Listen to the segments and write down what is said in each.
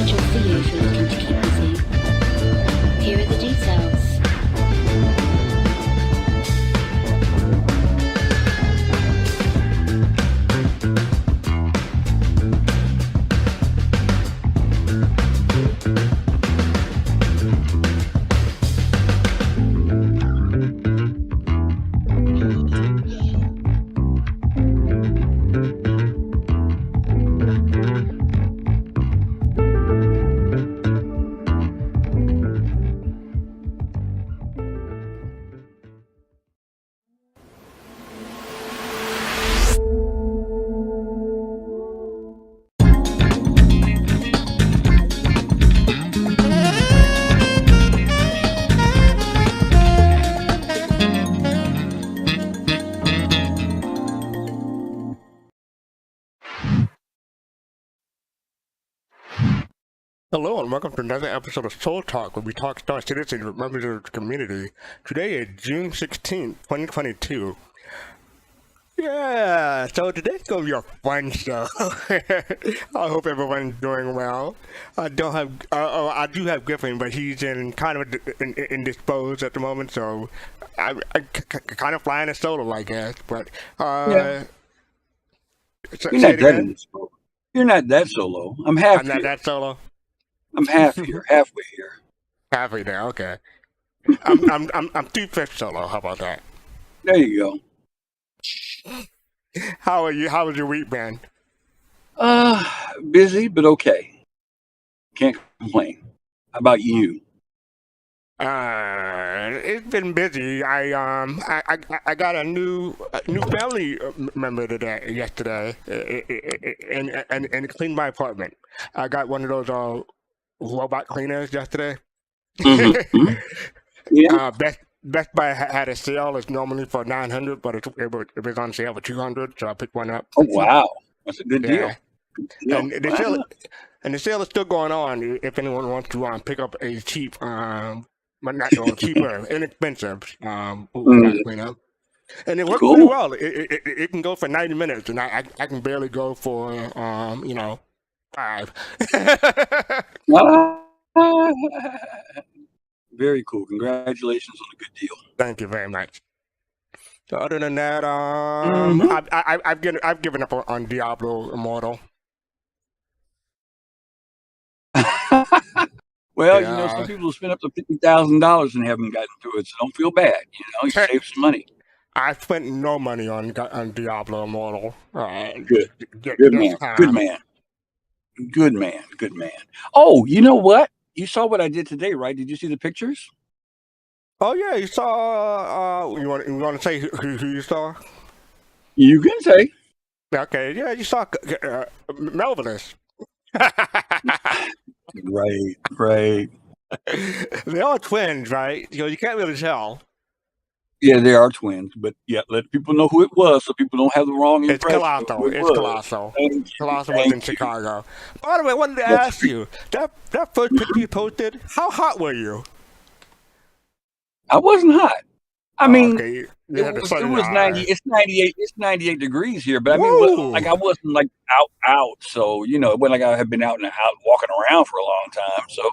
which will see you if you're looking to keep busy. Here are the details. Hello and welcome to another episode of Soul Talk, where we talk Star Citizen with members of the community. Today is June 16th, 2022. Yeah, so today's gonna be a fun show. I hope everyone's doing well. I don't have, I do have Griffin, but he's in kind of indisposed at the moment, so I kind of flying a solo, I guess. But yeah. You're not that solo. I'm half. I'm not that solo. I'm halfway here. Halfway there, okay. I'm 2/5 solo. How about that? There you go. How are you? How was your week, man? Busy but okay. Can't complain. How about you? It's been busy. I got a new family member yesterday, and cleaned my apartment. I got one of those robot cleaners yesterday. Mm-hmm. Yeah. Best Buy had a sale. It's normally for $900, but it was on sale for $200, so I picked one up. Oh wow, that's a good deal. And the sale is still going on. If anyone wants to pick up a cheap, but not cheaper, inexpensive cleaner. And it works pretty well. It can go for 90 minutes, and I can barely go for 5. Very cool. Congratulations on a good deal. Thank you very much. So other than that, I've given up on Diablo Immortal. Well, some people spend up to $50,000 and haven't gotten to it, so don't feel bad. You save some money. I spent no money on Diablo Immortal. Good man. Good man. Oh, you know what? You saw what I did today, right? Did you see the pictures? Oh yeah, you saw. You want to say who you saw? You can say. Okay, yeah, you saw Melvinus. Right. They're all twins, right? You can't really tell. Yeah, they are twins, but yeah, let people know who it was so people don't have the wrong impression. It's Colossal. Colossal was in Chicago. By the way, I wanted to ask you, that first picture you posted, how hot were you? I wasn't hot. I mean, okay. it was 90. It's 98. It's 98 degrees here, but I mean, I wasn't like out. So it wasn't like I had been out walking around for a long time. So.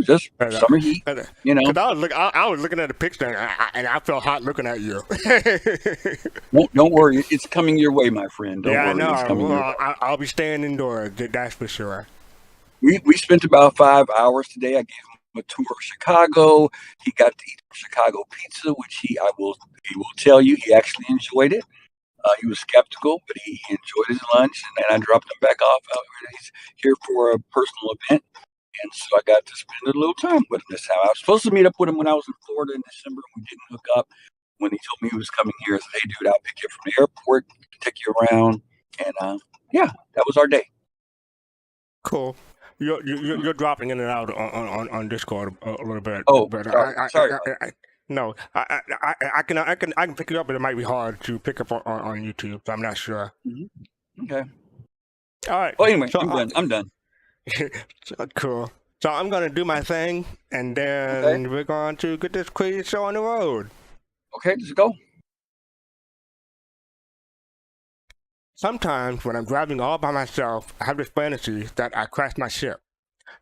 Just summer heat. Because I was looking at the picture and I felt hot looking at you. Don't worry, it's coming your way, my friend. Don't worry, I know. It's coming your way. I'll be staying indoors. That's for sure. We spent about 5 hours today. I gave him a tour of Chicago. He got to eat Chicago pizza, which he will tell you he actually enjoyed it. He was skeptical, but he enjoyed his lunch, and then I dropped him back off. He's here for a personal event. And so I got to spend a little time with him this time. I was supposed to meet up with him when I was in Florida in December, and we didn't hook up. When he told me he was coming here, I said, "Hey, dude, I'll pick you from the airport, take you around." And that was our day. Cool. You're dropping in and out on Discord a little bit. Oh, but sorry. No, I can pick you up, but it might be hard to pick up on YouTube. So I'm not sure. Mm-hmm. Okay. All right. Well, anyway, I'm done. Cool. So I'm going to do my thing, and then we're going to get this crazy show on the road. Okay, let's go. Sometimes when I'm driving all by myself, I have this fantasy that I crashed my ship.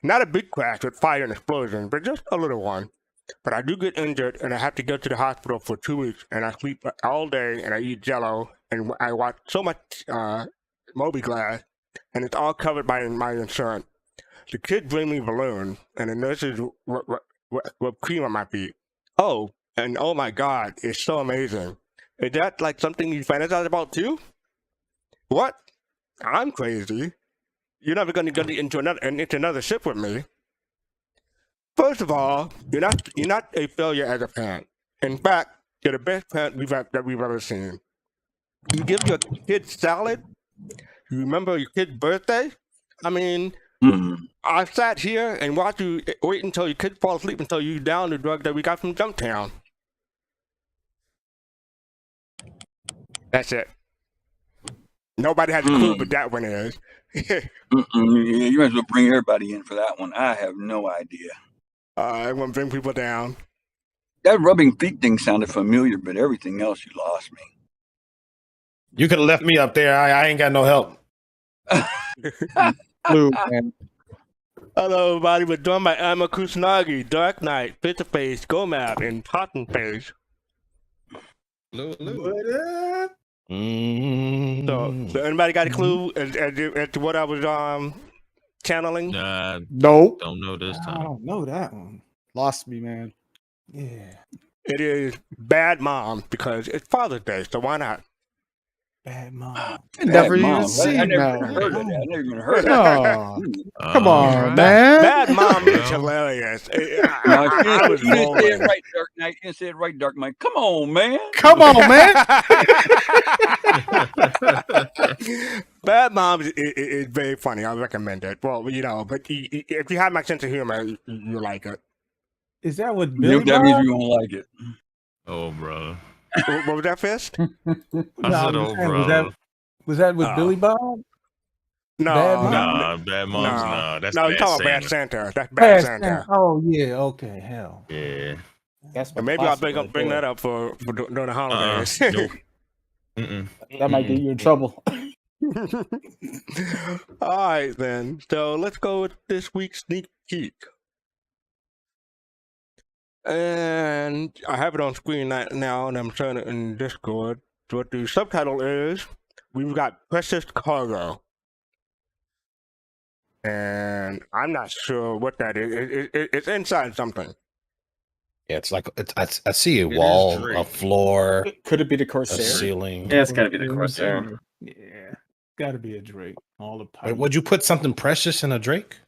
Not a big crash with fire and explosion, but just a little one. But I do get injured, and I have to go to the hospital for 2 weeks, and I sleep all day, and I eat Jello, and I watch so much Moby Glass, and it's all covered by my insurance. The kids bring me balloons, and the nurses rub cream on my feet. Oh, and oh my God, it's so amazing. Is that like something you fantasize about too? What? I'm crazy. You're never going to get into another ship with me. First of all, you're not a failure as a parent. In fact, you're the best parent that we've ever seen. You give your kids salad. You remember your kid's birthday. I mean, I sat here and watched you wait until your kid fall asleep until you down the drug that we got from Jumptown. That's it. Nobody has a clue, but that one is. You might as well bring everybody in for that one. I have no idea. I want to bring people down. That rubbing feet thing sounded familiar, but everything else, you lost me. You could have left me up there. I ain't got no help. Blue, man. Hello, everybody. We're joined by Amma Kusanagi, Dark Knight, Face, Gomab, and Cotton Face. What up? So anybody got a clue as to what I was channeling? Nope. Don't know this I time. don't know that one. Lost me, man. Yeah. It is Bad Mom because it's Father's Day, so why not? Bad mom. Bad Never even Mom. seen I never that even one. heard of that. I never even heard of that. No. Come on, Alright. man. Bad Mom is hilarious. No, you I was didn't say it rolling. right, Dark Knight. You didn't say it right, Dark Knight. Come on, man. Come on, man. Bad Mom is very funny. I recommend it. Well, you know, but if you have my sense of humor, you like it. Is that what You Billy that means Bob? you won't like it. Oh, bro. What was that, Fist? I No, said, I'm oh, just saying, bro. was that with Oh. Billy Bob? No, Bad Mom? Nah, Bad Moms, no, nah. That's no. Bad You're talking about Santa. Bad Santa. That's Bad Bad Santa. Santa. Oh yeah. Okay. Hell. Yeah. That's And maybe I'll bring that up for during the holidays. Nope. Mm-mm. That might get you in trouble. All right, then. So let's go with this week's sneak peek. And I have it on screen now, and I'm showing it in Discord. What the subtitle is, we've got Precious Cargo. And I'm not sure what that is. It's inside something. Yeah, it's like I see a It is wall, Drake. a floor, Could it be the a Corsair? ceiling. Yeah, it's gotta be the Corsair. Yeah. Got to be a Drake. All the Wait, pirates. would you put something precious in a Drake?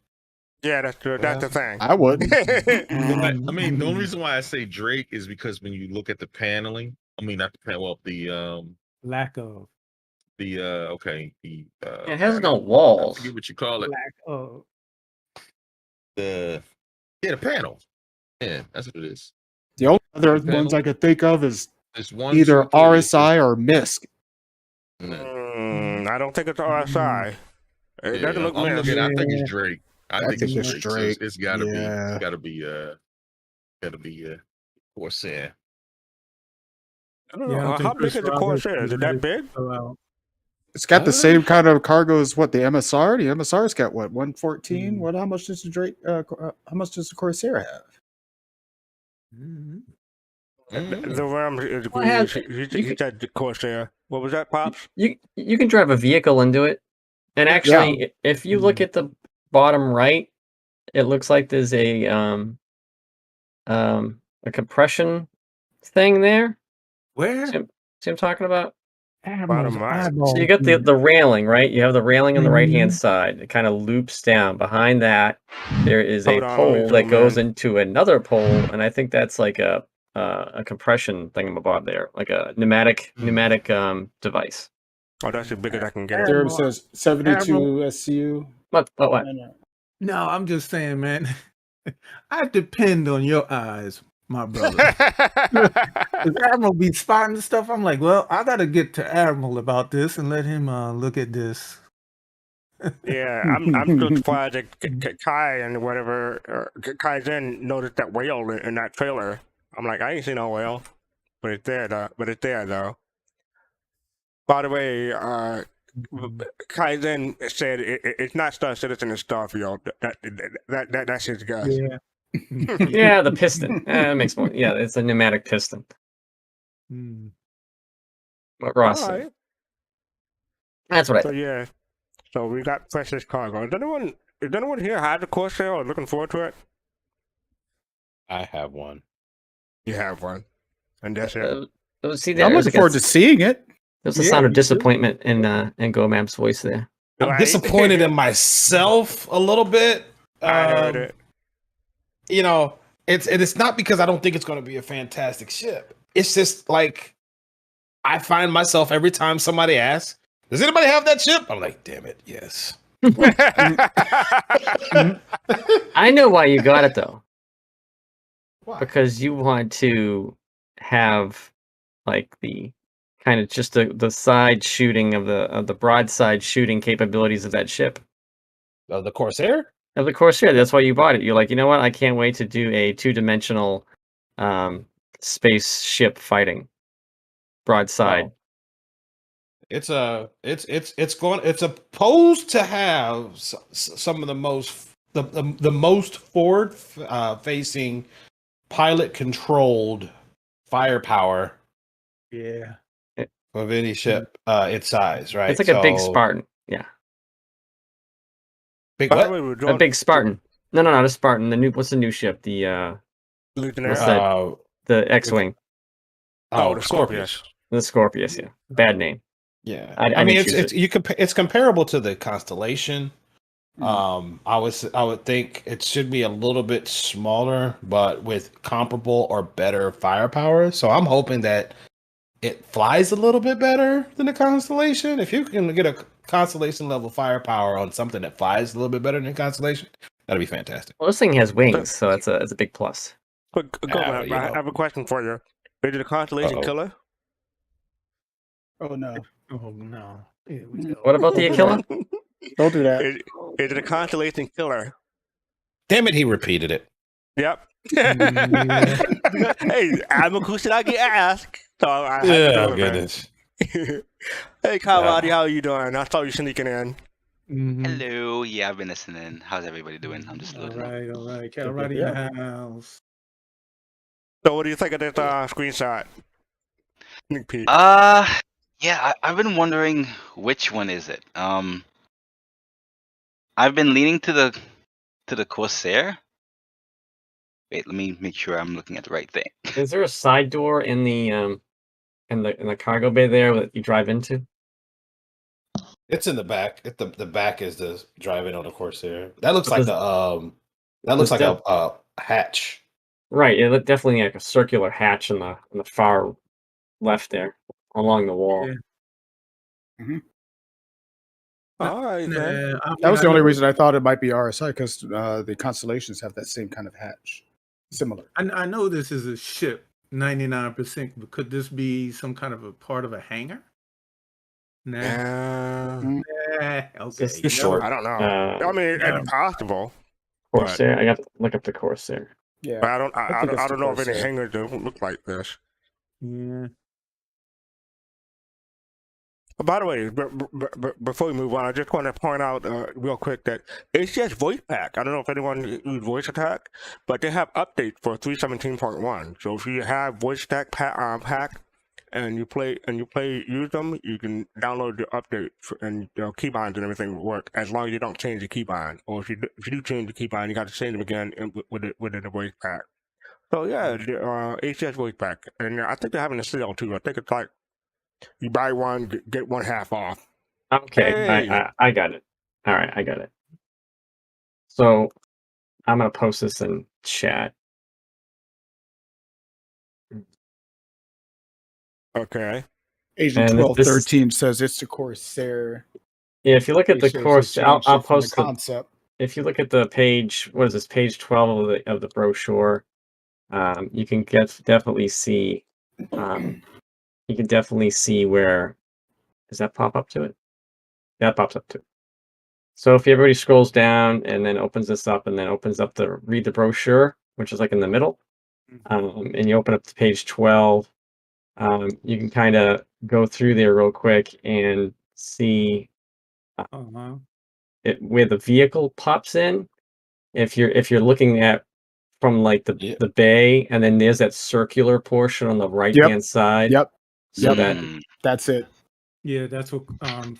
Yeah, that's the thing. I wouldn't. I mean, the only reason why I say Drake is because when you look at the paneling, I mean, not the panel, well, Lack of. It has no I walls. forget what you call it. Lack of. The panel. Yeah, that's what it is. The only other Panel. ones I could think of is It's one, either 2, 3. RSI or MISC. I don't think it's RSI. It doesn't look I'm missed. looking. I think it's Drake. I think it's Drake. So Drake. it's gotta be. Yeah. It's gotta be. Corsair. I don't Yeah, I know. don't How think big is Chris the Roberts Corsair? Is it that big? It's got the same kind of cargo as what the MSR. The MSR's got what 114. What? How much does the Drake? How much does the Corsair have? The Ram is Well, it has- he said the Corsair. What was that, Pops? You can drive a vehicle into it, and actually, if you look at the bottom right, it looks like there's a compression thing there. Where? See what I'm talking about? Bottom right. So you got the railing, right? You have the railing on the right hand side. It kind of loops down. Behind that, there is a Hold on, pole let me that zoom goes in. into another pole, and I think that's like a compression thingamabob there, like a pneumatic device. Oh, that's as big as I can get. There it says 72 SCU. What? No, I'm just saying, man. I depend on your eyes, my brother. If Admiral be spotting stuff, I'm like, well, I gotta get to Admiral about this and let him look at this. Yeah, I'm still surprised that Kai and whatever Kaizen noticed that whale in that trailer. I'm like, I ain't seen no whale, but it's there though. By the way, Kaizen said it's not Star Citizen, it's Starfield. That's his guess. Yeah. Yeah, the piston. That makes more. Yeah, it's a pneumatic piston. Hmm. What Ross All said. right. That's what I So think. yeah. So we got precious cargo. Is anyone here have the Corsair or looking forward to it? I have one. You have one, and that's it. See, I'm there's looking forward to seeing it. There's a Yeah, sound of me too. disappointment in GoMap's voice there. I'm Right? disappointed in myself a little bit. I heard it. You know, it's not because I don't think it's going to be a fantastic ship. It's just like I find myself every time somebody asks, "Does anybody have that ship?" I'm like, "Damn it, yes." I know why you got it though. Why? Because you want to have like the kind of just the side shooting of the broadside shooting capabilities of that ship. The Corsair? Of the Corsair, that's why you bought it. You're like, you know what? I can't wait to do a 2-dimensional spaceship fighting broadside. Oh. It's supposed to have some of the most forward facing pilot controlled firepower Yeah. of any ship its size, right? It's like a big Spartan. Yeah. Big By the what? way, we're A doing big Spartan. No, not a Spartan. What's the new ship? The Lieutenant. what's that? The X-wing. the Scorpius. The Scorpius, yeah. Bad name. Yeah, I I mean didn't choose it's comparable to the Constellation. Mm. I would think it should be a little bit smaller, but with comparable or better firepower. So I'm hoping that it flies a little bit better than the Constellation. If you can get a Constellation level firepower on something that flies a little bit better than the Constellation, that'd be fantastic. Well, this thing has wings, so it's a big plus. But go, man. you I know. have a question for you. Is it a Constellation Uh-oh. killer? Oh no! Oh no. Here we go. What about the Aquila? Don't do that. Is it a Constellation killer? Damn it, he repeated it. Yep. Yeah. Hey, I'm a question I get asked. So I have to Yeah, do it, man. goodness. Hey, Kalrati, how are you doing? I saw you sneaking in. Mhm. Hello, yeah, I've been listening. How's everybody doing? I'm just All loading up. right, all right. Kalrati in the house. So what do you think of this screenshot? Sneak peek. Yeah, I've been wondering which one is it. I've been leaning to the Corsair. Wait, let me make sure I'm looking at the right thing. Is there a side door in the cargo bay there that you drive into? It's in the back. The back is the driving on the Corsair. That looks But like there's- a hatch. Right, it looked definitely like a circular hatch on the far left there, along the wall. Yeah. All right, man. Nah, That was I the only know- reason I thought it might be RSI because the constellations have that same kind of hatch, similar. I know this is a ship, 99%, but could this be some kind of a part of a hangar? Nah. Yeah. Okay. It's you short. I don't know. Uh, I mean, yeah. it's possible, Corsair. I got to look up the Corsair. Yeah, but I think it's don't know if any Corsair. hangars don't look like this. Yeah. By the way, before we move on, I just want to point out real quick that it's just voice pack. I don't know if anyone used voice attack, but they have updates for 3.17.1. So if you have voice attack pack and you use them, you can download the update and keybinds and everything will work as long as you don't change the keybind. Or if you do change the keybind, you got to change them again with the voice pack. So yeah, the HCS voice pack, and I think they're having a sale too. I think it's like you buy one, get one half off. Okay, Hey. I got it. All right, I got it. So I'm gonna post this in chat. Okay. Agent And this is- 1213 says it's the Corsair. Yeah, if you look at the Pretty sure course, they I'll changed it from the post the. concept. If you look at the page, what is this? Page 12 of the brochure. You can definitely see. You can definitely see where. Does that pop up to it? That pops up to it. So if everybody scrolls down and then opens this up and then opens up the read the brochure, which is like in the middle, and you open up to page 12, you can kind of go through there real quick and see Uh-huh. where the vehicle pops in. If you're looking at from like the bay, and then there's that circular portion on the right hand side. Yep. So Yep. that That's it. Yeah, that's what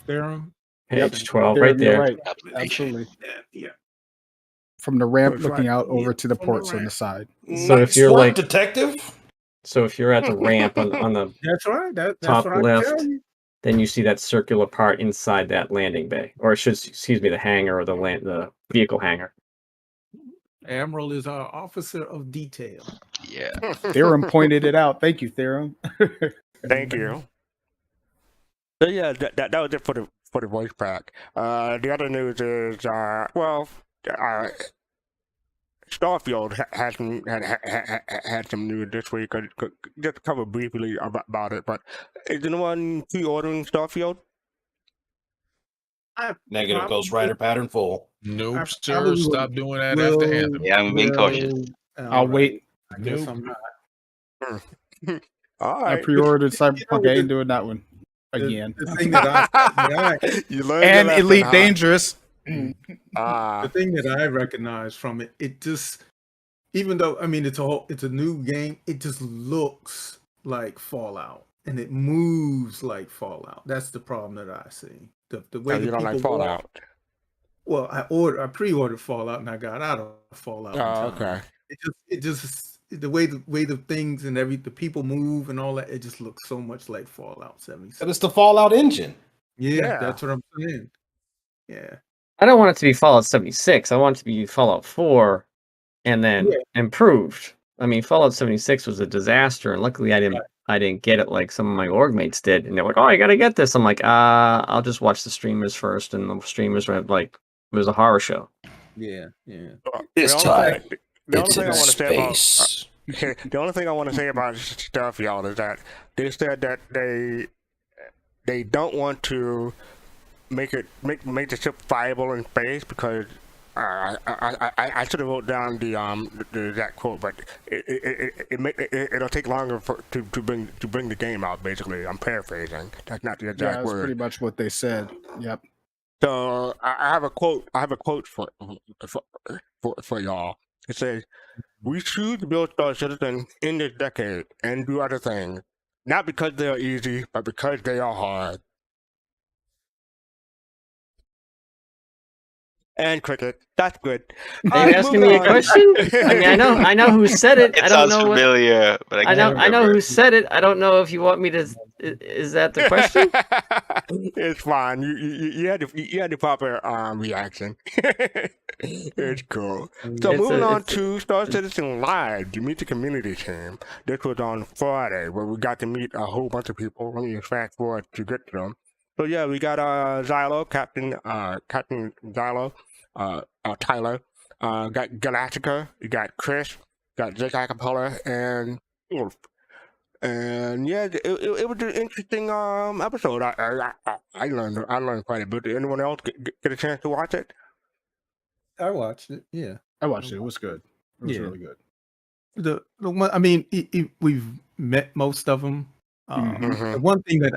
Theorem. page 12 There, right you're there. right. Absolutely. Yeah. From the ramp It's looking right out over to the from the ports on the ramp. side. So if you're like detective, so if you're at the ramp on the That's right. That's top what I left, tell you. then you see that circular part inside that landing bay, or excuse me, the hangar or the vehicle hangar. Admiral is our officer of detail. Yeah. Theorem pointed it out. Thank you, Theorem. Thank you. So yeah, that was it for the voice pack. The other news is Starfield had some news this week. Just cover briefly about it. But is anyone pre-ordering Starfield? negative Ghost Rider pattern full. Nope, I sir. probably Stop doing that after Anthem. Yeah, I'm being cautious. I'll wait. I guess Nope. I'm not. All I right. pre-ordered Cyberpunk. the- I ain't doing that one again. The thing that You learned And your lesson, Elite huh? Dangerous. the thing that I recognize from it, it just, even though I mean it's a new game, it just looks like Fallout and it moves like Fallout. That's the problem that I see. The way Oh, the you don't like people walk- Fallout? Well, I pre-ordered Fallout and I got out of Fallout. in Oh, time. okay. It just the way the things and the people move and all that, it just looks so much like Fallout 76. But it's the Fallout engine. Yeah, that's what I'm saying. Yeah. I don't want it to be Fallout 76. I want it to be Fallout 4 and then improved. I mean, Fallout 76 was a disaster, and luckily I didn't get it like some of my org mates did. And they're like, "Oh, you gotta get this." I'm like, I'll just watch the streamers first, and the streamers were like, it was a horror show. Yeah. This The time, only thing it's I in want to say about space. the only thing I want to say about Starfield is that they said that they don't want to make the ship viable in space because I should have wrote down the exact quote, but it'll take longer to bring the game out. Basically, I'm paraphrasing. That's not the Yeah, exact that's word. pretty much what they said. Yep. So I have a quote. I have a quote for y'all. It says, "We choose to build Star Citizen in this decade and do other things, not because they are easy, but because they are hard." And cricket. That's good. Are you asking me a question? I mean, I know who said it. It I don't sounds know what. familiar, but I can't I know remember. who said it. I don't know if you want me to. Is that the question? It's fine. You had the proper reaction. It's cool. So moving on to Star Citizen Live, to meet the community team. This was on Friday, where we got to meet a whole bunch of people. Let me fast forward to get to them. So yeah, we got Xylo, Captain Xylo, Tyler, got Galactica, you got Chris, got Jake Acapella, and Wolf. And yeah, it was an interesting episode. I learned quite a bit. Did anyone else get a chance to watch it? I watched it. Yeah. I watched it. It was good. It was Yeah. really good. The one, I mean, we've met most of them. Mhm. The one thing that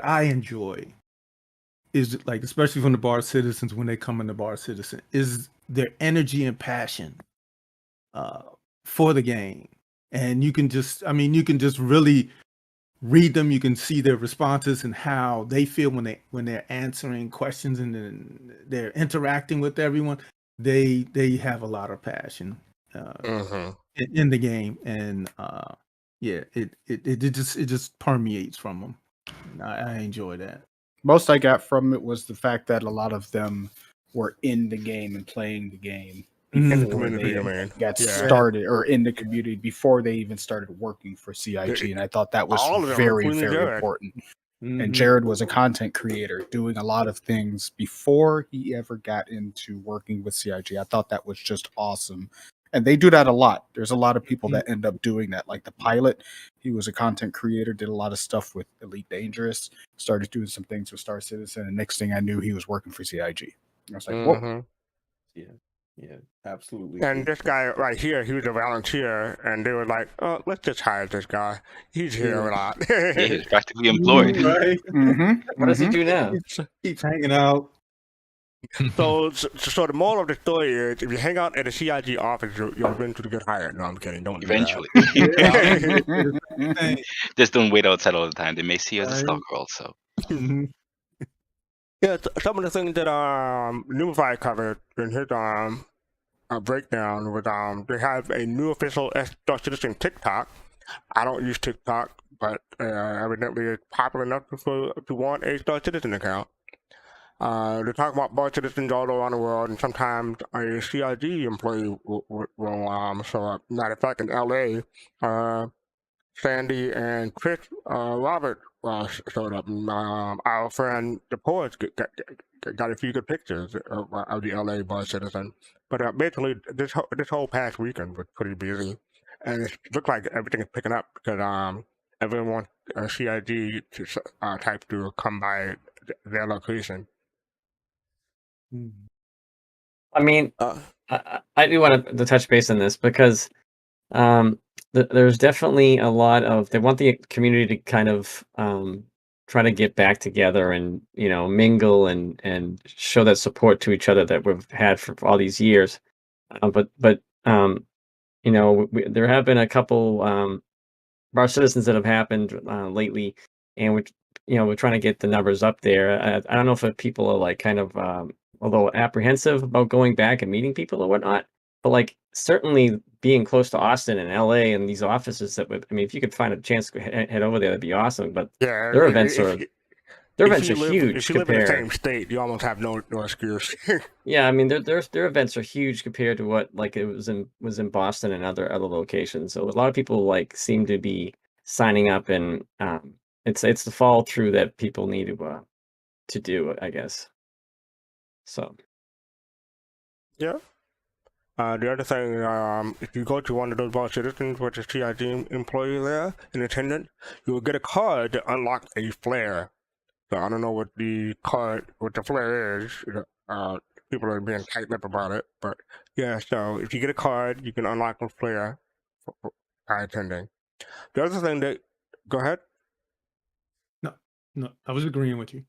I enjoy is, like, especially from the Bar Citizens when they come in the Bar Citizen, is their energy and passion for the game. And you can just really read them. You can see their responses and how they feel when they're answering questions and then they're interacting with everyone. They have a lot of passion in the game, and it just permeates from them. I enjoy that. Most I got from it was the fact that a lot of them were in the game and playing the game In the before community, they I mean. got Yeah. started, or in the community before they even started working for CIG. And I thought that was All of them, very, including very Jared. important. Mhm. And Jared was a content creator doing a lot of things before he ever got into working with CIG. I thought that was just awesome. And they do that a lot. There's a lot of people that end up doing that. Like the pilot, he was a content creator, did a lot of stuff with Elite Dangerous, started doing some things with Star Citizen, and next thing I knew, he was working for CIG. I was like, whoa. Mhm. Yeah. Yeah, absolutely. And this guy right here, he was a volunteer, and they were like, "Oh, let's just hire this guy. He's here a lot." Yeah, he's practically employed. Right? What does he do now? Keeps hanging out. So the moral of the story is, if you hang out at a CIG office, you'll eventually get hired. No, I'm kidding. Don't do that. Eventually. Just don't wait outside all the time. They may see you as a Right. stalker also. Mhm. Yeah, some of the things that Numify covered in his breakdown was they have a new official Star Citizen TikTok. I don't use TikTok, but evidently it's popular enough to want a Star Citizen account. They talk about Star Citizens all around the world, and sometimes a CIG employee will show up. Matter of fact, in LA, Sandy and Chris Robert showed up. And, our friend the poets got a few good pictures of the LA Buzz Citizen. But basically, this whole past weekend was pretty busy, and it looked like everything is picking up because everyone wants CIG to type to come by their location. I mean, Uh, I do want to touch base on this because there's definitely a lot of they want the community to kind of try to get back together and mingle and show that support to each other that we've had for all these years. But there have been a couple of our citizens that have happened lately, and we're trying to get the numbers up there. I don't know if people are like kind of although apprehensive about going back and meeting people or whatnot, but like certainly being close to Austin and LA and these offices if you could find a chance to head over there, that'd be awesome. But yeah, their events are if huge you live in the compared. same state, you almost have no excuse. Yeah, I mean their events are huge compared to what like it was in Boston and other locations. So a lot of people like seem to be signing up, and it's the follow through that people need to do, I guess. So Yeah. The other thing, if you go to one of those Ball Citizens with a CIG employee there in attendance, you will get a card to unlock a flare. So I don't know what the flare is. People are being tight-lipped about it, but yeah. So if you get a card, you can unlock a flare by attending. The other thing go ahead. No, I was agreeing with you.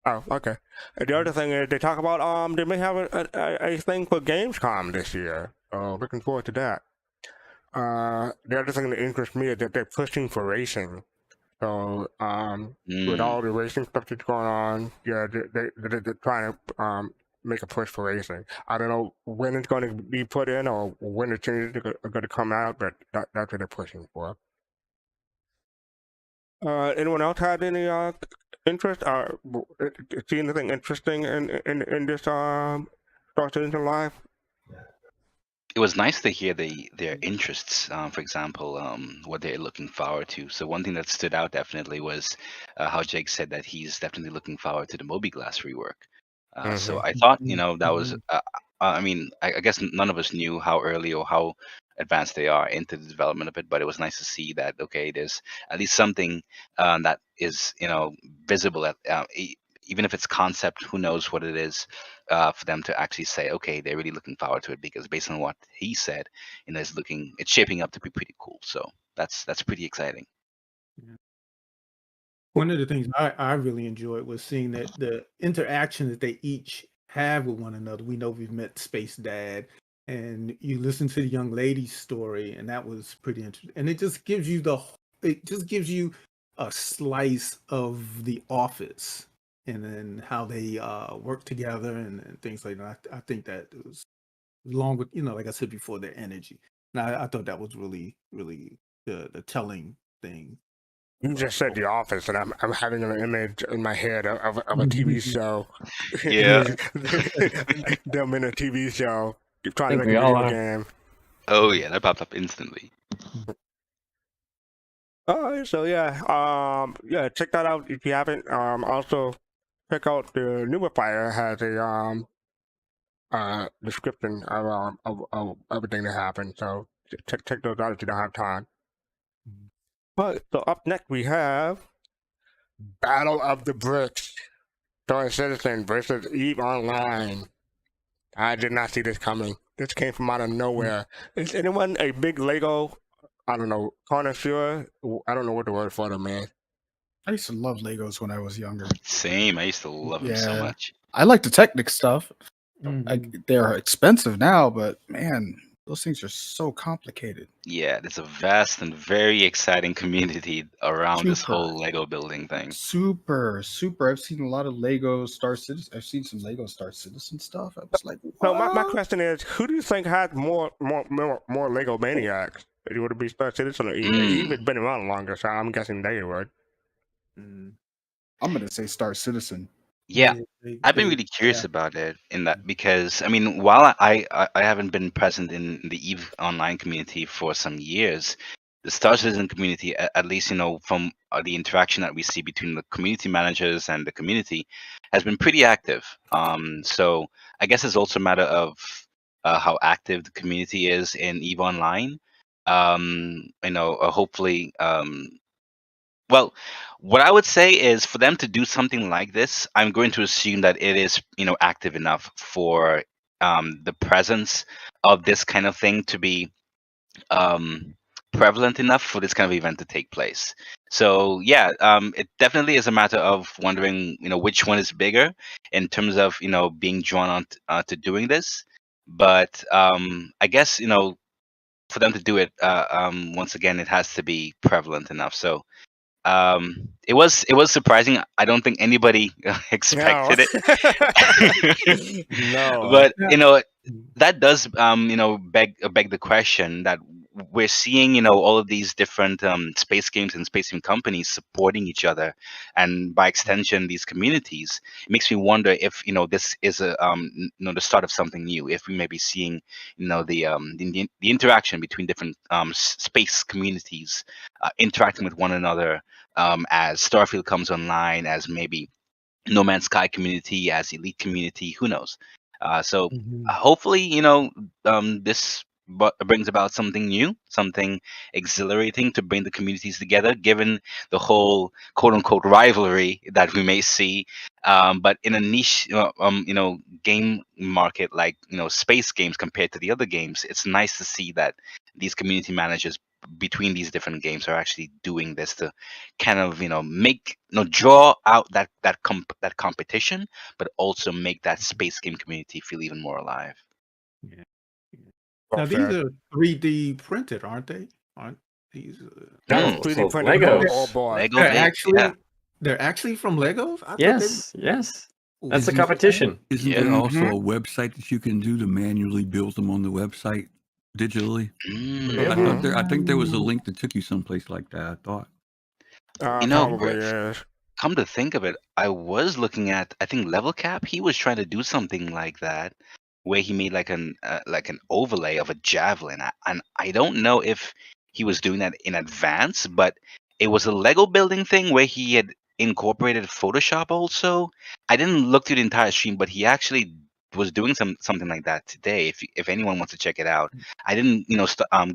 Oh, okay. And the other thing is they talk about they may have a thing for Gamescom this year. Looking forward to that. The other thing that interests me is that they're pushing for racing. So with all the racing stuff that's going on, yeah, they're trying to make a push for racing. I don't know when it's going to be put in or when the changes are going to come out, but that's what they're pushing for. Anyone else had any interest or see anything interesting in this Star Citizen Live? It was nice to hear their interests. For example, what they're looking forward to. So one thing that stood out definitely was how Jake said that he's definitely looking forward to the Moby Glass rework. So I thought, that was. I guess none of us knew how early or how advanced they are into the development of it, but it was nice to see that there's at least something that is visible at even if it's concept, who knows what it is, for them to actually say, okay, they're really looking forward to it, because based on what he said, it's shaping up to be pretty cool. So that's pretty exciting. Yeah. One of the things I really enjoyed was seeing that the interaction that they each have with one another. We know we've met Space Dad, and you listen to the young lady's story, and that was pretty interesting. And it just gives you a slice of the office, and then how they work together and things like that. I think that it was along with like I said before, their energy. And I thought that was really, really the telling thing. You just said The Office, and I'm having an image in my head of a TV show. Yeah. Them in a TV show trying to think make we a all video are. game. Oh yeah, that popped up instantly. So yeah, check that out if you haven't. Also check out the Numify has a description of everything that happened. So check those out if you don't have time. But so up next we have Battle of the Bricks, Star Citizen versus EVE Online. I did not see this coming. This came from out of nowhere. Is anyone a big Lego? I don't know, connoisseur? I don't know what the word for them, man. I used to love Legos when I was younger. Same. I used to love them so Yeah. much. I like the Technic stuff. Mhm. They're expensive now, but man, those things are so complicated. Yeah, there's a vast and very exciting community around this Super. whole Lego building thing. Super. I've seen a lot of Lego Star Citizen. I've seen some Lego Star Citizen stuff. I was like, So my what? question is, who do you think had more Lego maniacs? Would it be Star Citizen or Eve? Eve has been around longer, so I'm guessing they would. Mm. I'm gonna say Star Citizen. Yeah, They- I've been they- really curious yeah. about it in that because I mean, while I haven't been present in the Eve online community for some years, the Star Citizen community, at least from the interaction that we see between the community managers and the community, has been pretty active. So I guess it's also a matter of how active the community is in Eve Online. Hopefully. Well, what I would say is for them to do something like this, I'm going to assume that it is, active enough for the presence of this kind of thing to be prevalent enough for this kind of event to take place. So yeah, it definitely is a matter of wondering, which one is bigger in terms of, being drawn on to doing this. But I guess, for them to do it, once again, it has to be prevalent enough. So it was surprising. I don't think anybody expected it. No. But Yeah. that does beg the question that we're seeing all of these different space games and space game companies supporting each other, and by extension these communities. It makes me wonder if this is the start of something new, if we may be seeing the interaction between different space communities interacting with one another as Starfield comes online, as maybe No Man's Sky community, as Elite community, who knows? So Mhm. hopefully, this brings about something new, something exhilarating to bring the communities together, given the whole quote unquote rivalry that we may see. But in a niche, game market like space games compared to the other games, it's nice to see that these community managers between these different games are actually doing this to kind of make draw out that competition, but also make that space game community feel even more alive. Yeah. Well Now these said. are 3D printed, aren't they? Aren't these? That was Mm. 3D So printed. Legos. Oh boy. Lego They're based, yeah. actually from Legos. I thought Yes, yes. That's the Isn't- competition. Isn't Yeah. there also a website that you can do to manually build them on the website digitally? Mm. I think there was a link that took you someplace like that. I thought. Probably Griff, is. come to think of it, I was looking at, I think Level Cap. He was trying to do something like that, where he made like an overlay of a javelin, and I don't know if he was doing that in advance, but it was a Lego building thing where he had incorporated Photoshop also. I didn't look through the entire stream, but he actually was doing something like that today. If anyone wants to check it out, I didn't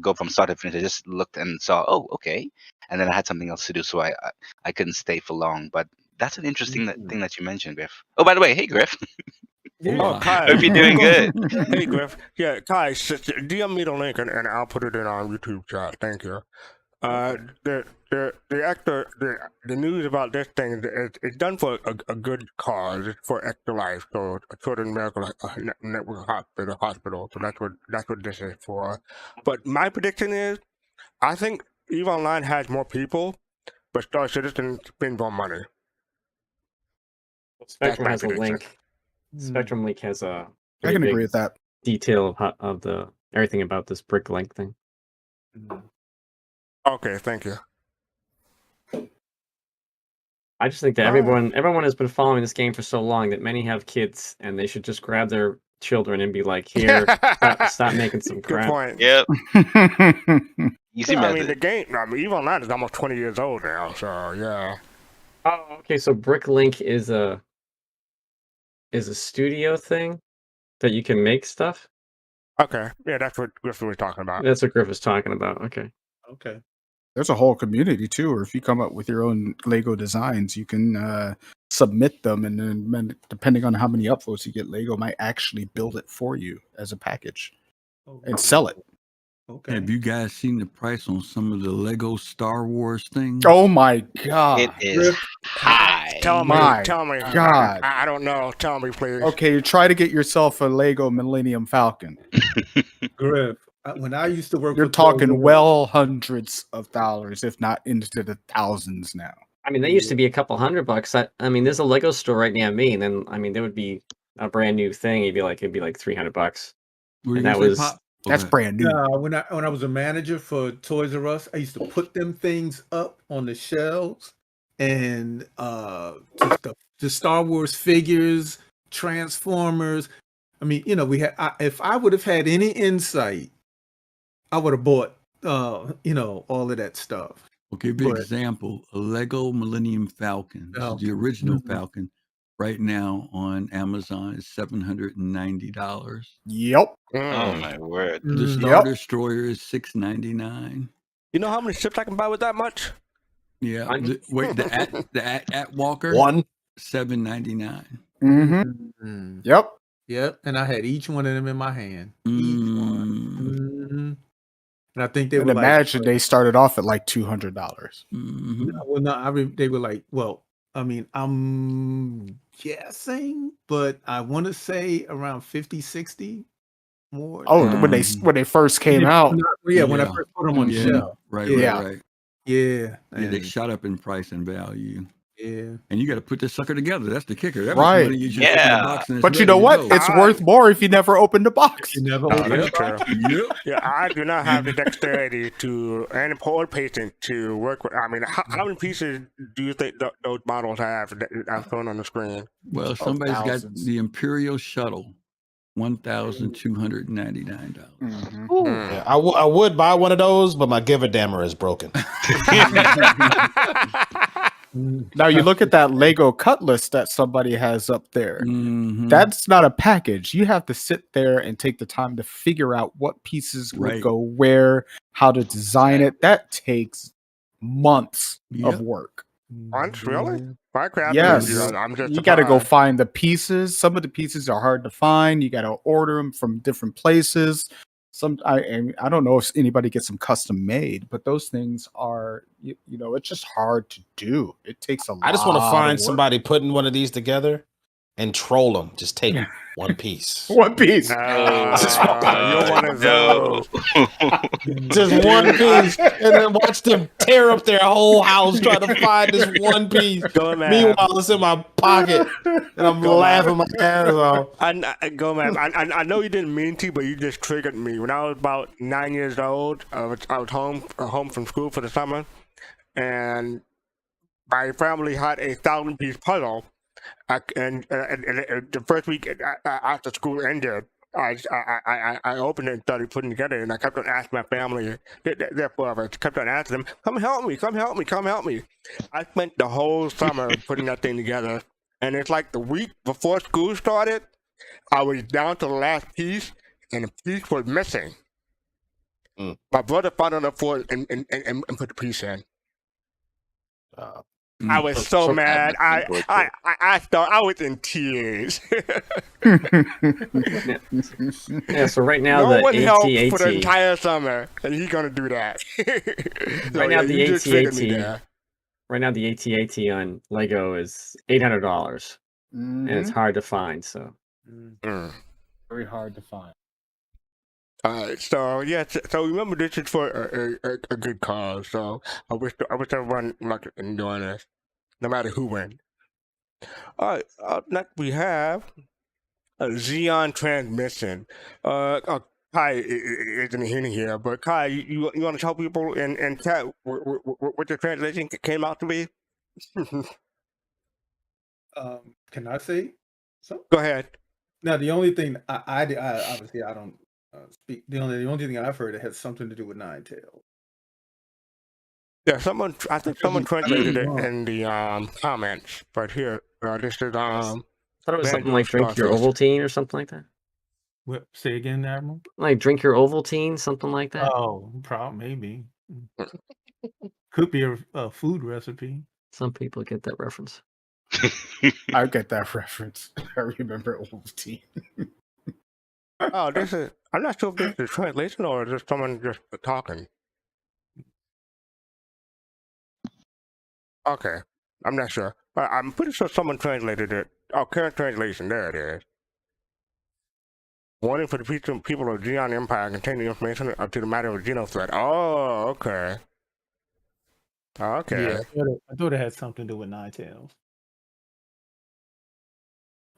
go from start to finish. I just looked and saw, oh, okay, and then I had something else to do, so I couldn't stay for long. But that's an interesting thing that you mentioned, Griff. Oh, by the way, hey Griff, Oh, Kai. hope you're doing good. Hey, Griff. Yeah, Kai, DM me the link and I'll put it in our YouTube chat. Thank you. The news about this thing is it's done for a good cause. It's for extra life. So Children's Miracle Network Hospital. So that's what this is for. But my prediction is, I think EVE Online has more people, but Star Citizen spends more money. Spectrum my has a prediction. link. Spectrum Link has a I pretty can big agree with that. detail of the everything about this brick link thing. Okay, thank you. I just think that everyone has been following this game for so long that many have kids, and they should just grab their children and be like, "Here, stop making some Good crap." point. Yep. Easy Yeah, I method. mean, the game, EVE Online is almost 20 years old now, so yeah. Oh, okay. So Bricklink is a studio thing that you can make stuff. Okay, yeah, that's what Griffin was talking about. That's what Griff was talking about. Okay. Okay. There's a whole community too, or if you come up with your own Lego designs, you can submit them, and then depending on how many upvotes you get, Lego might actually build it for you as a package. and sell it. Okay. Have you guys seen the price on some of the Lego Star Wars things? Oh my god! It is high. Tell me. My Tell me. God. I don't know. Tell me, please. Okay, you try to get yourself a Lego Millennium Falcon. Griff, when I used to work You're for Toys R talking Us- well hundreds of dollars, if not into the thousands now. I mean, they used to be a couple $100. I mean, there's a Lego store right near me, and then I mean, there would be a brand new thing. It'd be like $300, Were you and that gonna say was pop? That's Okay. brand new. when I was a manager for Toys R Us, I used to put them things up on the shelves, and the Star Wars figures, Transformers. I mean, we had. If I would have had any insight, I would have bought, all of that stuff. Okay, big But- example. A Lego Millennium Falcon. This is the Falcon. original Mhm. Falcon. Right now on Amazon is $790. Yep. Oh Mm. my word. The Mhm. Star Yep. Destroyer is $699. You know how many ships I can buy with that much? Yeah. Hundred? The at Walker One. $799. Mm-hmm. Mhm. Yep. Yep, and I had each one of them in my hand. Each one. Mhm. And I think they And were imagine they started off at like $200. Mhm. Well, no, they were like, well, I mean, I'm guessing, but I want to say around 50, 60 more. Oh, than- when they first came out. When I Yeah. first put them on the Yeah. shelf. Right, Yeah. right. Yeah. Yeah, they and- shot up in price and value. yeah. And you got to put this sucker together. That's the kicker. That Right. much money you just open the Yeah. box and it's But you ready know to what? go. It's worth more if you never open the box. You never No, open that's it. true. Yep. Yeah, I do not have the dexterity and poor patience to work with. I mean, how many pieces do you think those models have that I'm showing on the screen? Well, somebody's got thousands. the Imperial Shuttle, $1,299. Mhm. Yeah, I would buy one of those, but my giver dammer is broken. Now you look at that Lego Cutlass that somebody has up there. Mhm. That's not a package. You have to sit there and take the time to figure out what pieces would Right. go where, how to design it. That takes months Yep. of work. Once, really? Minecraft? Yes. I'm just You got to go surprised. find the pieces. Some of the pieces are hard to find. You got to order them from different places. I don't know if anybody gets them custom made, but those things are it's just hard to do. It takes a lot. I just want to of find work. somebody putting one of these together and troll them. Just take one piece. One piece. You're one of No. those. Just one piece. And then watch them tear up their whole house trying to find this one piece. Go, man. Meanwhile, it's in my pocket. And I'm Go, laughing my ass off. Go, man. I know you didn't mean to, but you just triggered me. When I was about 9 years old, I was home from school for the summer, and my family had a 1,000-piece puzzle. And the first week after school ended, I opened it and started putting it together, and I kept on asking my family, therefore I kept on asking them, come help me, come help me, come help me. I spent the whole summer putting that thing together, and it's like the week before school started, I was down to the last piece, and the piece was missing. Mm. My brother found it up for it and put the piece in. I was so mad. I was in tears. Yeah, so right now No one the helped for the AT-AT, entire summer, and he's gonna do that. So, Right now, yeah, the you just triggered me AT-AT there. right now the AT-AT on Lego is $800, and it's Mhm. hard to find. So Mm. Very hard to find. So yeah, so remember this is for a good cause. So I wish everyone luck in doing this, no matter who wins. All right, next we have a Xeon transmission. Kai isn't in here, but Kai, you want to tell people in chat what the translation came out to be? Can I say something? Go ahead. Now, the only thing I obviously I don't speak. The only thing I've heard, it has something to do with Nine Tails. Yeah, I think someone translated it wrong. in the comments, but here, this is I thought it was Man, something like drink your Starfield. Ovaltine or something like that. What, say again, Admiral? Like drink your Ovaltine, something like that. Oh, maybe. Could be a food recipe. Some people get that reference. I get that reference. I remember Ovaltine. Oh, this is. I'm not sure if this is translation or is this someone just talking. Okay, I'm not sure, but I'm pretty sure someone translated it. Oh, current translation. There it is. Warning for the people of Xeon Empire containing information up to the matter of Xeno threat. Oh, okay. Okay. Yeah, I thought it had something to do with Nine Tails.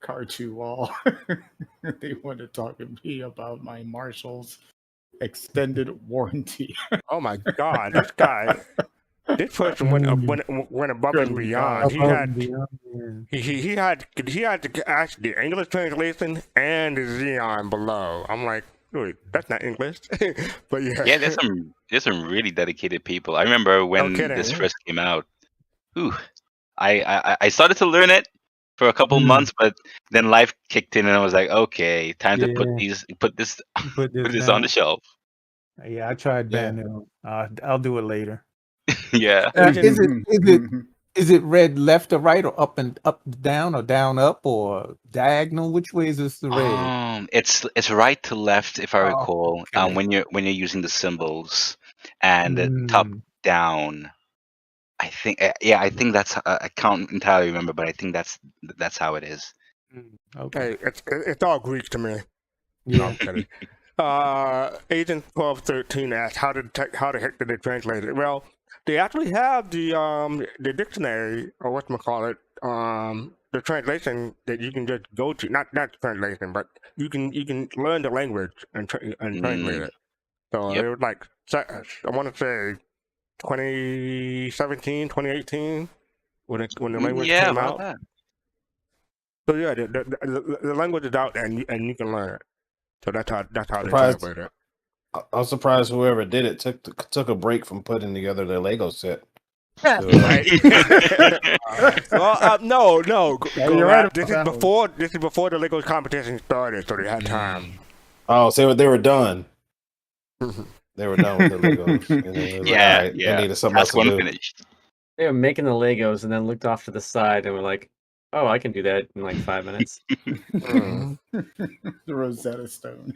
Cartu Wall. They want to talk to me about my Marshall's extended warranty. Oh my God, this guy. This person went above and Good beyond. He Above had and beyond, yeah. he had to ask the English translation and the Xeon below. I'm like, wait, that's not English. But yeah. Yeah, there's some really dedicated people. I remember when kidding, this yeah. first came out. Ooh, I started to learn it for a couple months, but then life kicked in, and I was like, okay, time to put Yeah. this Put put this this on down. the shelf. Yeah, I tried Yeah. banter. I'll do it later. Yeah. Is it red left or right or up down or down up or diagonal? Which way is this the red? It's right to left, if I Oh, recall. okay. When you're using the symbols, and top down. I think I think that's I can't entirely remember, but I think that's how it is. Okay. Hey, it's all Greek to me. No, Yeah. I'm kidding. Agent 1213 asked how the heck did they translate it? Well, they actually have the dictionary, or whatchamacallit, the translation that you can just go to. Not translation, but you can learn the language and translate it. So Yep. it was like, I want to say 2017, 2018 when the language Yeah, came about out. that. So yeah, the language is out there, and you can learn it. So that's how they Surprised. translate it. I was surprised whoever did it took a break from putting together their Lego set. Right. Well, no. You're right about This is that before the Lego competition started, so they had time. Oh, so they were done. They were done with the Legos. And they were like, Yeah, all right, yeah. They needed something else Task to one do. finished. They were making the Legos and then looked off to the side and were like, "Oh, I can do that in like 5 minutes." The Rosetta Stone.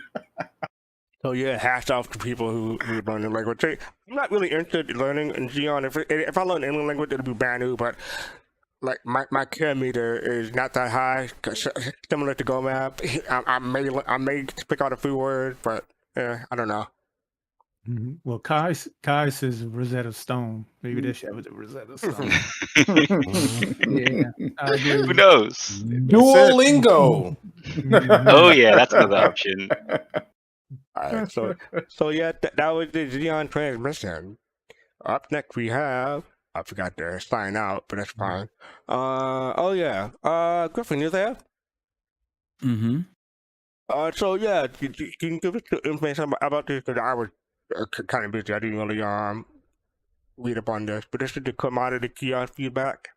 So yeah, hats off to people who learn the language. I'm not really interested in learning in Xeon. If I learn any language, it'll be brand new. But like my care meter is not that high, similar to GoMap. I may pick out a few words, but I don't know. Well, Kai says Rosetta Stone. Maybe they should have a Rosetta Stone. Yeah, I agree. Who knows? Duolingo. Oh yeah, that's another option. All right, so yeah, that was the Xeon transmission. Up next we have, I forgot to sign out, but that's fine. Oh yeah, Griffin, you there? Mm-hmm. So yeah, can you give us the information about this? Because I was kind of busy. I didn't really read up on this, but this is the commodity kiosk feedback.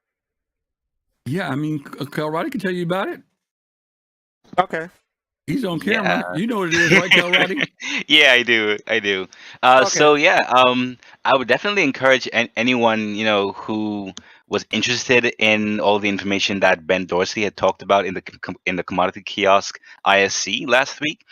Yeah, I mean, Kalrati can tell you about it. Okay. He's on camera. Yeah. You know what it is, right, Kalrati? Yeah, I do. So yeah, I would definitely encourage anyone who was interested in all the information that Ben Dorsey had talked about in the commodity kiosk ISC last week.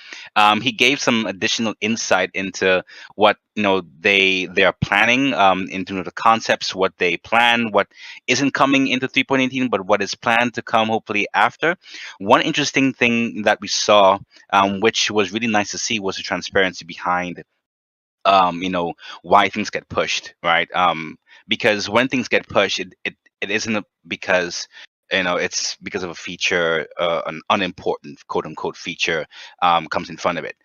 He gave some additional insight into what they are planning, into the concepts, what they plan, what isn't coming into 3.18, but what is planned to come hopefully after. One interesting thing that we saw, which was really nice to see, was the transparency behind why things get pushed, right? Because when things get pushed, it isn't because it's because of a feature, an unimportant quote unquote feature comes in front of it.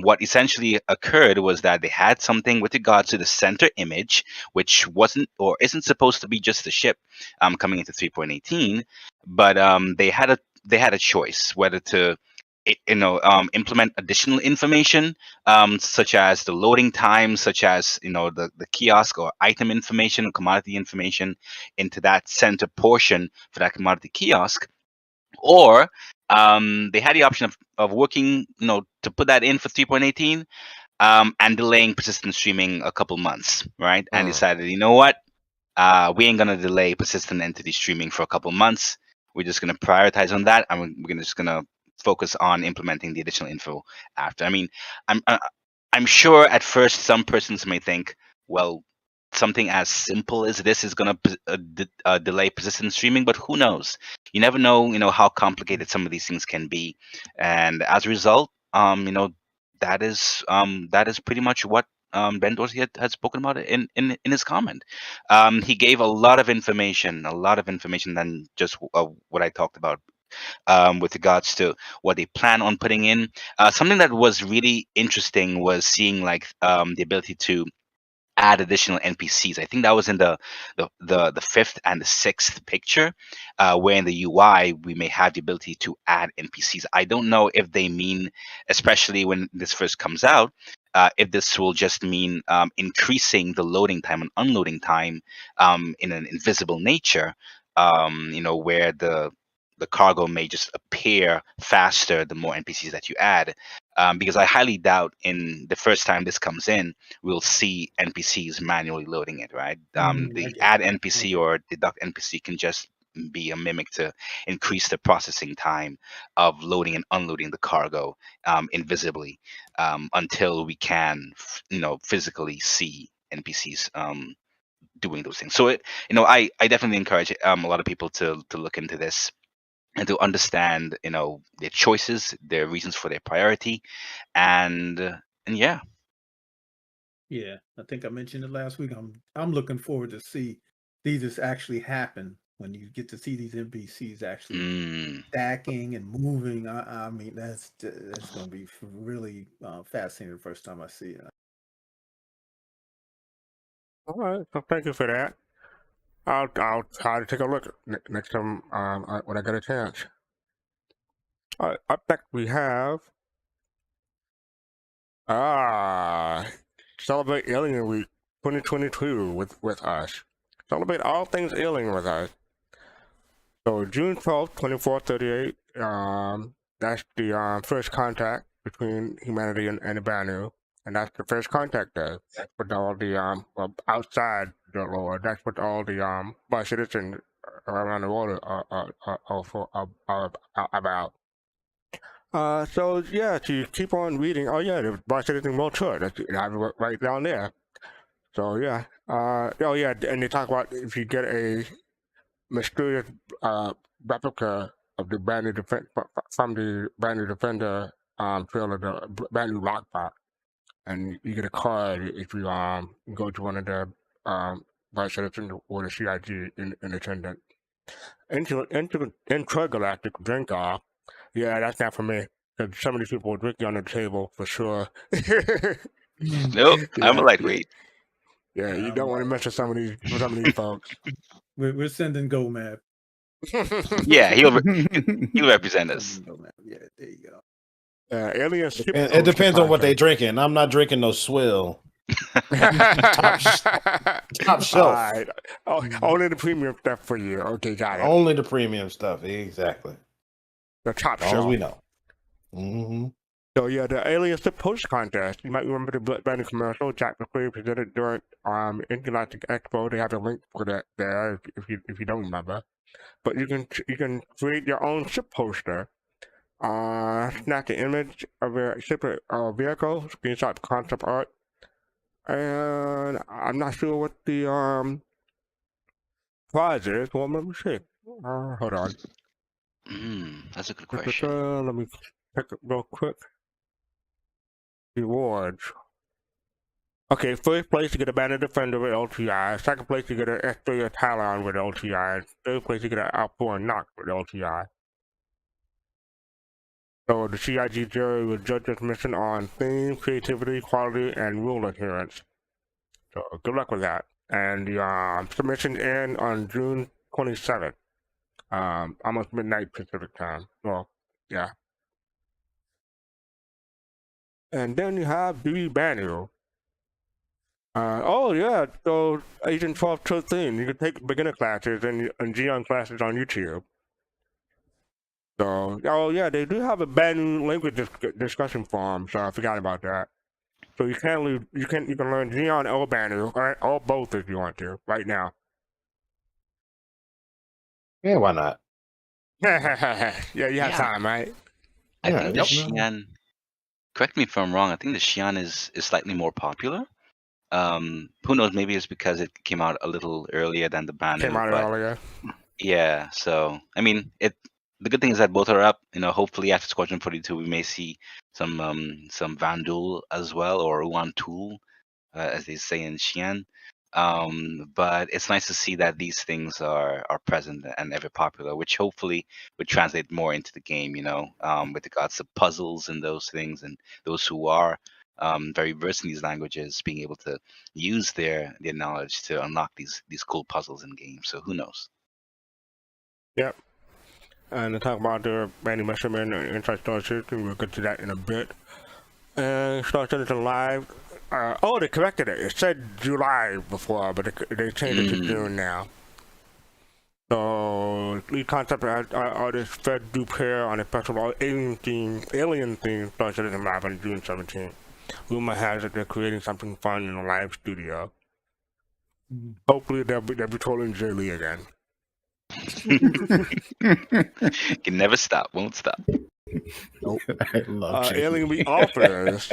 What essentially occurred was that they had something with regards to the center image, which wasn't or isn't supposed to be just the ship coming into 3.18, but they had a choice whether to implement additional information, such as the loading time, such as the kiosk or item information, commodity information into that center portion for that commodity kiosk, or they had the option of working to put that in for 3.18 and delaying persistent streaming a couple months, right? And decided, what, we ain't gonna delay persistent entity streaming for a couple months. We're just gonna prioritize on that, and we're just gonna focus on implementing the additional info after. I mean, I'm sure at first some persons may think, well, something as simple as this is going to delay persistent streaming, but who knows? You never know, how complicated some of these things can be, and as a result, that is pretty much what Ben Dorsey had spoken about it in his comment. He gave a lot of information than just what I talked about with regards to what they plan on putting in. Something that was really interesting was seeing like the ability to add additional NPCs. I think that was in the fifth and the sixth picture, where in the UI we may have the ability to add NPCs. I don't know if they mean, especially when this first comes out, if this will just mean increasing the loading time and unloading time in an invisible nature, where the cargo may just appear faster the more NPCs that you add. Because I highly doubt in the first time this comes in, we'll see NPCs manually loading it, right? The add NPC or deduct NPC can just be a mimic to increase the processing time of loading and unloading the cargo invisibly until we can, physically see NPCs doing those things. So I definitely encourage a lot of people to look into this and to understand, their choices, their reasons for their priority, and yeah. Yeah, I think I mentioned it last week. I'm looking forward to see these actually happen when you get to see these NPCs actually stacking and moving. I mean, that's going to be really fascinating the first time I see it. All right, so thank you for that. I'll try to take a look next time when I get a chance. All right, up next we have Celebrate Alien Week 2022 with us. Celebrate all things alien with us. So June 12th, 2438, that's the first contact between humanity and the Banu. And that's the first contact day. That's what all the outside the Lord. That's what all the by citizens around the world are about. So yeah, to keep on reading. Oh yeah, the by citizen world tour. That's right down there. So yeah. Oh yeah, and they talk about if you get a mysterious replica of the brand new from the brand new Defender trailer, the brand new lockbox, and you get a card if you go to one of the vice citizens or the CIG in attendance. Intergalactic drink off. Yeah, that's not for me. Because some of these people will drink you on the table for sure. Nope, I'm a lightweight. Yeah, you don't want to mess with some of these folks. We're sending GoMap. Yeah, he'll represent us. Yeah, there you go. Alien ship It depends on what they're drinking. I'm not drinking no swill. Top shelf. All right. Oh, only the premium stuff for you. Okay, got it. Only the premium stuff. Exactly. The top shelf. shelf. As we know. Mm-hmm. So yeah, the Alien Ship Post Contest. You might remember the brand new commercial Jack McQueen presented during Intergalactic Expo. They have a link for that there if you don't remember. But you can create your own ship poster. Snap the image of a ship vehicle, screenshot the concept art, and I'm not sure what the prize is. Well, let me see. Hold on. That's a good question. Let me check it real quick. Rewards. Okay, first place you get a Banner Defender with LTI. Second place you get an S3 Talon with LTI. Third place you get an Outpouring Knock with LTI. So the CIG jury will judge this mission on theme, creativity, quality, and rule adherence. So good luck with that. And the submissions end on June 27th. Almost midnight Pacific time. Well, yeah. And then you have the Banu. Oh yeah, so Agent 1213. You can take beginner classes and Xeon classes on YouTube. So, oh yeah, they do have a Banu language discussion forum, so I forgot about that. So you can learn Xeon or Banu, or both if you want to, right now. Yeah, why not? Yeah, you have time, right? I think the Yep. Xeon. Correct me if I'm wrong. I think the Xeon is slightly more popular. Who knows? Maybe it's because it came out a little earlier than the Came Banu, out but earlier. yeah. So I mean, the good thing is that both are up. Hopefully after Squadron 42, we may see some Vandul as well, or Wantul, as they say in Xi'an. But it's nice to see that these things are present and ever popular, which hopefully would translate more into the game. With regards to puzzles and those things, and those who are very versed in these languages being able to use their knowledge to unlock these cool puzzles in games. So who knows? Yep. And to talk about the Randy Messerman and Inside Star Citizen, we'll get to that in a bit. And Star Citizen Live. They corrected it. It said July before, but they changed it to June now. So, lead concept artist Fred Dupere on a special alien theme Star Citizen Live on June 17th. Rumor has it they're creating something fun in a live studio. Hopefully they'll be trolling Jay Lee again. Can never stop, won't stop. I love Alien Week offers.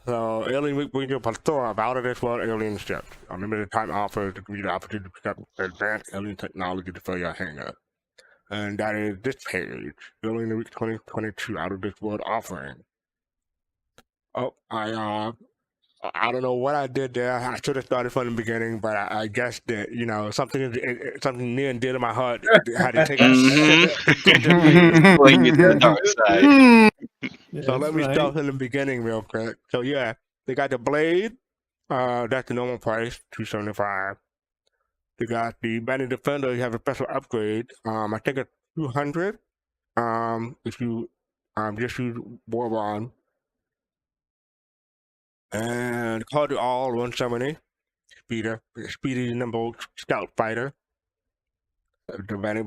So, Alien Week brings you a plethora of out-of-this-world alien ships. Unlimited time offers to give you the opportunity to pick up advanced alien technology to fill your hangar. And that is this page. Alien Week 2022 out-of-this-world offering. Oh, I don't know what I did there. I should have started from the beginning, but I guess that something near and dear to my heart had to take Pulling you to the dark side. So let me start from the beginning real quick. So yeah, they got the blade. That's the normal price, $275. They got the Banner Defender. You have a special upgrade. I think it's $200. If you just use Warbond. And Call to All 170. Speedy Nimble Scout Fighter. The Banner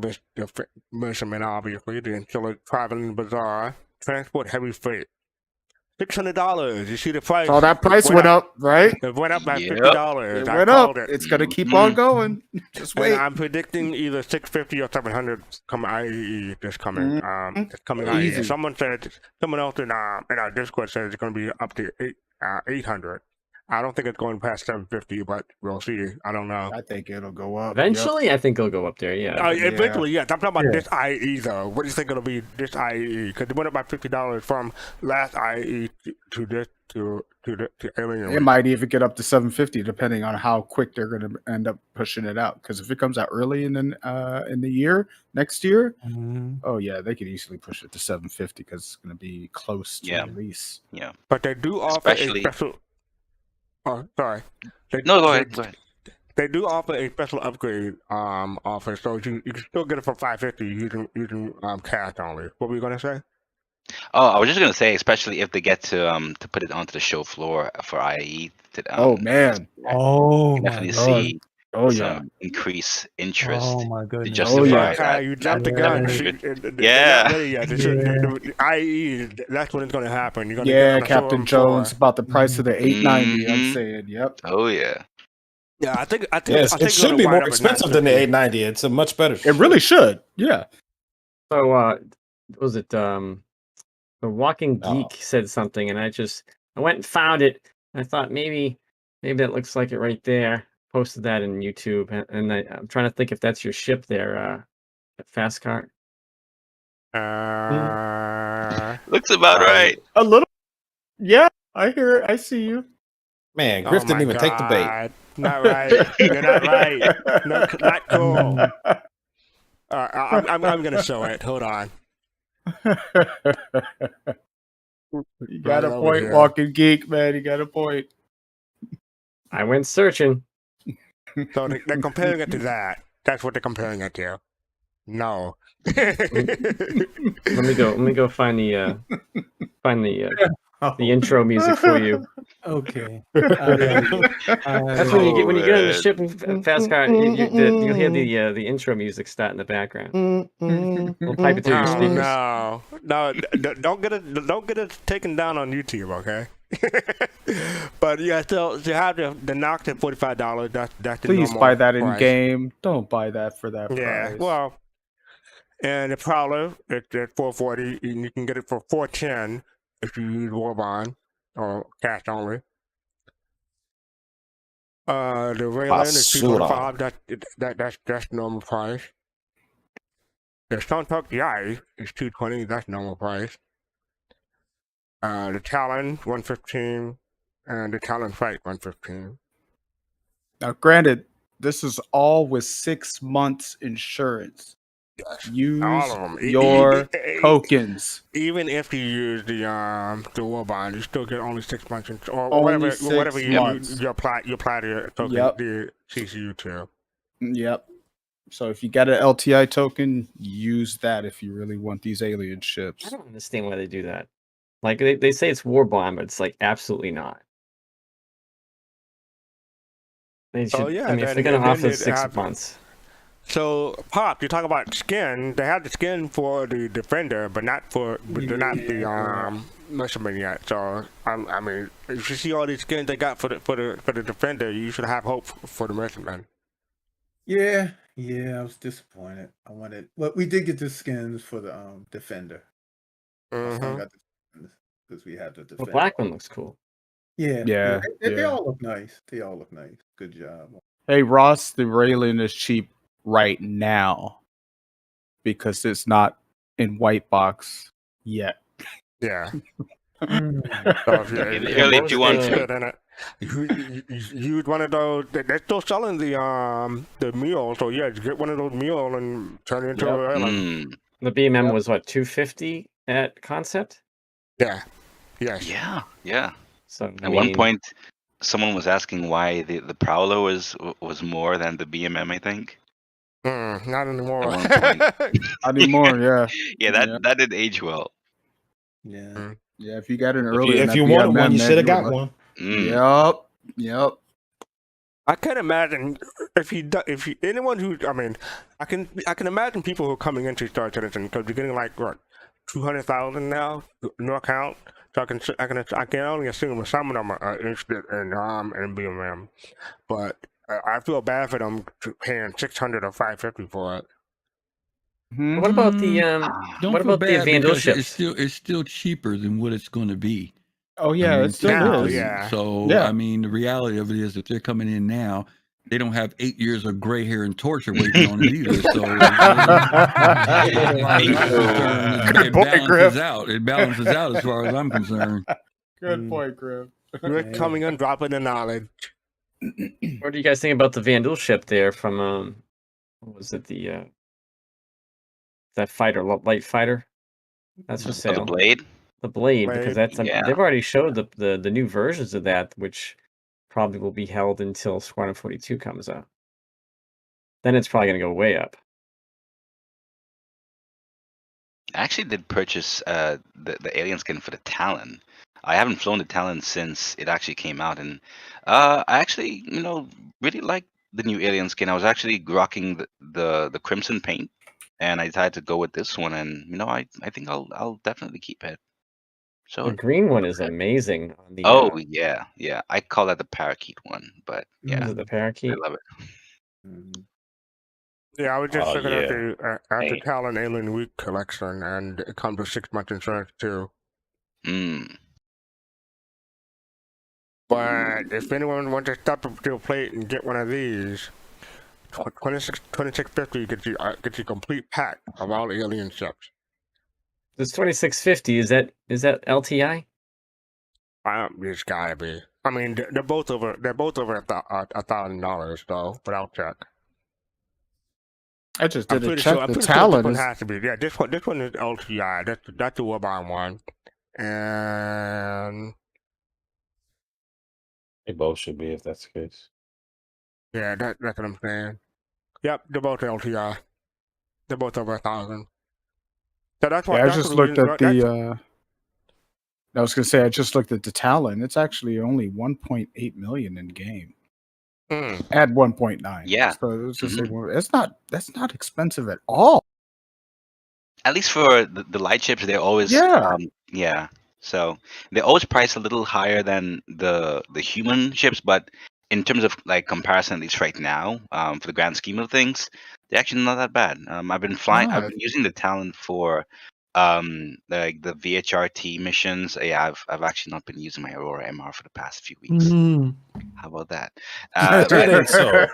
Merchantman, obviously. The Insular Traveling Bazaar. Transport Heavy Freight. $600. You see the price? So that price went up, right? It went up by Yep. $50. It I went called up. it. It's gonna keep on going. Just wait. And I'm predicting either $650 or $700 come IEE this coming. It's coming IEE. Easy. Someone else in our Discord says it's going to be up to $800. I don't think it's going past $750, but we'll see. I don't know. I think it'll go up. Eventually, I think it'll go up there. Yeah. Eventually, yeah. I'm talking about this IE though. What do you think it'll be this IE? Because it went up by $50 from last IE to this to Alien. It might even get up to $750 depending on how quick they're going to end up pushing it out. Because if it comes out early in the year next year, oh yeah, they could easily push it to $750 because it's going to be close to release. Yeah. But they do offer a special. Oh, sorry. No, go ahead. Go ahead. They do offer a special upgrade offer, so you can still get it for $550 using cash only. What were you gonna say? Oh, I was just gonna say, especially if they get to put it onto the show floor for IE. Oh man! Oh, you definitely my see. Oh some increased interest. Oh my To goodness! justify that. You jumped the gun. Yeah. IE, that's when it's gonna happen. You're gonna Yeah, get on the Captain showroom Jones, floor. about the price of the $890. I'm Mhm. saying, yep. Oh yeah. Yeah, I think Yes, it should be more expensive than the 890. It's a much better. It really should. Yeah. So, was it the Walking Geek said something, and I went and found it. I thought maybe that looks like it right there. Posted that in YouTube, and I'm trying to think if that's your ship there, fastcart. Looks about right. A little. Yeah, I hear it. I see you. Man, Griff didn't even take the bait. Not right. You're not right. No, not cool. I'm gonna show it. Hold on. You got Right a over point, here. Walking Geek, man. You got a point. I went searching. So they're comparing it to that. That's what they're comparing it to. No. Let me go find the intro music for you. Okay. That's when you get in the ship and fast car. You'll hear the intro music start in the background. We'll pipe it through your speakers. No, don't get it taken down on YouTube, okay? But yeah, so you have the knocked at $45. That's the Please normal buy that in price. game. Don't buy that for that Yeah, price. well, And the Prowler, it's at 440, and you can get it for 410 if you use Warbond or cash only. The Raylan is Basura. 225. That's normal price. The Stonetuck DI is 220. That's normal price. The Talon 115, and the Talon Fight 115. Now, granted, this is all with 6 months insurance. Yes, Use all of them. your tokens. Even if you use the Warbond, you still get only 6 months, or Only whatever 6 you months. you apply to your token, Yep. the CCU to. Yep. So if you got an LTI token, use that if you really want these alien I ships. don't understand why they do that. Like they say it's war bond, but it's like absolutely not. They should. Oh yeah, I mean, if and they're gonna then offer it 6 have- months, So, Pop, you talk about skin. They have the skin for the Defender, but they're not the Merchantman yet. So, I mean, if you see all these skins they got for the Defender, you should have hope for the Merchantman. Yeah, I was disappointed. I wanted, but we did get the skins for the Defender. My son got the skins because we had the the Defender. black one looks cool. Yeah, Yeah, They yeah. all look nice. They all look nice. Good job. Hey, Ross, the Raylan is cheap right now because it's not in white box yet. Yeah. Mm. So if you, Really, if you want to. in it, you use one of those. They're still selling the mule. So yeah, just get one of those mule and turn it into Yep. a island. Mm, The BMM Yep. was what 250 at concept. Yeah. Yes. yeah. So I At one mean, point, someone was asking why the Prowler was more than the BMM. I think. Not anymore. At one point. Not anymore, yeah. Yeah, that did age well. Yeah. Yeah, if you got an early If you wanted one, you should have got one. Mm. Yep. I can imagine if anyone who I can imagine people who are coming into Star Citizen because you're getting like what 200,000 now no account. So I can only assume some of them are interested in BMM, but I feel bad for them paying 600 or 550 for it. what about the Don't what feel about the bad Vandal because ships? it's still cheaper than what it's going to be. Oh yeah, I mean, it still now, is. yeah. So Yeah. I mean, the reality of it is, if they're coming in now, they don't have 8 years of gray hair and torture waiting on it either. So, Good point, Griff. It balances out as far as I'm concerned. Good point, Griff. We're coming and dropping the knowledge. What do you guys think about the Vandal ship there from what was it, the that fighter, light fighter? That's for Oh, sale. the Blade. The Blade, because Blade, that's yeah. they've already showed the new versions of that, which probably will be held until Squadron 42 comes out. Then it's probably going to go way up. I actually did purchase the alien skin for the Talon. I haven't flown the Talon since it actually came out, and I actually really like the new alien skin. I was actually rocking the crimson paint, and I decided to go with this one, and I think I'll definitely keep it. So The green one is amazing. On the yeah, I call that the parakeet one, but is yeah, it the I parakeet? love it. Mhm. Yeah, I was just Oh, looking at yeah. the Talon Alien Week collection, and it comes with 6 months insurance too. Mm. But if anyone wants to stop up to a plate and get one of these, 2650 gets you a complete pack of all the alien ships. This 2650 is that LTI? It's gotta be. I mean, they're both over $1,000 though, but I'll check. I just I'm did a pretty check. sure. I'm The pretty sure this Talon one is has to be. Yeah, this one is LTI. That's the Warbond one, and They both should be if that's the case. yeah, that's what I'm saying. Yep, they're both LTI. They're both over 1,000. So that's why. Yeah, I that's just the looked reason- at that's- the. I was gonna say I just looked at the Talon. It's actually only 1.8 million in game. Add 1.9. Yeah. So it was just that's not expensive at all. At least for the light ships, they're always Yeah. So they're always priced a little higher than the human ships, but in terms of like comparison, at least right now, for the grand scheme of things, they're actually not that bad. I've been flying. I've Ah. been using the Talon for like the VHRT missions. Yeah, I've actually not been using my Aurora MR for the past few weeks. Mm. How about that? It ain't so.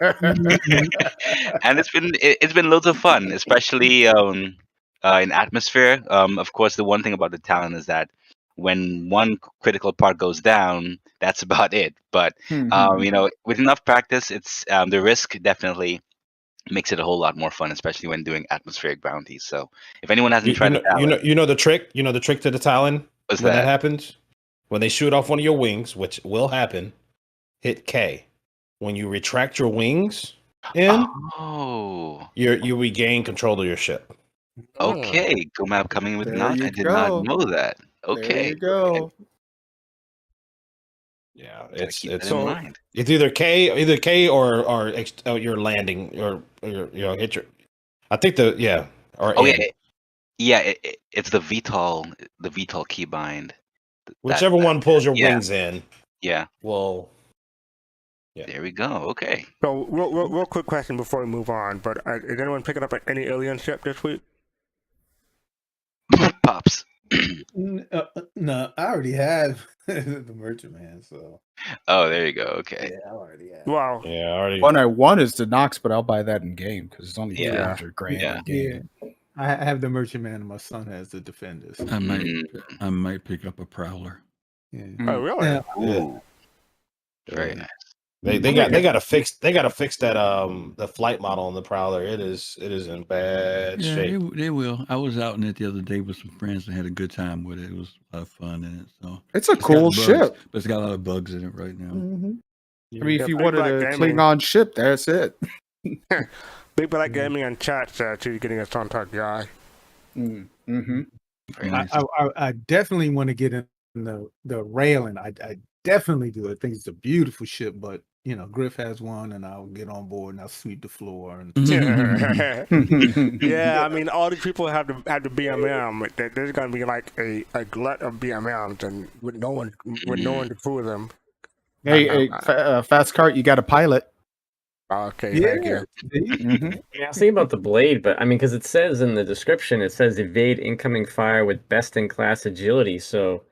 And it's been loads of fun, especially in atmosphere. Of course, the one thing about the Talon is that when one critical part goes down, that's about it. But you know, with enough practice, it's the risk definitely makes it a whole lot more fun, especially when doing atmospheric bounties. So if anyone hasn't tried the Talon, you know the trick. You know the trick to the Talon what's when that that? happens. When they shoot off one of your wings, which will happen, hit K. When you retract your wings in, Oh, you regain control of your ship. okay. Go map coming with There not. you I did go. not know that. There Okay. you go. Yeah, Gotta it's keep it's that in mind. it's either K or your landing or you know hit your. I think or Oh N. yeah. It's the VTOL keybind. Whichever one pulls your yeah. wings in. Yeah. Well, There we go. Okay. So, real quick question before we move on. But is anyone picking up any alien ship this week? Pops. No, I already have the Merchant Man, so Oh, there you go. Okay. yeah, I already have. Well, yeah, already. One I want is the Nox, but I'll buy that in game because it's only Yeah. 300 grand Yeah. in game. Yeah, I have the Merchant Man, and my son has the Defenders. I might pick up a Prowler. Yeah. oh really? Yeah. Ooh. Very nice. They gotta fix that the flight model on the Prowler. It is in bad Yeah, shape. they will. I was out in it the other day with some friends and had a good time with it. It was a lot of fun in it. So It's a got cool bugs, ship. but it's got a lot of bugs in it right now. I mean, Yeah, if you Big wanted Black a Gaming. Klingon ship, that's it. Big Black Gaming and chat said you're getting a Soundcloud guy. Mm-hmm. Very nice. I definitely want to get in the railing. I definitely do. I think it's a beautiful ship, but you know, Griff has one, and I'll get on board and I'll sweep the floor. And Yeah, I mean, all these people have the BMM. There's gonna be like a glut of BMMs, and with no one to crew them. Hey, fast cart, you got a pilot. Okay, thank you. Yeah, I was thinking about the blade, but I mean, because it says in the description, it says evade incoming fire with best-in-class agility. So,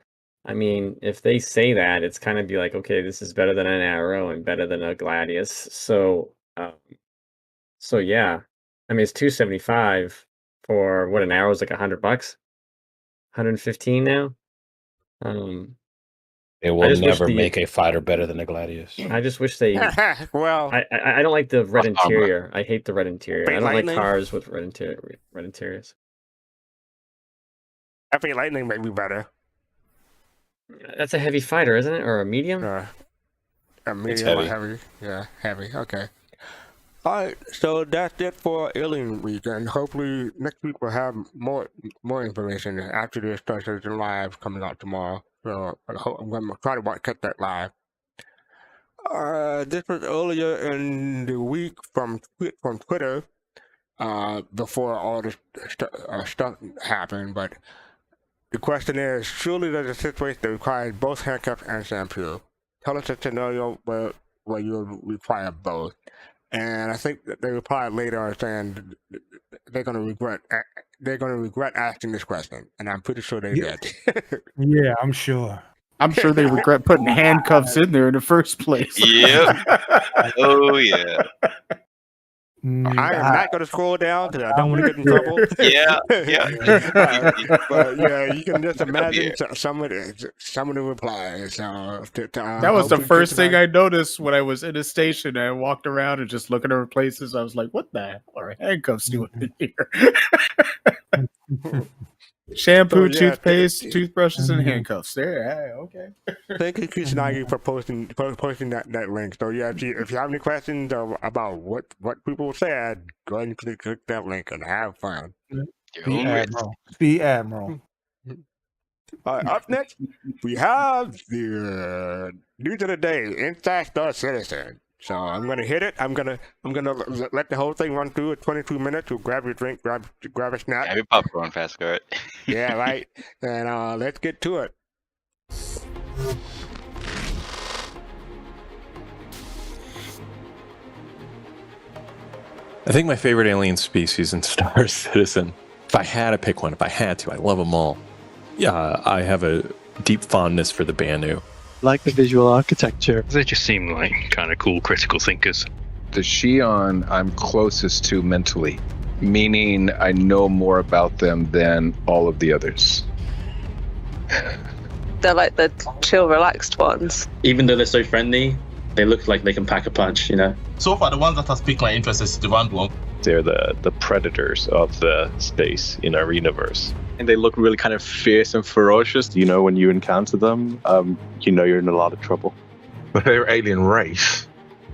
I mean, if they say that, it's kind of be like, okay, this is better than an arrow and better than a gladius. So, yeah, I mean, it's $275 for what an arrow is like $100, $115 now. It I will just wish never the- make a fighter better than a Gladius. I just wish they. Well, I don't like the red Rough armor. interior. I hate the red interior. Fate I don't Lightning? like cars with red interiors. FA Lightning may be better. That's a heavy fighter, isn't it, or a medium? A medium or heavy. heavy. Yeah, heavy. Okay. All right, so that's it for Alien Week, and hopefully next week we'll have more information after this Starfield Live coming out tomorrow. So I'm going to try to catch that live. This was earlier in the week from Twitter, before all this stuff happened. But the question is, surely there's a situation that requires both handcuffs and shampoo. Tell us a scenario where you require both. And I think that they replied later saying they're going to regret asking this question, and I'm pretty sure they did. yeah, I'm sure. I'm sure they regret putting handcuffs in there in the first place. Yep. Oh yeah. I am not going to scroll down because I don't want to get in trouble. Yeah. Yeah. But yeah, you can just imagine some of the replies. That was the first thing I noticed when I was in a station. I walked around and just looking over places. I was like, "What the hell are handcuffs doing in here?" Shampoo, toothpaste, toothbrushes, and handcuffs. There, okay. Thank you, Kusanagi, for posting that link. So yeah, if you have any questions about what people said, go ahead and click that link and have fun. Be Admiral. Up next, we have the news of the day inside Star Citizen. So I'm gonna hit it. I'm gonna let the whole thing run through at 22 minutes. So grab your drink, grab a snack. Have your popcorn, fastcart. Yeah, right. And let's get to it. I think my favorite alien species in Star Citizen, if I had to pick one, if I had to, I love them all. Yeah, I have a deep fondness for the Banu. Like the visual architecture. They just seem like kind of cool critical thinkers. The Xeon I'm closest to mentally, meaning I know more about them than all of the others. They're like the chill, relaxed ones. Even though they're so friendly, they look like they can pack a punch, you know? So far, the ones that have piqued my interest is the Vandal. They're the predators of the space in our universe. And they look really kind of fierce and ferocious. You know, when you encounter them, you know you're in a lot of trouble. My favorite alien race,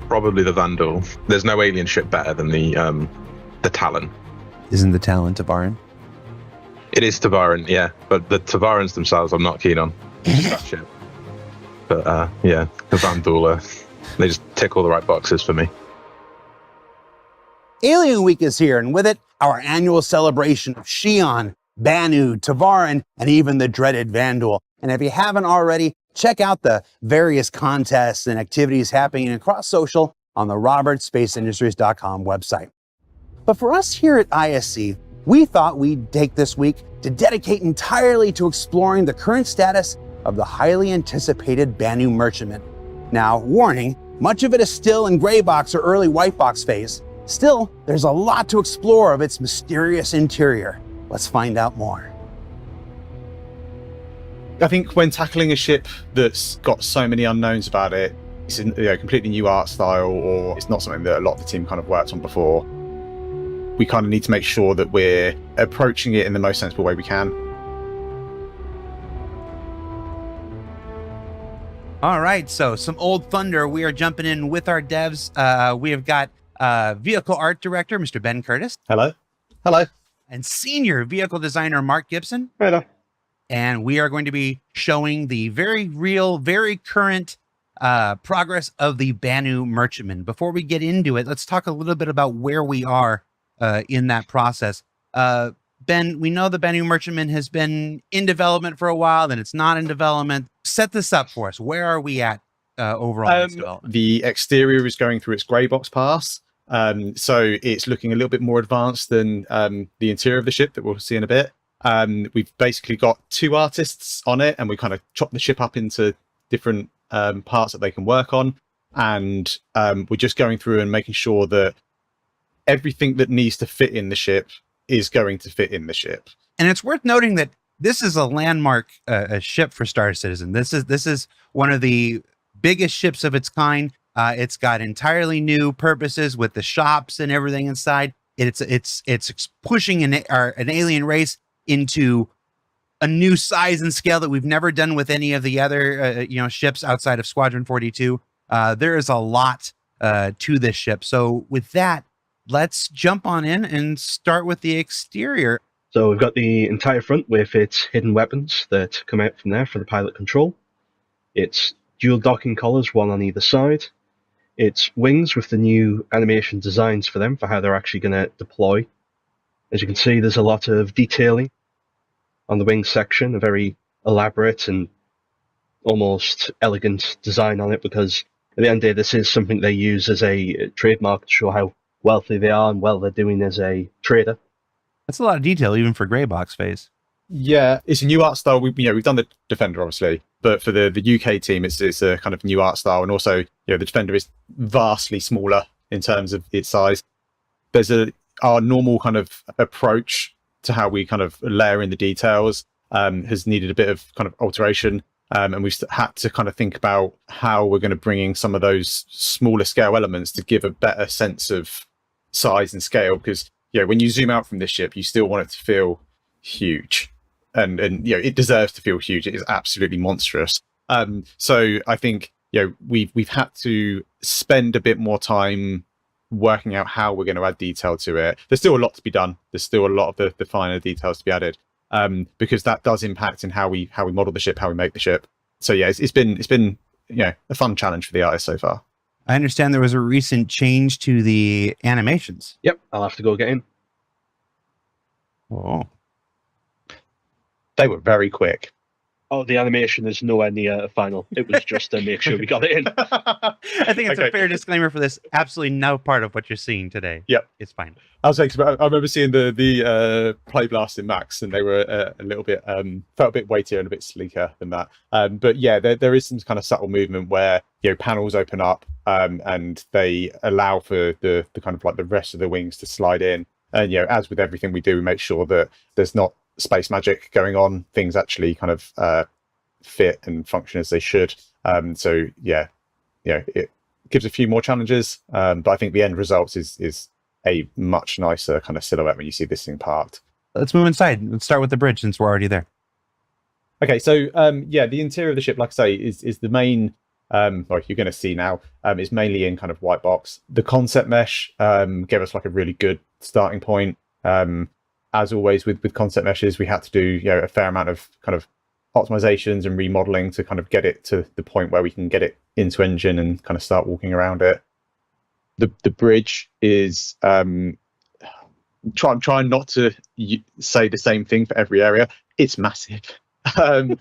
probably the Vandal. There's no alien ship better than the Talon. Isn't the Talon Tavaran? It is Tavaran, yeah. But the Tavarans themselves, I'm not keen on. That ship. But yeah, the Vandal, they just tick all the right boxes for me. Alien Week is here, and with it, our annual celebration of Xeon, Banu, Tavaran, and even the dreaded Vandal. And if you haven't already, check out the various contests and activities happening across social on the robertspaceindustries.com website. But for us here at ISC, we thought we'd take this week to dedicate entirely to exploring the current status of the highly anticipated Banu merchantman. Now, warning, much of it is still in gray box or early white box phase. Still, there's a lot to explore of its mysterious interior. Let's find out more. I think when tackling a ship that's got so many unknowns about it, it's a completely new art style, or it's not something that a lot of the team kind of worked on before, we kind of need to make sure that we're approaching it in the most sensible way we can. All right, so some old thunder. We are jumping in with our devs. We have got vehicle art director, Mr. Ben Curtis. Hello. Hello. And senior vehicle designer, Mark Gibson. Hello. And we are going to be showing the very real, very current progress of the Banu merchantman. Before we get into it, let's talk a little bit about where we are in that process. Ben, we know the Banu merchantman has been in development for a while, then it's not in development. Set this up for us. Where are we at overall in its development? The exterior is going through its grey box pass. So it's looking a little bit more advanced than the interior of the ship that we'll see in a bit. We've basically got 2 artists on it, and we kind of chop the ship up into different parts that they can work on. And we're just going through and making sure that everything that needs to fit in the ship is going to fit in the ship. And it's worth noting that this is a landmark ship for Star Citizen. This is one of the biggest ships of its kind. It's got entirely new purposes with the shops and everything inside. It's pushing an alien race into a new size and scale that we've never done with any of the other ships outside of Squadron 42. There is a lot to this ship. So with that, let's jump on in and start with the exterior. So we've got the entire front with its hidden weapons that come out from there for the pilot control. Its dual docking collars, one on either side. Its wings with the new animation designs for them, for how they're actually going to deploy. As you can see, there's a lot of detailing on the wing section, a very elaborate and almost elegant design on it, because at the end of the day, this is something they use as a trademark to show how wealthy they are and well they're doing as a trader. That's a lot of detail, even for gray box phase. Yeah, it's a new art style. We've done the Defender, obviously, but for the UK team, it's a kind of new art style, and also the Defender is vastly smaller in terms of its size. There's our normal kind of approach to how we kind of layer in the details has needed a bit of kind of alteration, and we've had to kind of think about how we're going to bring in some of those smaller scale elements to give a better sense of size and scale, because when you zoom out from this ship, you still want it to feel huge, and it deserves to feel huge. It is absolutely monstrous. So I think we've had to spend a bit more time working out how we're going to add detail to it. There's still a lot to be done. There's still a lot of the finer details to be added, because that does impact in how we model the ship, how we make the ship. So yeah, it's been a fun challenge for the artist so far. I understand there was a recent change to the animations. Yep, I'll have to go get in. Oh. They were very quick. Oh, the animation is nowhere near final. It was just to make sure we got it in. I think it's a fair disclaimer for this. Absolutely no part of what you're seeing today. Yep, it's fine. I was saying, 'cause I remember seeing the play blast in Max, and they were a little bit felt a bit weightier and a bit sleeker than that. But yeah, there is some kind of subtle movement where panels open up and they allow for the kind of like the rest of the wings to slide in. And as with everything we do, we make sure that there's not space magic going on. Things actually kind of fit and function as they should. So yeah, it gives a few more challenges, but I think the end result is a much nicer kind of silhouette when you see this thing parked. Let's move inside. Let's start with the bridge since we're already there. Okay, so the interior of the ship, like I say, is the main. Like you're going to see now, is mainly in kind of white box. The concept mesh gave us like a really good starting point. As always with concept meshes, we had to do a fair amount of kind of optimizations and remodeling to kind of get it to the point where we can get it into engine and kind of start walking around it. The bridge is trying not to say the same thing for every area. It's massive, and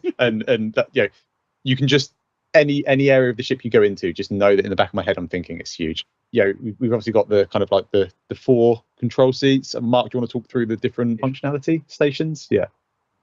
you can just any area of the ship you go into, just know that in the back of my head I'm thinking it's huge. We've obviously got the kind of like the 4 control seats. Mark, do you want to talk through the different functionality stations? Yeah.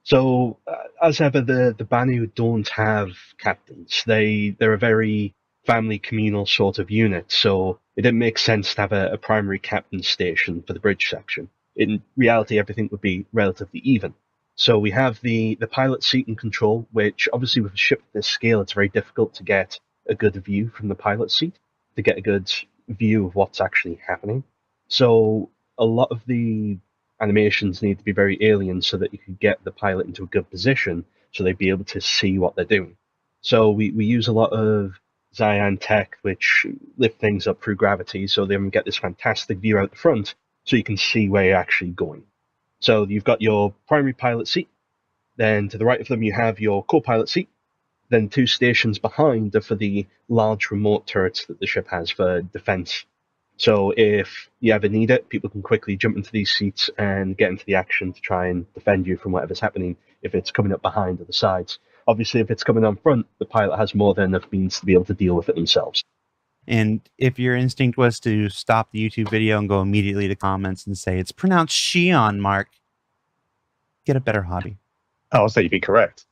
So, as ever, the Banu don't have captains. They're a very family communal sort of unit, so it didn't make sense to have a primary captain station for the bridge section. In reality, everything would be relatively even. So we have the pilot seat and control, which obviously with a ship of this scale, it's very difficult to get a good view from the pilot seat, to get a good view of what's actually happening. So a lot of the animations need to be very alien so that you could get the pilot into a good position so they'd be able to see what they're doing. So we use a lot of Xeon tech, which lift things up through gravity, so they get this fantastic view out the front so you can see where you're actually going. So you've got your primary pilot seat, then to the right of them you have your co-pilot seat, then 2 stations behind are for the large remote turrets that the ship has for defense. So if you ever need it, people can quickly jump into these seats and get into the action to try and defend you from whatever's happening if it's coming up behind or the sides. Obviously, if it's coming on front, the pilot has more than enough means to be able to deal with it themselves. And if your instinct was to stop the YouTube video and go immediately to comments and say it's pronounced Xeon, Mark, get a better hobby. I'll say you'd be correct.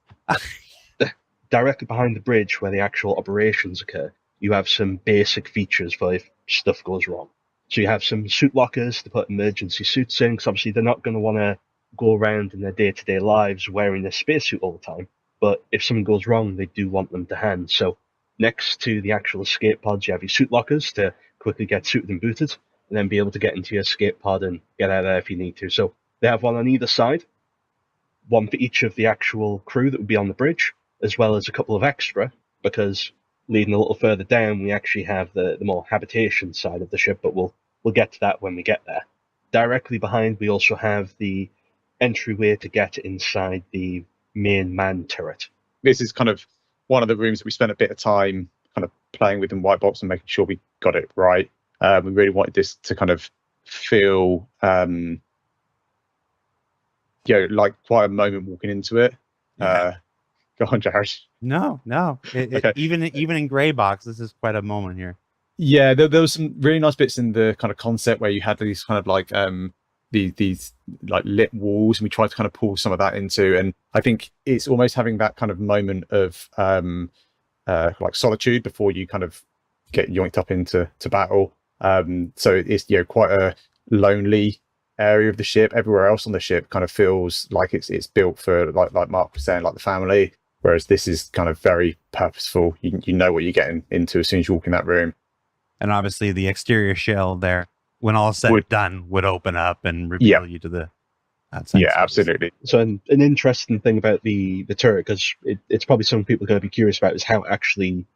Directly behind the bridge where the actual operations occur, you have some basic features for if stuff goes wrong. So you have some suit lockers to put emergency suits in, because obviously they're not going to want to go around in their day-to-day lives wearing their spacesuit all the time. But if something goes wrong, they do want them to hand. So next to the actual escape pods, you have your suit lockers to quickly get suited and booted, and then be able to get into your escape pod and get out of there if you need to. So they have one on either side, one for each of the actual crew that would be on the bridge, as well as a couple of extra, because leading a little further down, we actually have the more habitation side of the ship, but we'll get to that when we get there. Directly behind, we also have the entryway to get inside the main man turret. This is kind of one of the rooms that we spent a bit of time kind of playing with in white box and making sure we got it right. We really wanted this to kind of feel like quite a moment walking into it. Go on, Jared. No. Okay. Even in gray box, this is quite a moment here. Yeah, there was some really nice bits in the kind of concept where you had these kind of like these like lit walls, and we tried to kind of pull some of that into, and I think it's almost having that kind of moment of like solitude before you kind of get yoinked up into battle. So it's quite a lonely area of the ship. Everywhere else on the ship kind of feels like it's built for like Mark was saying, like the family, whereas this is kind of very purposeful. You know what you're getting into as soon as you walk in that room. And obviously the exterior shell there, when all said and done, would open up and reveal you to the outside. Yeah, absolutely. So an interesting thing about the turret, because it's probably something people are going to be curious about, is how it actually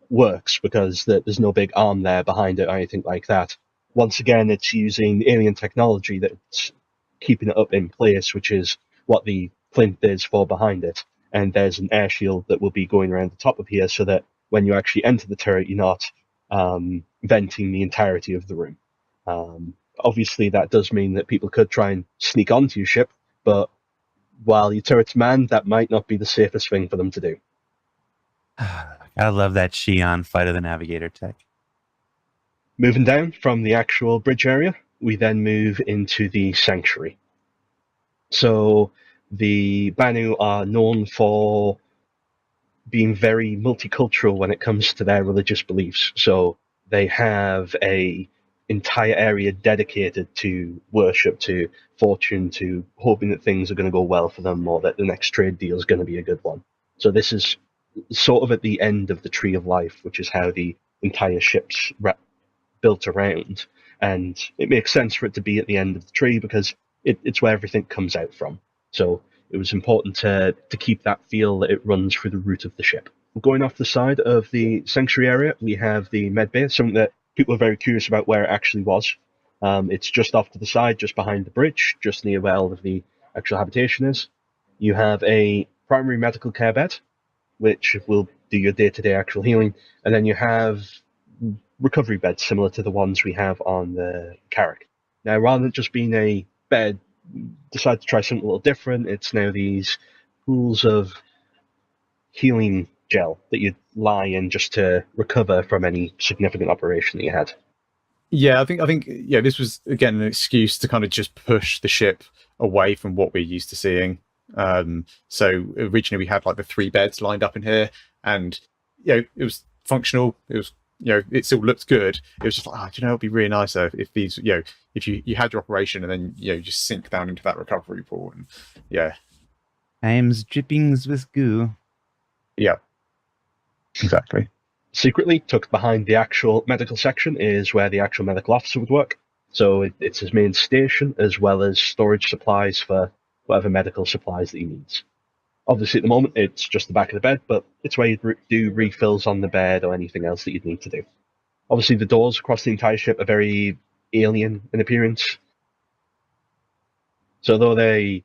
works, because there's no big arm there behind it or anything like that. Once again, it's using alien technology that's keeping it up in place, which is what the plinth is for behind it. And there's an air shield that will be going around the top of here so that when you actually enter the turret, you're not venting the entirety of the room. Obviously, that does mean that people could try and sneak onto your ship, but while your turret's manned, that might not be the safest thing for them to do. I love that Xeon Fight of the Navigator tech. Moving down from the actual bridge area, we then move into the sanctuary. So the Banu are known for being very multicultural when it comes to their religious beliefs. So they have a entire area dedicated to worship, to fortune, to hoping that things are going to go well for them or that the next trade deal is going to be a good one. So this is sort of at the end of the Tree of Life, which is how the entire ship's built around. And it makes sense for it to be at the end of the tree because it's where everything comes out from. So it was important to keep that feel that it runs through the root of the ship. Going off the side of the sanctuary area, we have the med bay, something that people are very curious about where it actually was. It's just off to the side, just behind the bridge, just near where all of the actual habitation is. You have a primary medical care bed, which will do your day-to-day actual healing, and then you have recovery beds similar to the ones we have on the Carrack. Now, rather than just being a bed, decided to try something a little different. It's now these pools of healing gel that you lie in just to recover from any significant operation that you had. Yeah, I think this was again an excuse to kind of just push the ship away from what we're used to seeing. So originally we had like the 3 beds lined up in here, and it was functional. It was it still looked good. It was just like, it'd be really nice if these if you had your operation and then just sink down into that recovery pool and Times drippings with goo. Yeah, exactly. Secretly tucked behind the actual medical section is where the actual medical officer would work. So it's his main station as well as storage supplies for whatever medical supplies that he needs. Obviously, at the moment, it's just the back of the bed, but it's where you'd do refills on the bed or anything else that you'd need to do. Obviously, the doors across the entire ship are very alien in appearance. So though they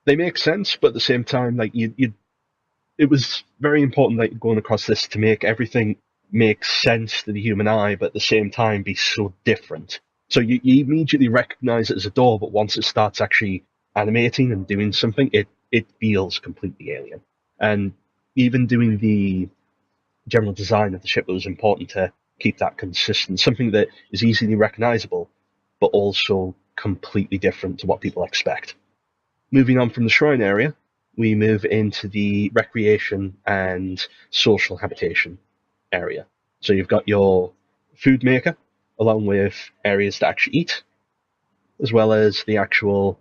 make sense, but at the same time, it was very important going across this to make everything make sense to the human eye, but at the same time be so different. So you immediately recognize it as a door, but once it starts actually animating and doing something, it feels completely alien. And even doing the general design of the ship, it was important to keep that consistent, something that is easily recognizable, but also completely different to what people expect. Moving on from the shrine area, we move into the recreation and social habitation area. So you've got your food maker, along with areas to actually eat, as well as the actual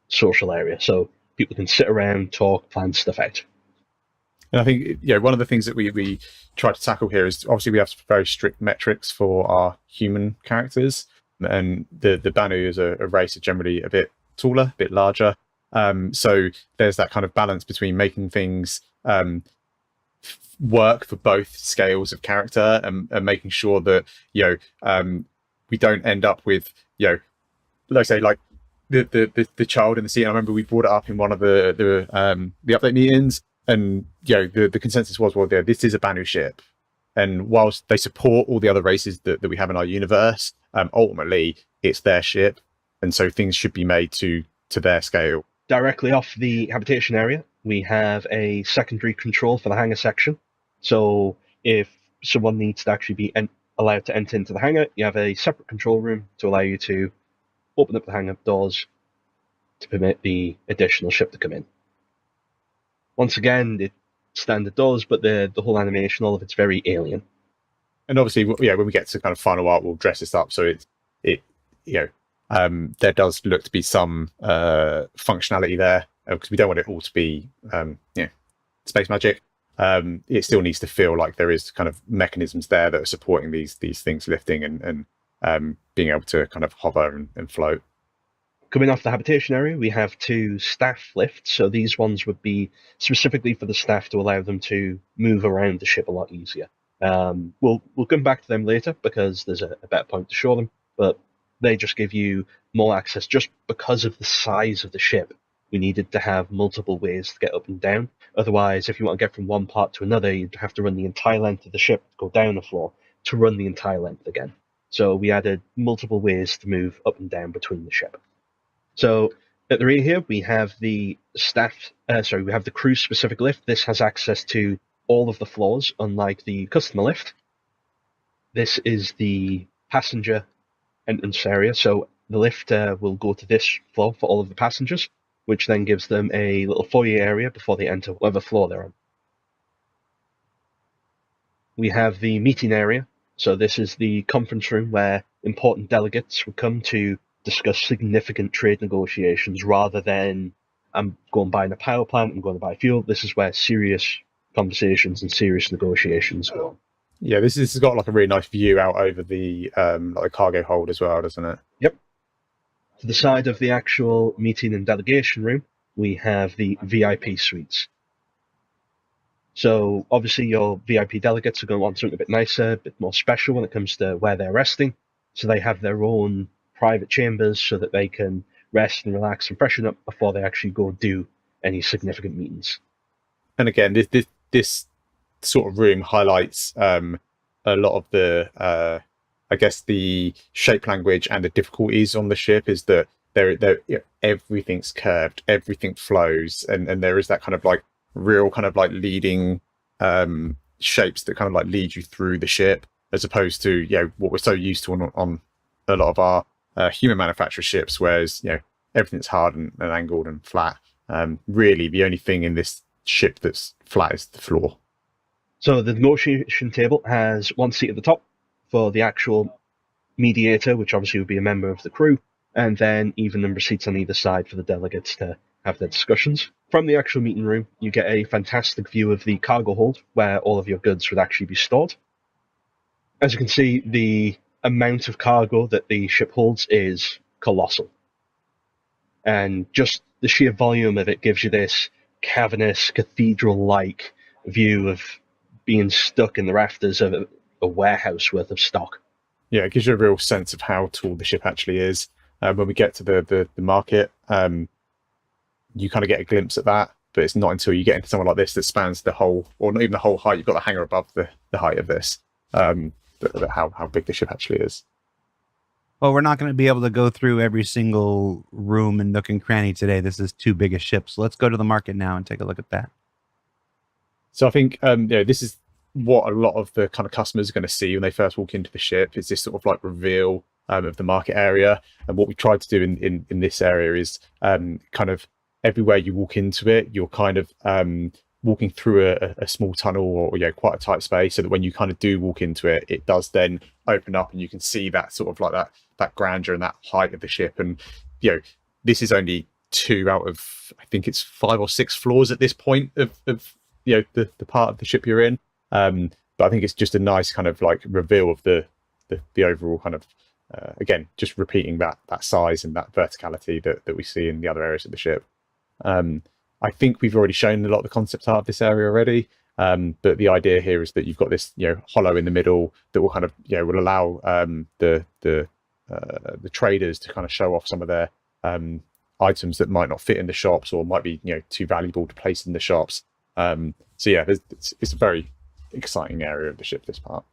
social area. So people can sit around, talk, plan stuff out. And I think one of the things that we try to tackle here is obviously we have very strict metrics for our human characters, and the Banu as a race are generally a bit taller, a bit larger. So there's that kind of balance between making things work for both scales of character and making sure that we don't end up with let's say like the child in the scene. I remember we brought it up in one of the update meetings, and the consensus was, this is a Banu ship, and whilst they support all the other races that we have in our universe, ultimately it's their ship, and so things should be made to their scale. Directly off the habitation area, we have a secondary control for the hangar section. So if someone needs to actually be allowed to enter into the hangar, you have a separate control room to allow you to open up the hangar doors to permit the additional ship to come in. Once again, it's standard doors, but the whole animation, all of it's very alien. And obviously, when we get to kind of final art, we'll dress this up so there does look to be some functionality there, because we don't want it all to be space magic. It still needs to feel like there is kind of mechanisms there that are supporting these things lifting and being able to kind of hover and float. Coming off the habitation area, we have 2 staff lifts. So these ones would be specifically for the staff to allow them to move around the ship a lot easier. We'll come back to them later because there's a better point to show them, but they just give you more access just because of the size of the ship. We needed to have multiple ways to get up and down. Otherwise, if you want to get from one part to another, you'd have to run the entire length of the ship, go down the floor to run the entire length again. So we added multiple ways to move up and down between the ship. So At the rear here, we have the we have the crew-specific lift. This has access to all of the floors, unlike the customer lift. This is the passenger entrance area, so the lift will go to this floor for all of the passengers, which then gives them a little foyer area before they enter whatever floor they're on. We have the meeting area, so this is the conference room where important delegates would come to discuss significant trade negotiations rather than I'm going buying a power plant, I'm going to buy fuel. This is where serious conversations and serious negotiations go. Yeah, this has got like a really nice view out over the like the cargo hold as well, doesn't it? Yep. To the side of the actual meeting and delegation room, we have the VIP suites. So obviously your VIP delegates are going to want something a bit nicer, a bit more special when it comes to where they're resting. So they have their own private chambers so that they can rest and relax and freshen up before they actually go do any significant meetings. And again, this sort of room highlights a lot of the I guess the shape language and the difficulties on the ship is that everything's curved, everything flows, and there is that kind of like real kind of like leading shapes that kind of like lead you through the ship, as opposed to what we're so used to on a lot of our human manufacturer ships, whereas everything's hard and angled and flat. Really, the only thing in this ship that's flat is the floor. So the negotiation table has one seat at the top for the actual mediator, which obviously would be a member of the crew, and then even number seats on either side for the delegates to have their discussions. From the actual meeting room, you get a fantastic view of the cargo hold, where all of your goods would actually be stored. As you can see, the amount of cargo that the ship holds is colossal. And just the sheer volume of it gives you this cavernous, cathedral-like view of being stuck in the rafters of a warehouse worth of stock. Yeah, it gives you a real sense of how tall the ship actually is. When we get to the market, you kind of get a glimpse at that, but it's not until you get into somewhere like this that spans the whole, or not even the whole height, you've got the hangar above the height of this, how big the ship actually is. Well, we're not going to be able to go through every single room and nook and cranny today. This is too big a ship. So let's go to the market now and take a look at that. So I think this is what a lot of the kind of customers are going to see when they first walk into the ship, is this sort of like reveal of the market area. And what we tried to do in this area is kind of everywhere you walk into it, you're kind of walking through a small tunnel or quite a tight space, so that when you kind of do walk into it, it does then open up and you can see that sort of like that grandeur and that height of the ship. And this is only 2 out of, I think it's 5 or 6 floors at this point of the part of the ship you're in. But I think it's just a nice kind of like reveal of the overall kind of again, just repeating that size and that verticality that we see in the other areas of the ship. I think we've already shown a lot of the concept art of this area already, but the idea here is that you've got this hollow in the middle that will kind of will allow the traders to kind of show off some of their items that might not fit in the shops or might be too valuable to place in the shops. So yeah, it's a very exciting area of the ship, this part.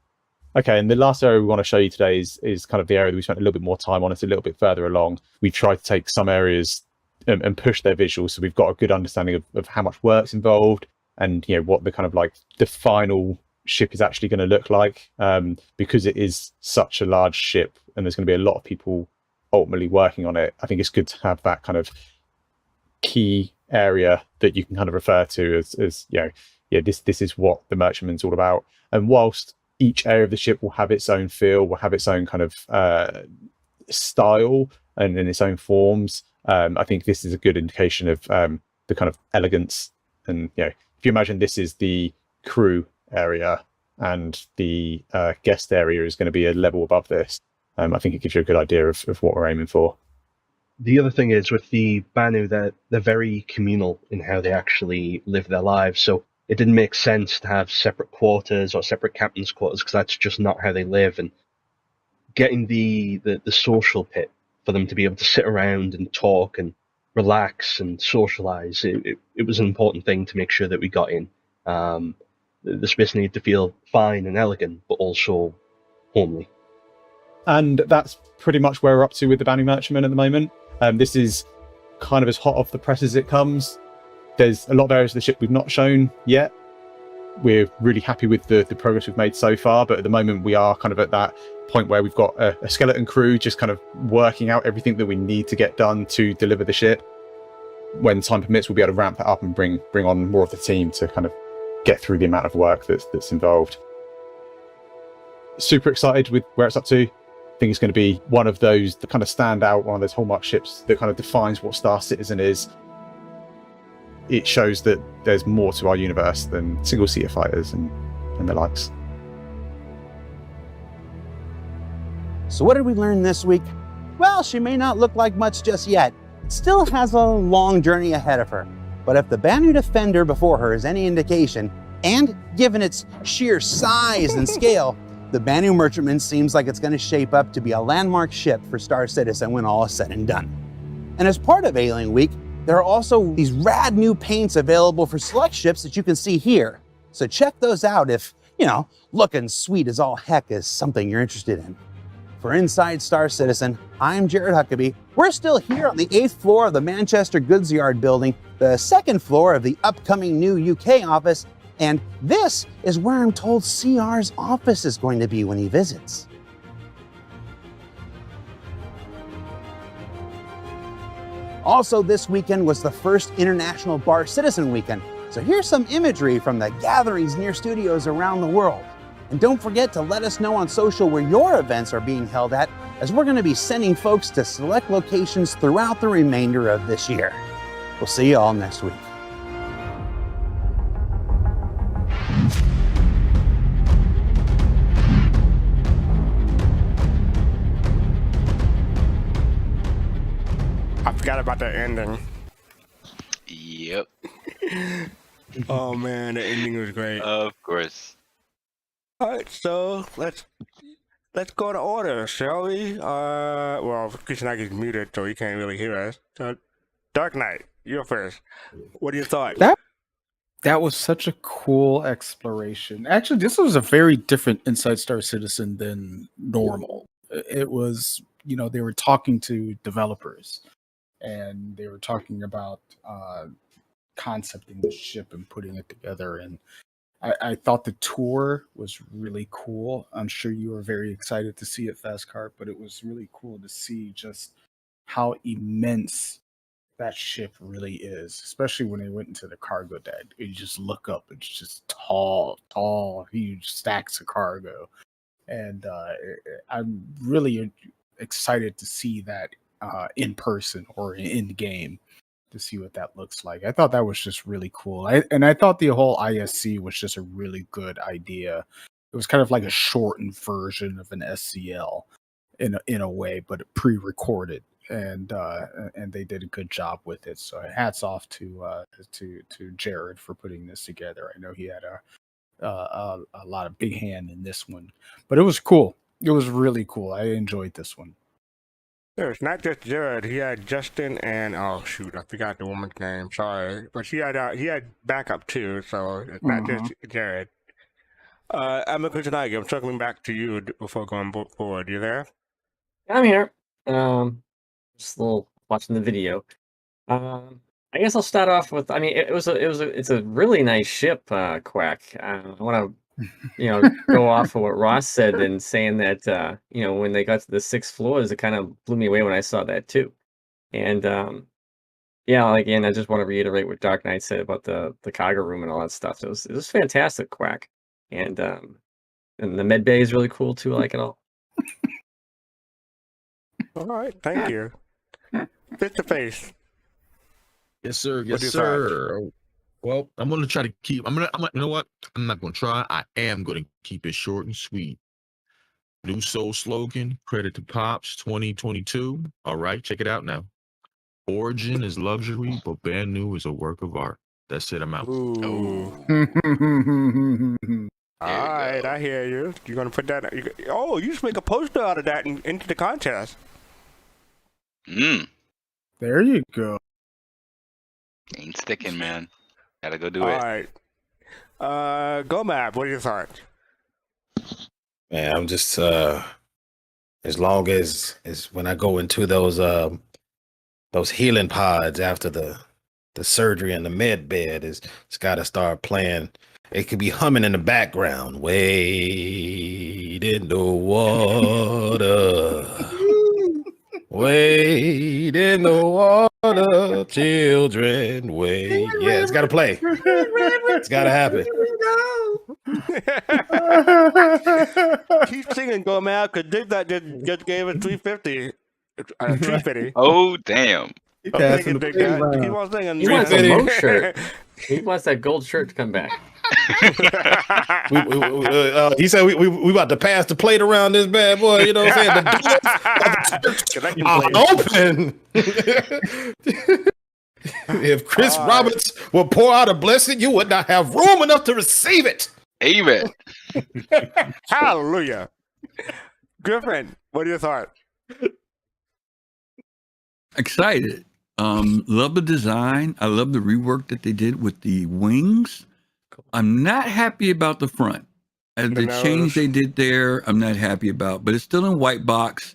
Okay, and the last area we want to show you today is kind of the area that we spent a little bit more time on. It's a little bit further along. We tried to take some areas and push their visuals, so we've got a good understanding of how much work's involved and what the kind of like the final ship is actually going to look like, because it is such a large ship and there's going to be a lot of people ultimately working on it. I think it's good to have that kind of key area that you can kind of refer to as this is what the merchantman's all about. And whilst each area of the ship will have its own feel, will have its own kind of style and in its own forms, I think this is a good indication of the kind of elegance. And if you imagine this is the crew area and the guest area is going to be a level above this, I think it gives you a good idea of what we're aiming for. The other thing is with the Banu, they're very communal in how they actually live their lives. So it didn't make sense to have separate quarters or separate captain's quarters, because that's just not how they live. And getting the social pit for them to be able to sit around and talk and relax and socialize, it was an important thing to make sure that we got in. The space needed to feel fine and elegant, but also homely. And that's pretty much where we're up to with the Banu Merchantman at the moment. This is kind of as hot off the press as it comes. There's a lot of areas of the ship we've not shown yet. We're really happy with the progress we've made so far, but at the moment we are kind of at that point where we've got a skeleton crew just kind of working out everything that we need to get done to deliver the ship. When time permits, we'll be able to ramp it up and bring on more of the team to kind of get through the amount of work that's involved. Super excited with where it's up to. I think it's going to be one of those that kind of stand out, one of those hallmark ships that kind of defines what Star Citizen is. It shows that there's more to our universe than single-seater fighters and the likes. So what did we learn this week? Well, she may not look like much just yet. It still has a long journey ahead of her. But if the Banu Defender before her is any indication, and given its sheer size and scale, the Banu Merchantman seems like it's going to shape up to be a landmark ship for Star Citizen when all is said and done. And as part of Alien Week, there are also these rad new paints available for select ships that you can see here. So check those out if, looking sweet as all heck is something you're interested in. For Inside Star Citizen, I'm Jared Huckabee. We're still here on the 8th floor of the Manchester Goods Yard building, the 2nd floor of the upcoming new UK office, and this is where I'm told CR's office is going to be when he visits. Also this weekend was the first International Bar Citizen Weekend, so here's some imagery from the gatherings near studios around the world. And don't forget to let us know on social where your events are being held at, as we're going to be sending folks to select locations throughout the remainder of this year. We'll see you all next week. I forgot about that ending. Yep. Oh man, the ending was great. Of course. All right, so let's go to order, shall we? Well, Krishna is muted, so he can't really hear us. So, Dark Knight, you're first. What are your thoughts? That was such a cool exploration. Actually, this was a very different Inside Star Citizen than normal. It was, they were talking to developers, and they were talking about concepting the ship and putting it together. And I thought the tour was really cool. I'm sure you were very excited to see it, fastcart, but it was really cool to see just how immense that ship really is, especially when they went into the cargo deck. You just look up, it's just tall, huge stacks of cargo. And I'm really excited to see that in person or in game, to see what that looks like. I thought that was just really cool. I thought the whole ISC was just a really good idea. It was kind of like a shortened version of an SCL in a way, but pre-recorded, and they did a good job with it. So hats off to Jared for putting this together. I know he had a lot of big hand in this one, but it was cool. It was really cool. I enjoyed this one. It's not just Jared. He had Justin and I forgot the woman's name. Sorry, but he had backup too. So it's not just Jared. I'm circling back to you before going forward. You there? I'm here. Just a little watching the video. I guess I'll start off with. I mean, it's a really nice ship, Quack. I want to, go off of what Ross said and saying that, when they got to the 6th floors, it kind of blew me away when I saw that too. And again, I just want to reiterate what Dark Knight said about the cargo room and all that stuff. It was fantastic, Quack. And the med bay is really cool too. I like it all. All right, thank you. Face to face. Yes, sir. Yes, sir. Well, I'm gonna try to keep. You know what? I'm not gonna try. I am gonna keep it short and sweet. New Soul slogan: credit to Pops 2022. All right, check it out now. Origin is luxury, but brand new is a work of art. That's it. I'm out. All right, I hear you. You're gonna put that. You just make a poster out of that and into the contest. There you go. Ain't sticking, man. Gotta go do All it. right. Go Map, what are your thoughts? Man, I'm just as long as when I go into those those healing pods after the surgery and the med bed it's got to start playing. It could be humming in the background. Wade in the water. Wade in the water, children. Wade. Yeah, it's got to play. It's got to happen. Keep singing, go man, because Dig that just gave us 350. 350. Oh, damn. Keep on singing. He wants a Mo shirt. He wants that gold shirt to come back. He said we about to pass the plate around this bad boy. You know what I'm saying? The doors are open. If Chris Roberts will pour out a blessing, you would not have room enough to receive it. Amen. Hallelujah. Griffin, what are your thoughts? Excited. Love the design. I love the rework that they did with the wings. I'm not happy about the front. The change they did there, I'm not happy about, but it's still in white box.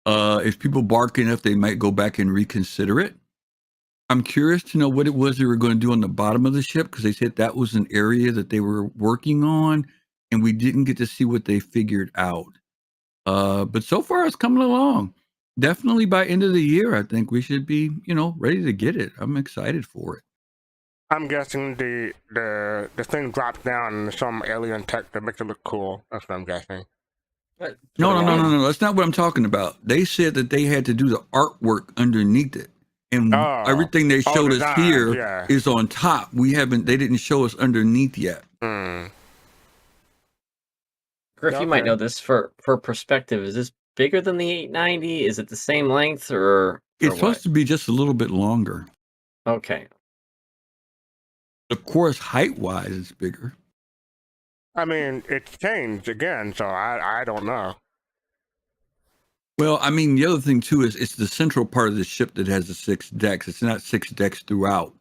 If people bark enough, they might go back and reconsider it. I'm curious to know what it was they were going to do on the bottom of the ship, because they said that was an area that they were working on, and we didn't get to see what they figured out. But so far, it's coming along. Definitely by end of the year, I think we should be, ready to get it. I'm excited for it. I'm guessing the thing drops down and some alien tech that makes it look cool. That's what I'm guessing. No. That's not what I'm talking about. They said that they had to do the artwork underneath it. And everything they showed us here is on top. They didn't show us underneath yet. Griff, you might know this for perspective. Is this bigger than the 890? Is it the same length or it's supposed to be just a little bit longer. Okay. Of course, height-wise, it's bigger. I mean, it's changed again, so I don't know. Well, I mean, the other thing, too, is it's the central part of the ship that has the 6 decks. It's not 6 decks throughout.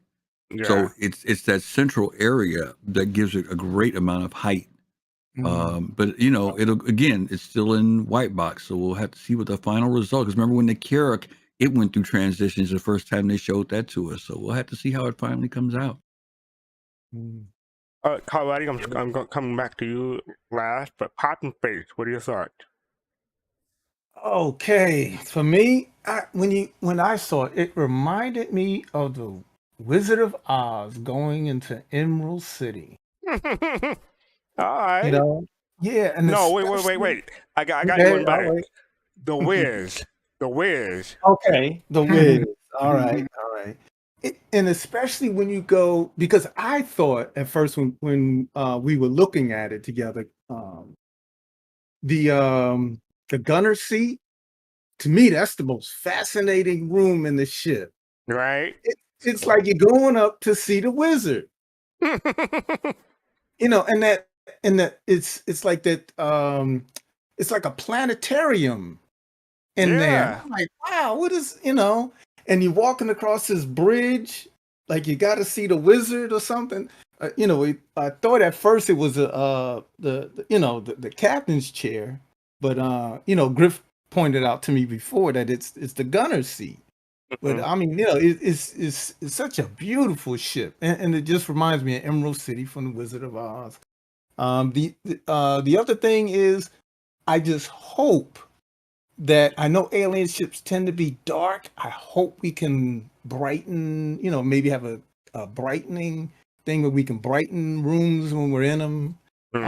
Yeah. So it's that central area that gives it a great amount of height. But, it's still in white box, so we'll have to see what the final result, because remember when the Keurig, it went through transitions the first time they showed that to us, so we'll have to see how it finally comes out. Kalrati, I'm coming back to you last, but Pop and Face, what are your thoughts? Okay, for me, when I saw it, it reminded me of the Wizard of Oz going into Emerald City. All right. Yeah. And wait. I got you one better. Right. The Wiz. Okay, the Wiz. All right. And especially when you go, because I thought at first when we were looking at it together, the gunner seat, to me, that's the most fascinating room in the ship. Right. It's like you're going up to see the wizard. And that it's like that. It's like a planetarium in there. I'm like, wow, what is And you're walking across this bridge, like you got to see the wizard or something. I thought at first it was the captain's chair, but Griff pointed out to me before that it's the gunner's seat. But I mean, it's such a beautiful ship, and it just reminds me of Emerald City from the Wizard of Oz. The other thing is, I just hope that, I know alien ships tend to be dark. I hope we can brighten, maybe have a brightening thing where we can brighten rooms when we're in them. In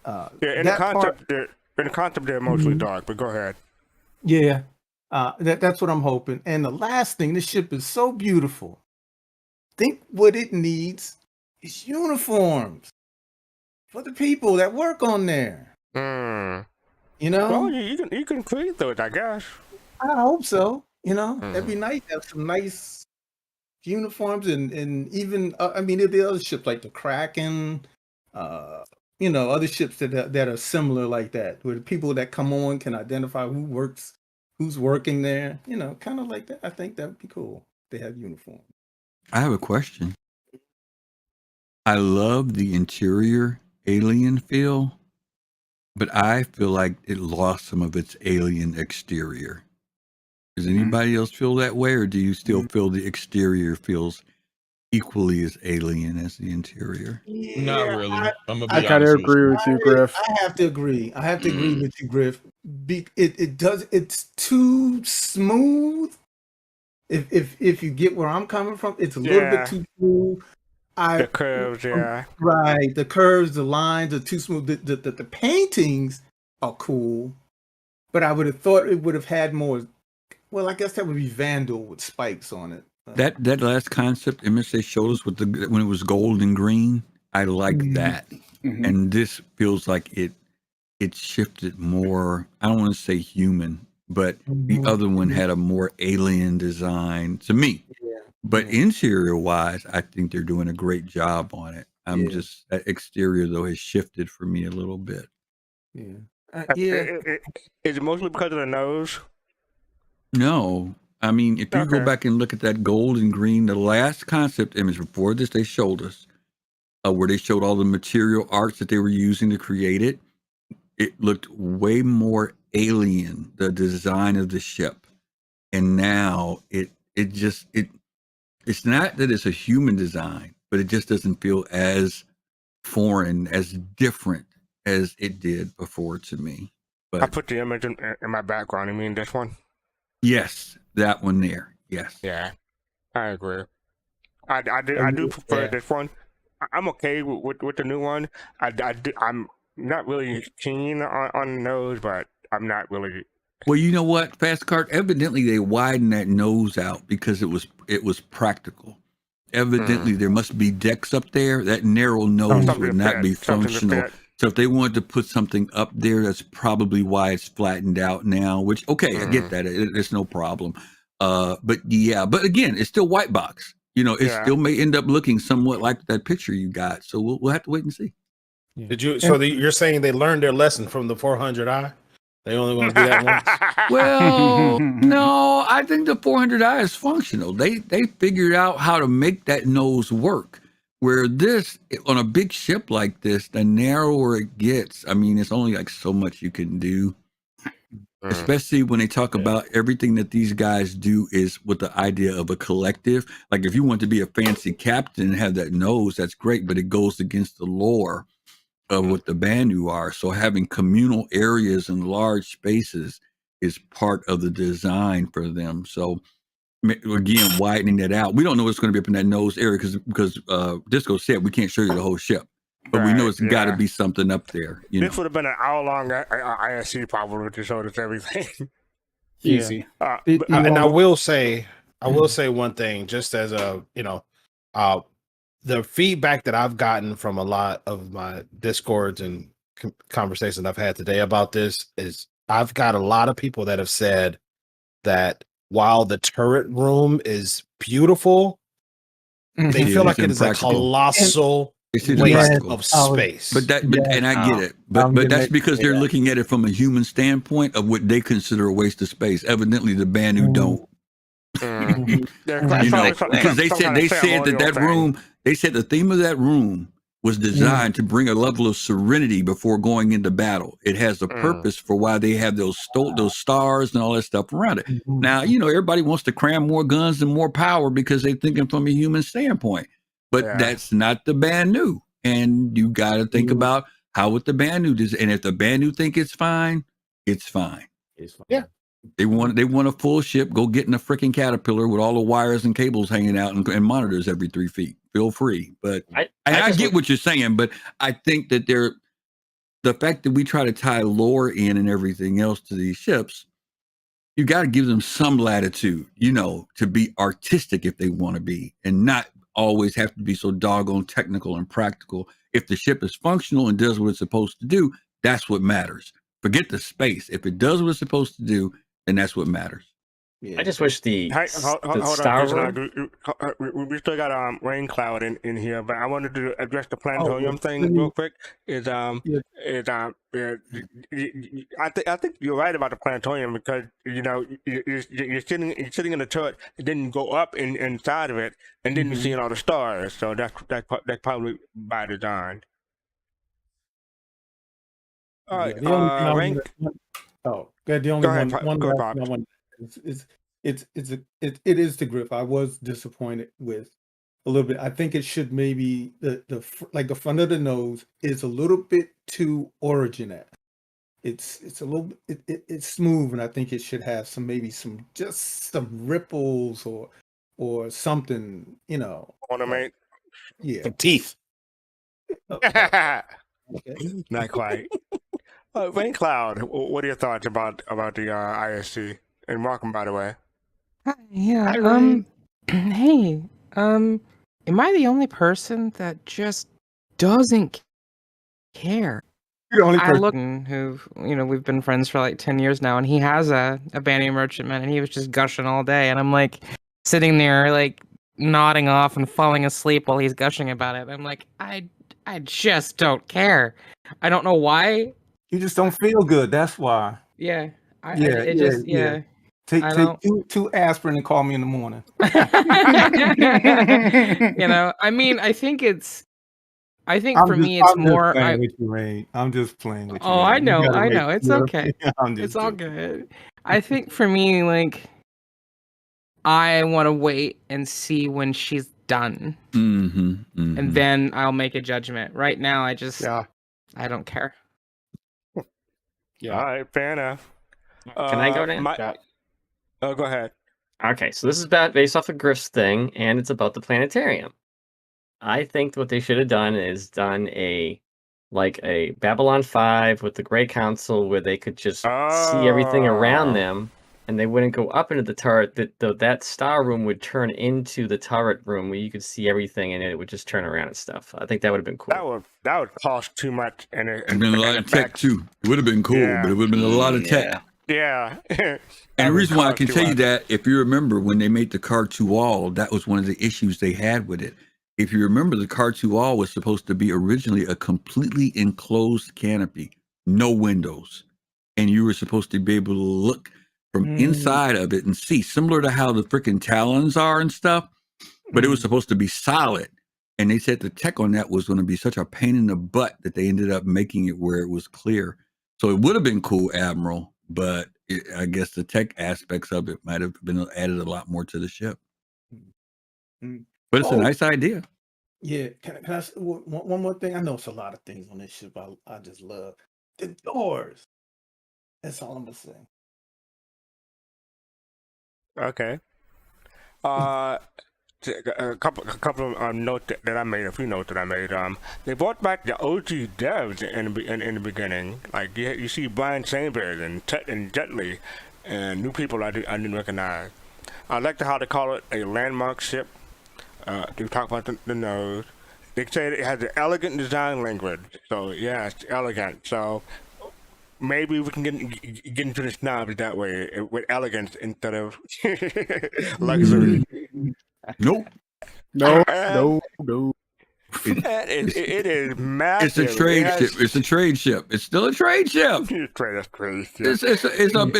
the concept, they're mostly dark, but go ahead. Yeah, that's what I'm hoping. And the last thing, this ship is so beautiful. Think what it needs is uniforms for the people that work on there. Well, you can create those, I guess. I hope so. That'd be nice to have some nice uniforms, and even there'd be other ships like the Kraken, other ships that are similar like that, where the people that come on can identify who's working there. Kind of like that. I think that would be cool. They have uniforms. I have a question. I love the interior alien feel, but I feel like it lost some of its alien exterior. Does anybody else feel that way, or do you still feel the exterior feels equally as alien as the interior? Not really. I'm gonna I be kind of honest with agree you. with you, Griff. I have to agree. I have to agree with you, Griff. It's too smooth. If you get where I'm coming from, it's a little bit too smooth. The curves, right. The curves, the lines are too smooth. The paintings are cool, but I would have thought it would have had more. Well, I guess that would be Vandal with spikes on it. That last concept image they showed us with when it was gold and green, I like that. And this feels like it shifted more. I don't want to say human, but the other one had a more alien design to me. But interior wise, I think they're doing a great job on it. I'm just that exterior though has shifted for me a little bit. Is it mostly because of the nose? No, I mean if you go back and look at that gold and green, the last concept image before this they showed us, where they showed all the material arts that they were using to create it, it looked way more alien, the design of the ship. And now it's not that it's a human design, but it just doesn't feel as foreign, as different as it did before to me. But I put the image in my background. You mean this one? yes, that one there. Yes. Yeah, I agree. I do prefer this one. I'm okay with the new one. I'm not really keen on the nose, but I'm not really. Well, you know what, Fastcart? Evidently, they widened that nose out because it was practical. Evidently, there must be decks up there. That narrow nose would not be functional. So if they wanted to put something up there, that's probably why it's flattened out now. Which, okay, I get that. It's no problem. But again, it's still white box. It still may end up looking somewhat like that picture you got. So we'll have to wait and see. Did you? So you're saying they learned their lesson from the 400i? They only want to do that once. Well, no, I think the 400i is functional. They figured out how to make that nose work. Where this, on a big ship like this, the narrower it gets, I mean, it's only like so much you can do. Especially when they talk about everything that these guys do is with the idea of a collective. Like if you want to be a fancy captain and have that nose, that's great, but it goes against the lore of what the Banu are. So having communal areas and large spaces is part of the design for them. So again, widening that out. We don't know what's going to be up in that nose area because Disco said we can't show you the whole ship, but we know it's got to be something up there. This would have been an hour-long ISC probably to show us everything. Easy. And I will say one thing, just as the feedback that I've gotten from a lot of my Discords and conversations I've had today about this is I've got a lot of people that have said that while the turret room is beautiful, they feel like it is a colossal waste of space. And I get it. But that's because they're looking at it from a human standpoint of what they consider a waste of space. Evidently, the Banu don't. Because they said that room. They said the theme of that room was designed to bring a level of serenity before going into battle. It has a purpose for why they have those stars and all that stuff around it. Now, everybody wants to cram more guns and more power because they're thinking from a human standpoint. But that's not the Banu. And you got to think about how would the Banu do. And if the Banu think it's fine, it's fine. Yeah. They want a full ship. Go get in a freaking Caterpillar with all the wires and cables hanging out and monitors every 3 feet. Feel free. But I get what you're saying, but I think that the fact that we try to tie lore in and everything else to these ships, you got to give them some latitude, to be artistic if they want to be, and not always have to be so doggone technical and practical. If the ship is functional and does what it's supposed to do, that's what matters. Forget the space. If it does what it's supposed to do, then that's what matters. I just wish the Star Room. We still got Rain Cloud in here, but I wanted to address the planetarium thing real quick. I think you're right about the planetarium because you're sitting in the turret, and then you go up inside of it, and then you're seeing all the stars. So that's probably by design. All right, The only one is it is the grip. I was disappointed with a little bit. I think it should maybe the front of the nose is a little bit too Origin-esque. It's a little it's smooth, and I think it should have some ripples or something, ornament. Yeah, some teeth. Not quite. Rain Cloud, what are your thoughts about the ISC? And welcome, by the way. Yeah. Hey. Am I the only person that just doesn't care? You're the only I person. look who, we've been friends for like 10 years now, and he has a Banning Merchantman, and he was just gushing all day, and I'm like sitting there like nodding off and falling asleep while he's gushing about it. I'm like, I just don't care. I don't know why. You just don't feel good. That's why. Yeah. Yeah. Take two aspirin and call me in the morning. I mean, I think for me it's more. I'm just playing with you. Oh, I know. It's okay. It's all good. I think for me, like, I want to wait and see when she's done, and then I'll make a judgment. Right now, I don't care. Yeah. All right, fair enough. Can I go now? Go ahead. Okay, so this is based off a Griff's thing, and it's about the planetarium. I think what they should have done is done a Babylon 5 with the Grey Council, where they could just see everything around them, and they wouldn't go up into the turret. That star room would turn into the turret room, where you could see everything, and it would just turn around and stuff. I think that would have been cool. That would cost too much, and it'd been a lot of tech too. It would have been cool, but it would have been a lot of tech. Yeah. And the reason why I can tell you that, if you remember when they made the Car2 All, that was one of the issues they had with it. If you remember, the Car2 All was supposed to be originally a completely enclosed canopy, no windows. And you were supposed to be able to look from inside of it and see, similar to how the freaking Talons are and stuff, but it was supposed to be solid. And they said the tech on that was going to be such a pain in the butt that they ended up making it where it was clear. So it would have been cool, Admiral, but I guess the tech aspects of it might have been added a lot more to the ship. But it's a nice idea. Yeah. Can I say one more thing? I know it's a lot of things on this ship I just love. The doors. That's all I'm going to say. Okay. A couple of notes that I made, a few notes that I made. They brought back the OG devs in the beginning. Like you see Brian Chambers and Tet and Jetley, and new people I didn't recognize. I like how they call it a landmark ship. They talk about the nose. They say it has an elegant design language. So yeah, it's elegant. So maybe we can get into the snobs that way with elegance instead of luxury. Nope. No. It is massive. It's a trade ship. It's a trade ship. It's still a trade ship. It's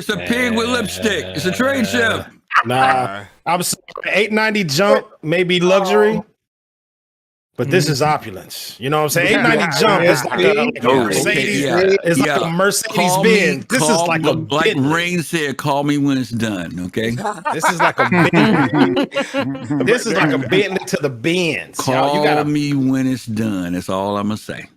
a pig with lipstick. It's a trade ship. Nah, I'm sorry. 890 jump, maybe luxury. But this is opulence. You know what I'm saying? 890 jump is like a Mercedes. It's like a Mercedes Benz. This is like a like Rain said, call me when it's done. Okay. This is like a Bentley. This is like a Bentley to the Benz. Call me when it's done. That's all I'm gonna say.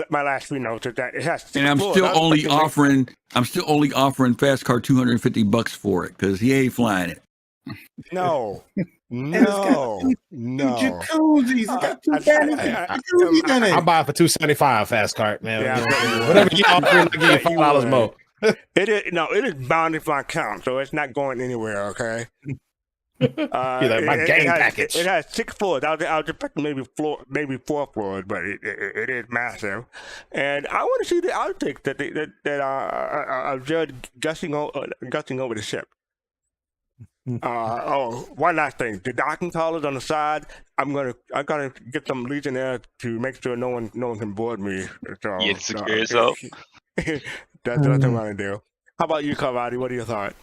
My last three notes is that it has. And I'm still only offering fastcart $250 for it because he ain't flying it. No. Jacuzzis. It's got two jacuzzis in it. I'll buy it for $275 fast-cart, man. Yeah, whatever you offer, I'll give you $5 more. It is bounded by count, so it's not going anywhere. Okay. My game package. It has 6 floors. I was expecting maybe 4 floors, but it is massive. And I want to see the outtakes that Judge gushing over the ship. One last thing. The docking collars on the side, I'm gonna get some Legionnaires to make sure no one can board me. So, you had to secure yourself. That's what I'm gonna do. How about you, Kalrati? What are your thoughts?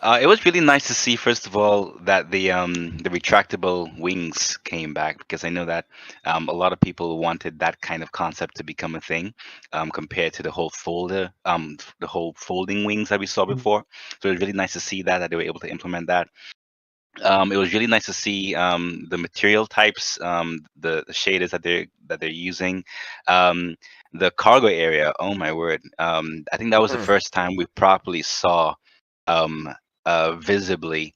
It was really nice to see, first of all, that the retractable wings came back, because I know that a lot of people wanted that kind of concept to become a thing, compared to the whole the whole folding wings that we saw before. So it was really nice to see that they were able to implement that. It was really nice to see the material types, the shaders that they're using, the cargo area. Oh my word! I think that was the first time we properly saw visibly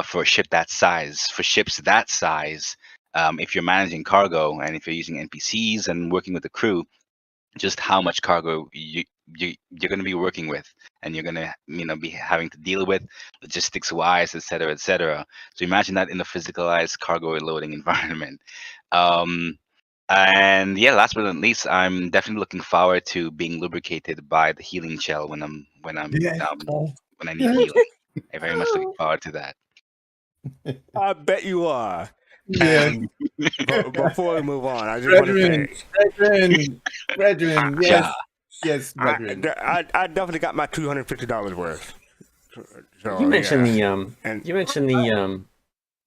for a ship that size. For ships that size, if you're managing cargo and if you're using NPCs and working with the crew, just how much cargo you're going to be working with, and you're going to be having to deal with logistics wise, etc., etc. So imagine that in a physicalized cargo loading environment. And yeah, last but not least, I'm definitely looking forward to being lubricated by the healing gel when I need healing. I'm very much looking forward to that. I bet you are. Yeah. Before we move on, I just want to say, Brethren, yes, brethren. I definitely got my $250 worth. So, You mentioned the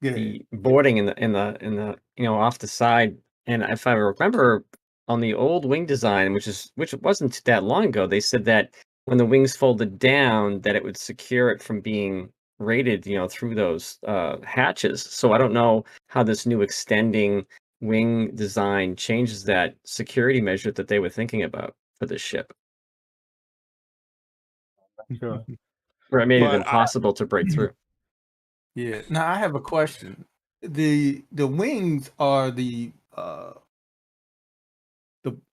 the boarding in the off the side, and if I remember on the old wing design, which wasn't that long ago, they said that when the wings folded down, that it would secure it from being rated, through those hatches. So I don't know how this new extending wing design changes that security measure that they were thinking about for this ship. Sure. Or it may have been possible to break through. Yeah. Now I have a question. The wings are the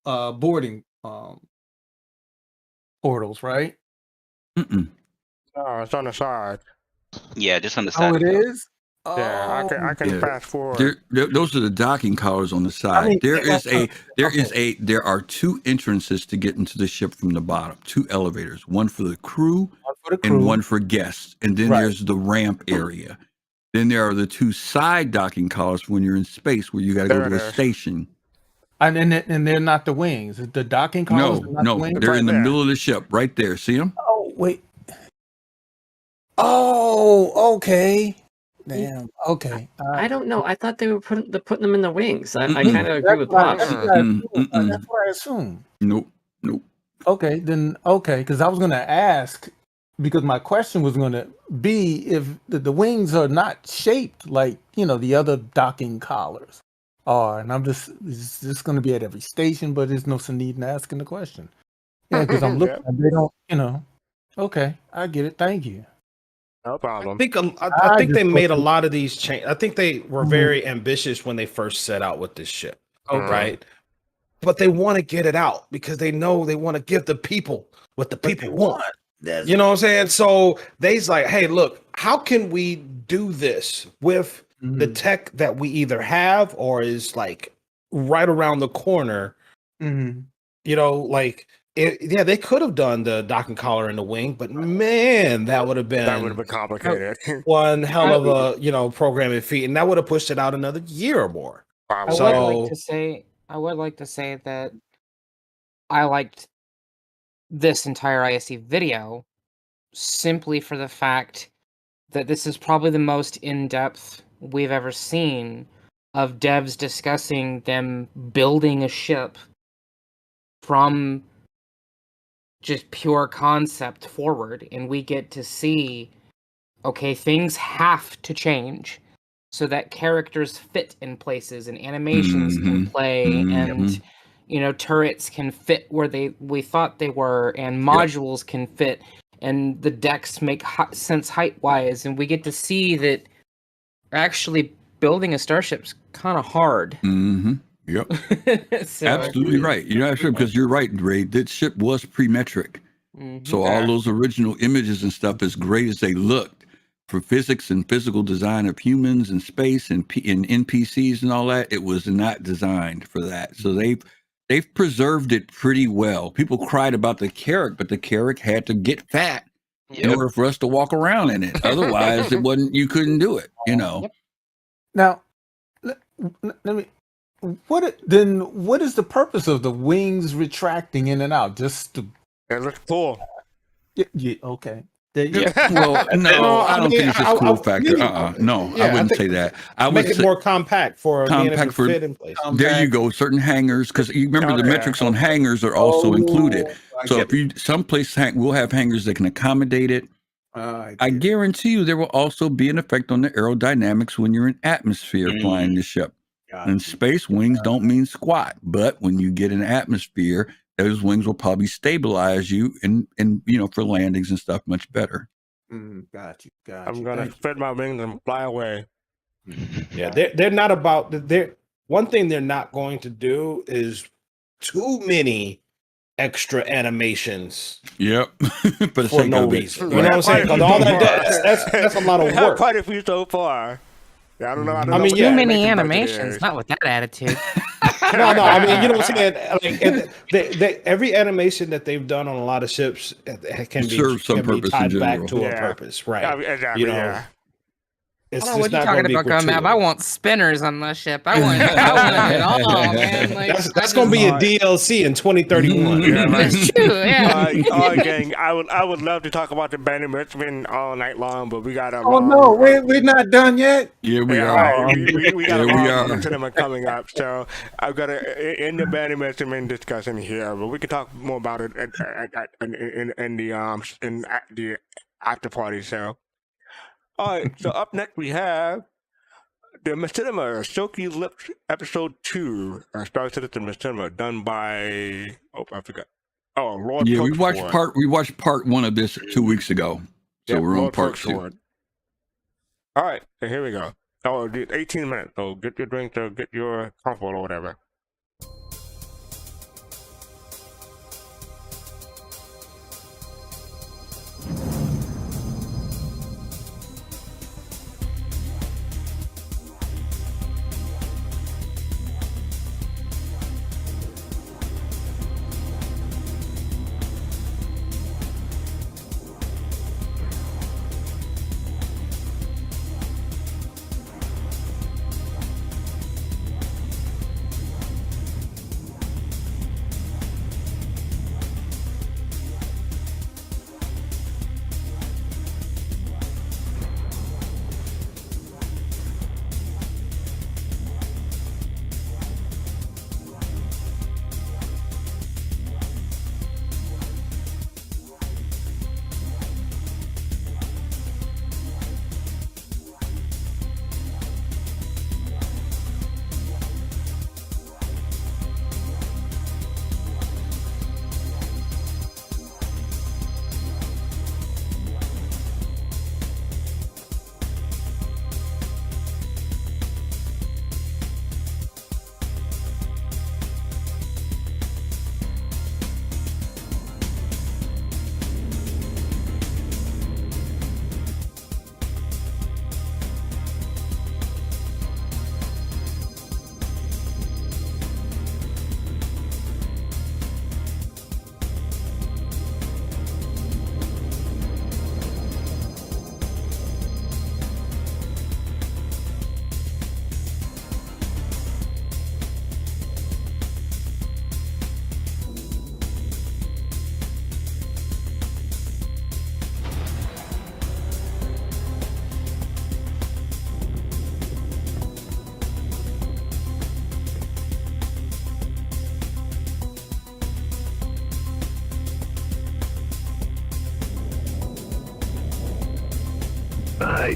boarding portals, right? Oh, it's on the side. Yeah, just on the side. Oh, it is. Yeah, I can fast forward. Those are the docking collars on the side. There are two entrances to get into the ship from the bottom. Two elevators, one for the crew, and one for guests. And then there's the ramp area. Then there are the two side docking collars when you're in space, where you got to go to a station. And they're not the wings. The docking collars. No, they're in the middle of the ship, right there. See them? Oh wait. Oh, okay. Damn. Okay. I don't know. I thought they were putting them in the wings. I kind of agree with Pops. That's what I assume. Nope. Okay, because I was going to ask, because my question was going to be if the wings are not shaped like the other docking collars are, and it's just going to be at every station, but there's no need in asking the question. Yeah, because I'm looking, they don't, Okay, I get it. Thank you. No problem. I think they made a lot of these changes. I think they were very ambitious when they first set out with this ship, right? But they want to get it out because they know they want to give the people what the people want. You know what I'm saying? So they's like, hey, look, how can we do this with the tech that we either have or is like right around the corner? They could have done the docking collar in the wing, but man, that would have been complicated. One hell of a programming feat, and that would have pushed it out another year or more. I would like to say that I liked this entire ISE video simply for the fact that this is probably the most in-depth we've ever seen of devs discussing them building a ship from just pure concept forward, and we get to see, okay, things have to change so that characters fit in places and animations can play and turrets can fit where we thought they were, and modules can fit, and the decks make sense height wise, and we get to see that actually building a starship's kind of hard. Yep. Absolutely right. You're not sure because you're right, Ray. That ship was pre-metric. So all those original images and stuff, as great as they looked, for physics and physical design of humans and space and NPCs and all that, it was not designed for that. So they've preserved it pretty well. People cried about the Carrack, but the Carrack had to get fat in order for us to walk around in it. Otherwise, you couldn't do it. Now, let me. What is the purpose of the wings retracting in and out? Just to it looks cool. Yeah, okay. Well, no, I don't think it's just cool factor. No, I wouldn't say that. I would make it say more compact for being able to for fit in place. there you go. Certain hangers, because you remember the metrics on hangers are also included. So if you someplace we'll have hangers that can accommodate it. I guarantee you there will also be an effect on the aerodynamics when you're in atmosphere flying the ship. And space wings don't mean squat, but when you get in atmosphere, those wings will probably stabilize you and for landings and stuff much better. Got you. I'm gonna spread my wings and fly away. Yeah, they're not about one thing they're not going to do is too many extra animations. Yep. For no reason. You know what I'm saying? Because all that's a lot of work. Quite a few so far. I don't know. I mean, too many animations. Not with that attitude. No. I mean, you know what I'm saying? Like, every animation that they've done on a lot of ships can be tied back to a purpose, right? Exactly. You know, I don't know what you're talking about, Gun Map. I want spinners on my ship. I want it all, man. Like, that's going to be a DLC in 2031. That's true. Yeah. All right, gang. I would love to talk about the Banner Merchantman all night long, but we got a. Oh no, we're not done yet. Yeah, we are. We got a long cinema coming up, so I've got to end the Banner Merchantman discussion here, but we can talk more about it in the after party. So. All right, so up next we have the Machinima Silky Lips Episode 2, Star Citizen Machinima, done by I forgot. Oh, Lord. Yeah, Porksword. we watched part 1 of this 2 weeks ago, so we're on part 2. All right, so here we go. Oh, 18 minutes. So get your drink, or get your comfort or whatever.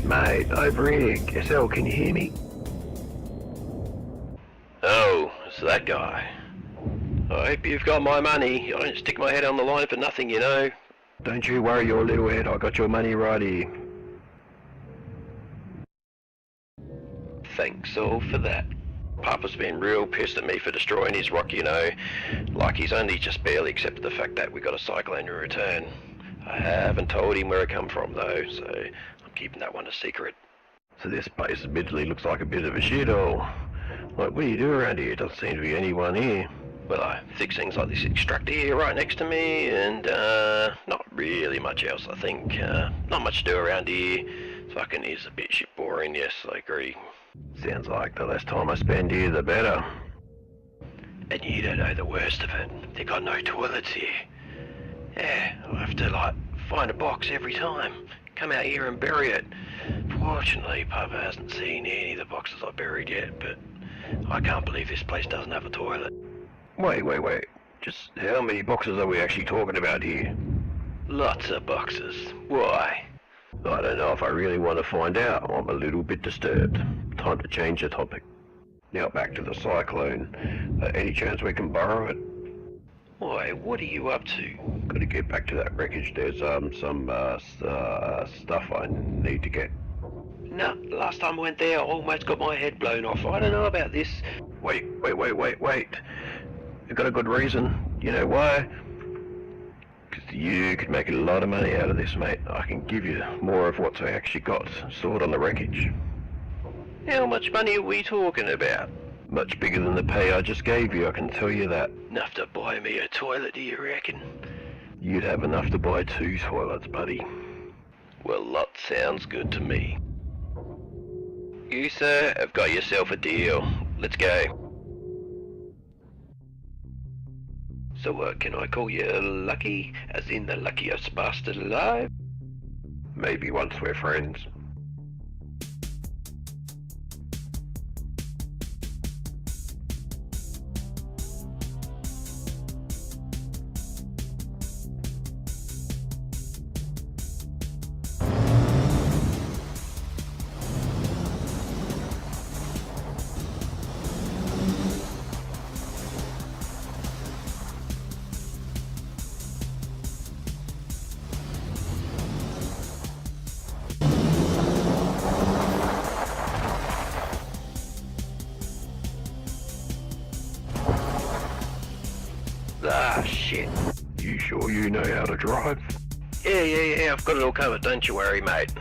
Mate, over here. SL, can you hear me? Oh, it's that guy. I hope you've got my money. I don't stick my head on the line for nothing, you know. Don't you worry your little head, I got your money right here. Thanks all for that. Papa's been real pissed at me for destroying his rock, you know. Like he's only just barely accepted the fact that we got a cyclone in return. I haven't told him where it come from though, so I'm keeping that one a secret. So this place admittedly looks like a bit of a shithole. Like, what do you do around here? Doesn't seem to be anyone here. Well, I fix things like this extractor here right next to me, and not really much else, I think. Not much to do around here. Fucking is a bit shit boring, yes, I agree. Sounds like the less time I spend here, the better. And you don't know the worst of it. They got no toilets here. Yeah, I'll have to, like, find a box every time. Come out here and bury it. Fortunately, Papa hasn't seen any of the boxes I buried yet, but I can't believe this place doesn't have a toilet. Wait. Just how many boxes are we actually talking about here? Lots of boxes. Why? I don't know if I really want to find out. I'm a little bit disturbed. Time to change the topic. Now back to the cyclone. Any chance we can borrow it? Why, what are you up to? Gotta get back to that wreckage. There's some stuff I need to get. No, last time I went there I almost got my head blown off. I don't know about this. Wait. You got a good reason. You know why? Because you could make a lot of money out of this, mate. I can give you more of what I actually got stored on the wreckage. How much money are we talking about? Much bigger than the pay I just gave you, I can tell you that. Enough to buy me a toilet, do you reckon? You'd have enough to buy 2 toilets, buddy. Well, that sounds good to me. You, sir, have got yourself a deal. Let's go. So, can I call you Lucky, as in the luckiest bastard alive? Maybe once we're friends. Ah, shit. You sure you know how to drive? Yeah, I've got it all covered, don't you worry, mate.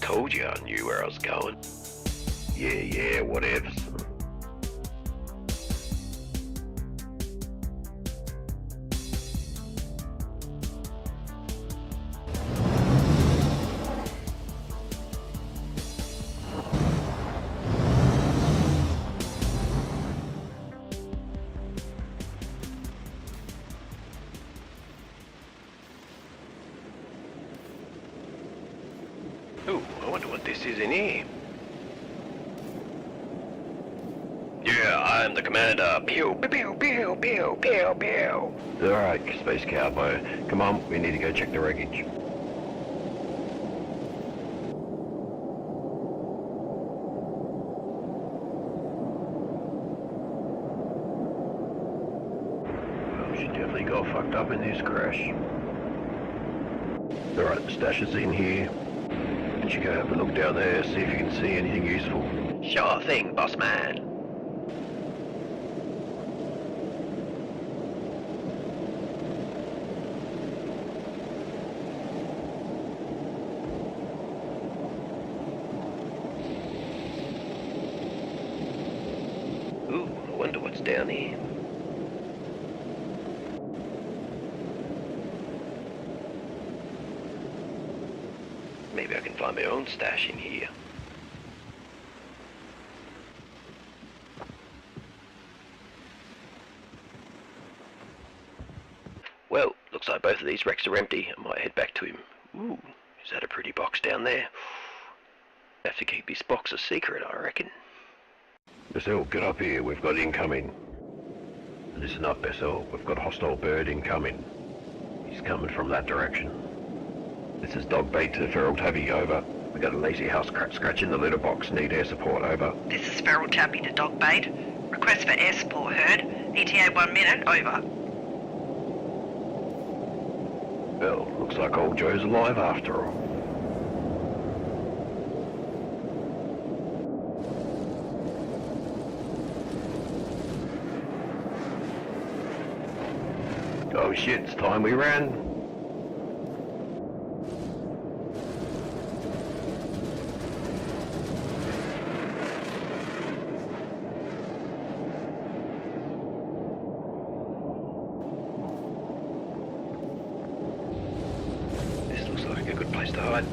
Told you I knew where I was going. Yeah, whatever. Ooh, I wonder what this is in here. Yeah, I'm the commander. Pew, pew, pew, pew, pew, pew. Alright, Space Cowboy. Come on, we need to go check the wreckage. Well, she definitely got fucked up in this crash. Alright, the stash is in here. Why don't you go have a look down there, see if you can see anything useful. Sure thing, boss man. Ooh, I wonder what's down here. Maybe I can find my own stash in here. Well, looks like both of these wrecks are empty. I might head back to him. Ooh, is that a pretty box down there? Have to keep this box a secret, I reckon. Bessel, get up here. We've got incoming. Listen up, Bessel. We've got a hostile bird incoming. He's coming from that direction. This is Dog Bait to Feral Tabby, over. We got a lazy house scratch in the litter box. Need air support, over. This is Feral Tabby to Dog Bait. Request for air support heard. ETA 1 minute, over. Well, looks like old Joe's alive after all. Oh shit, it's time we ran. This looks like a good place to hide.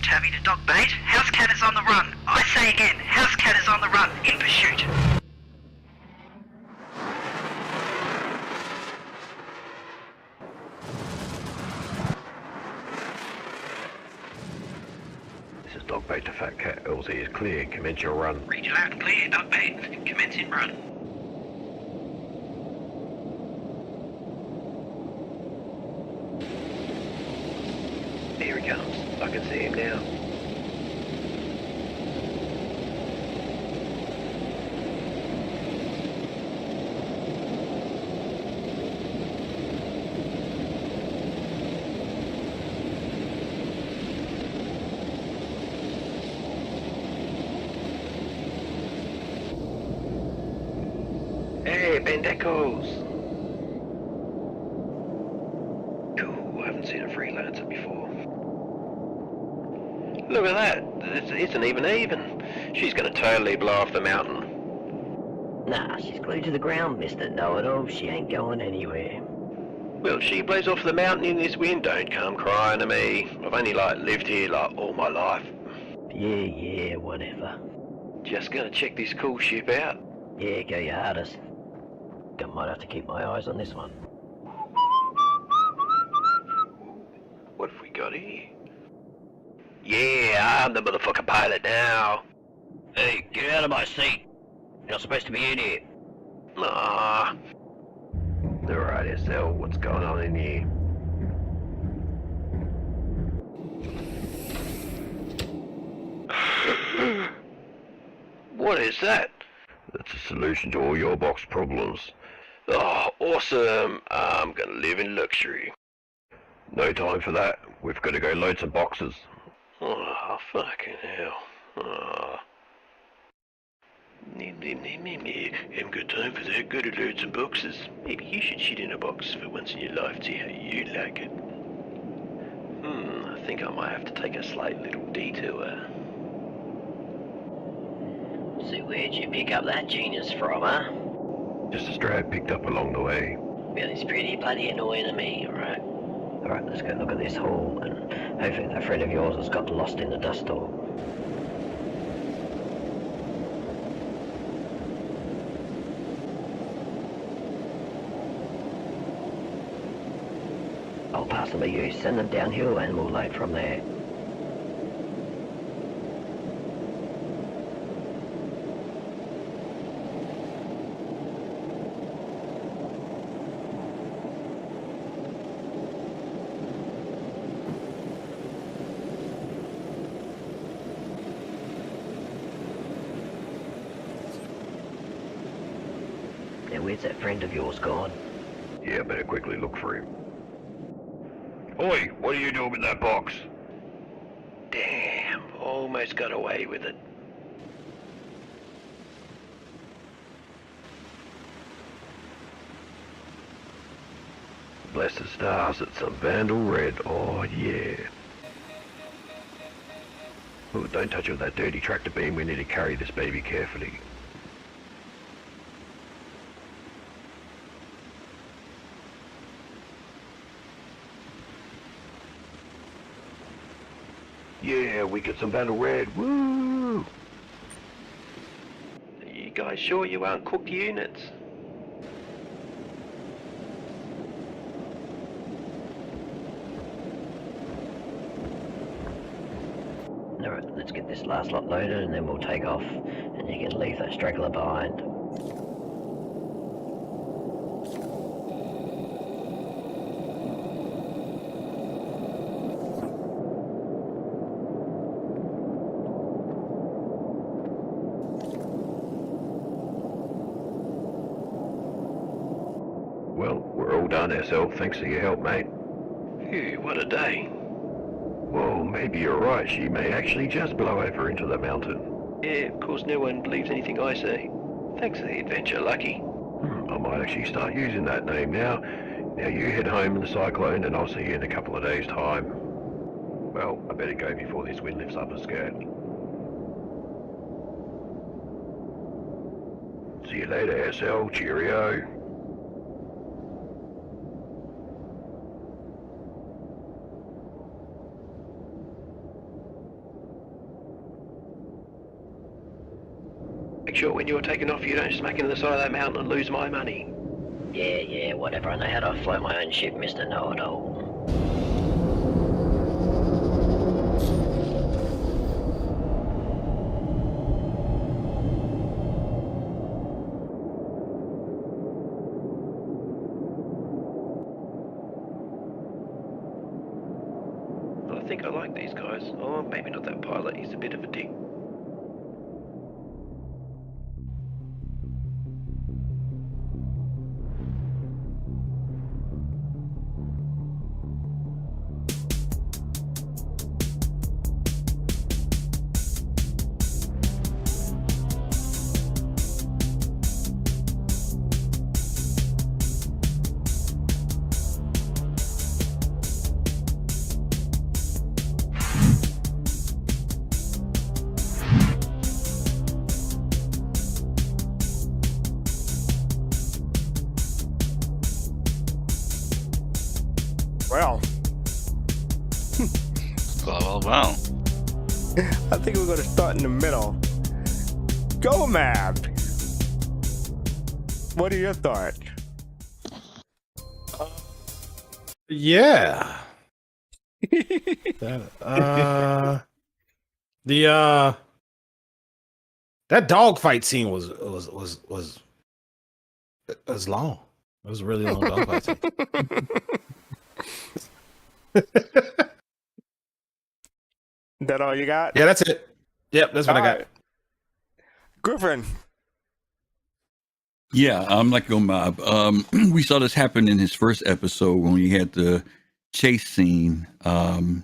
Tavi to Dog Bait. House cat is on the run. I say again, house cat is on the run, in pursuit. This is Dog Bait to Fat Cat. LZ is clear. Commence your run. Read you loud and clear, Dog Bait. Commence in run. Here he comes. I can see him now. Hey, Bendecos! Cool, I haven't seen a freelancer before. Look at that, it isn't even. She's gonna totally blow off the mountain. Nah, she's glued to the ground, Mr. Know-It-All. She ain't going anywhere. Well, she blows off the mountain in this wind, don't come crying to me. I've only lived here all my life. Yeah, whatever. Just gonna check this cool ship out. Yeah, go your hardest. I might have to keep my eyes on this one. What have we got here? Yeah, I'm the motherfucking pilot now. Hey, get out of my seat. You're not supposed to be in here. Nah. Alright, SL, what's going on in here? What is that? That's a solution to all your box problems. Oh, awesome. I'm gonna live in luxury. No time for that. We've got to go load some boxes. Oh, fucking hell. Oh. Haven't got time for that. Got to load some boxes. Maybe you should shit in a box for once in your life, see how you like it. I think I might have to take a slight little detour. So where'd you pick up that genius from, huh? Just a strap picked up along the way. Well, it's pretty bloody annoying to me, alright? Alright, let's go look at this hall, and hopefully that friend of yours has got lost in the dust storm. I'll pass them to you, send them downhill, and we'll load from there. Where's that friend of yours gone? Yeah, better quickly look for him. Oi, what are you doing with that box? Damn, almost got away with it. Bless the stars, it's some Vandal Red, oh yeah. Oh, don't touch it with that dirty tractor beam, we need to carry this baby carefully. Yeah, we get some Vandal Red, woo! Are you guys sure you aren't cooked units? Alright, let's get this last lot loaded and then we'll take off, and you can leave that straggler behind. Well, we're all done, SL. Thanks for your help, mate. Phew, what a day. Whoa, maybe you're right. She may actually just blow over into the mountain. Yeah, of course no one believes anything I say. Thanks for the adventure, Lucky. I might actually start using that name now. Now you head home in the cyclone and I'll see you in a couple of days' time. Well, I better go before this wind lifts up a skirt. See you later, SL. Cheerio. make sure when you're taking off you don't smack into the side of that mountain and lose my money. Yeah, whatever. I know how to float my own ship, Mr. Know-It-All. I think I like these guys. Oh, maybe not that pilot. He's a bit of a dick. Well. Well. I think we're going to start in the middle. Go map. What are your thoughts? Yeah. That dogfight scene was long. It was a really long dogfight scene. That all you got? Yeah, that's it. Yep, that's what I got. Right. Griffin. Yeah, I'm like Go Mob. We saw this happen in his first episode when he had the chase scene, when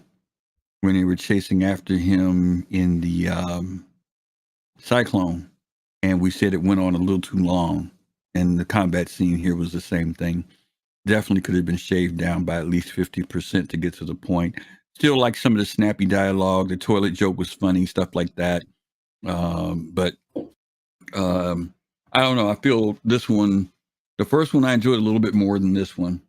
they were chasing after him in the Cyclone, and we said it went on a little too long. And the combat scene here was the same thing. Definitely could have been shaved down by at least 50% to get to the point. Still like some of the snappy dialogue. The toilet joke was funny, stuff like that. But I don't know. I feel this one, the first one, I enjoyed a little bit more than this one.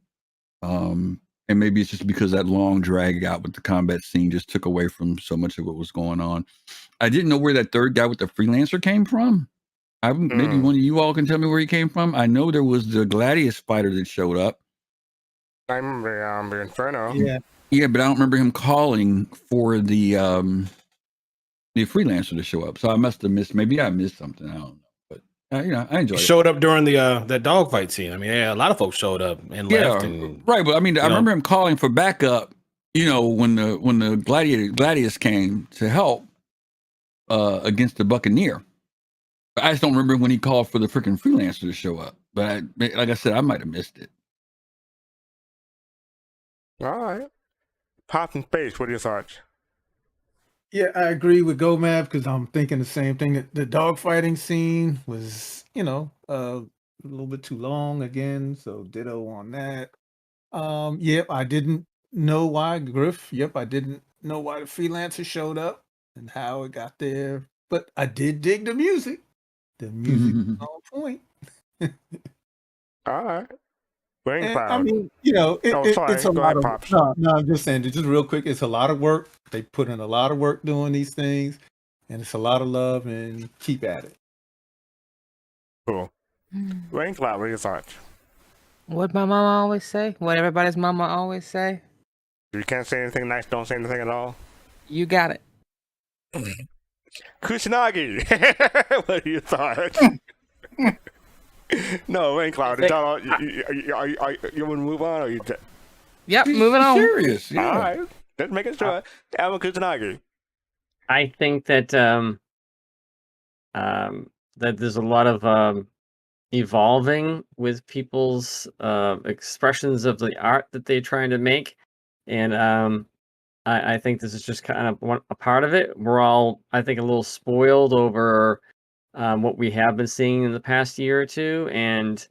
And maybe it's just because that long drag out with the combat scene just took away from so much of what was going on. I didn't know where that third guy with the freelancer came from. Maybe one of you all can tell me where he came from. I know there was the Gladius fighter that showed up. I remember the Inferno. Yeah, but I don't remember him calling for the freelancer to show up. So I must have missed. Maybe I missed something. I don't know. But I enjoyed it. Showed up during the that dogfight scene. I mean, yeah, a lot of folks showed up and left. And, right. But I mean, I remember him calling for backup. When the Gladius came to help against the Buccaneer. I just don't remember when he called for the freaking freelancer to show up. But like I said, I might have missed it. All right. Pop in space. What are your thoughts? Yeah, I agree with GoMap because I'm thinking the same thing. The dogfighting scene was, a little bit too long again. So ditto on that. Yep, I didn't know why I didn't know why the freelancer showed up and how it got there. But I did dig the music. The music was on point. All right. I mean, it's a lot of no, I'm just saying, just real quick, it's a lot of work. They put in a lot of work doing these things, and it's a lot of love, and keep at it. Cool. Rain Cloud, what are your thoughts? What my mama always say? What everybody's mama always say? If you can't say anything nice, don't say anything at all. You got it. Kusanagi, what are your thoughts? No, Rain Cloud. You want to move on? Or Yep, moving on. Serious. Yeah. All right. Let's make it sure. Alan Kusanagi. I think that that there's a lot of evolving with people's expressions of the art that they're trying to make, and I think this is just kind of a part of it. We're all, I think, a little spoiled over what we have been seeing in the past year or two, and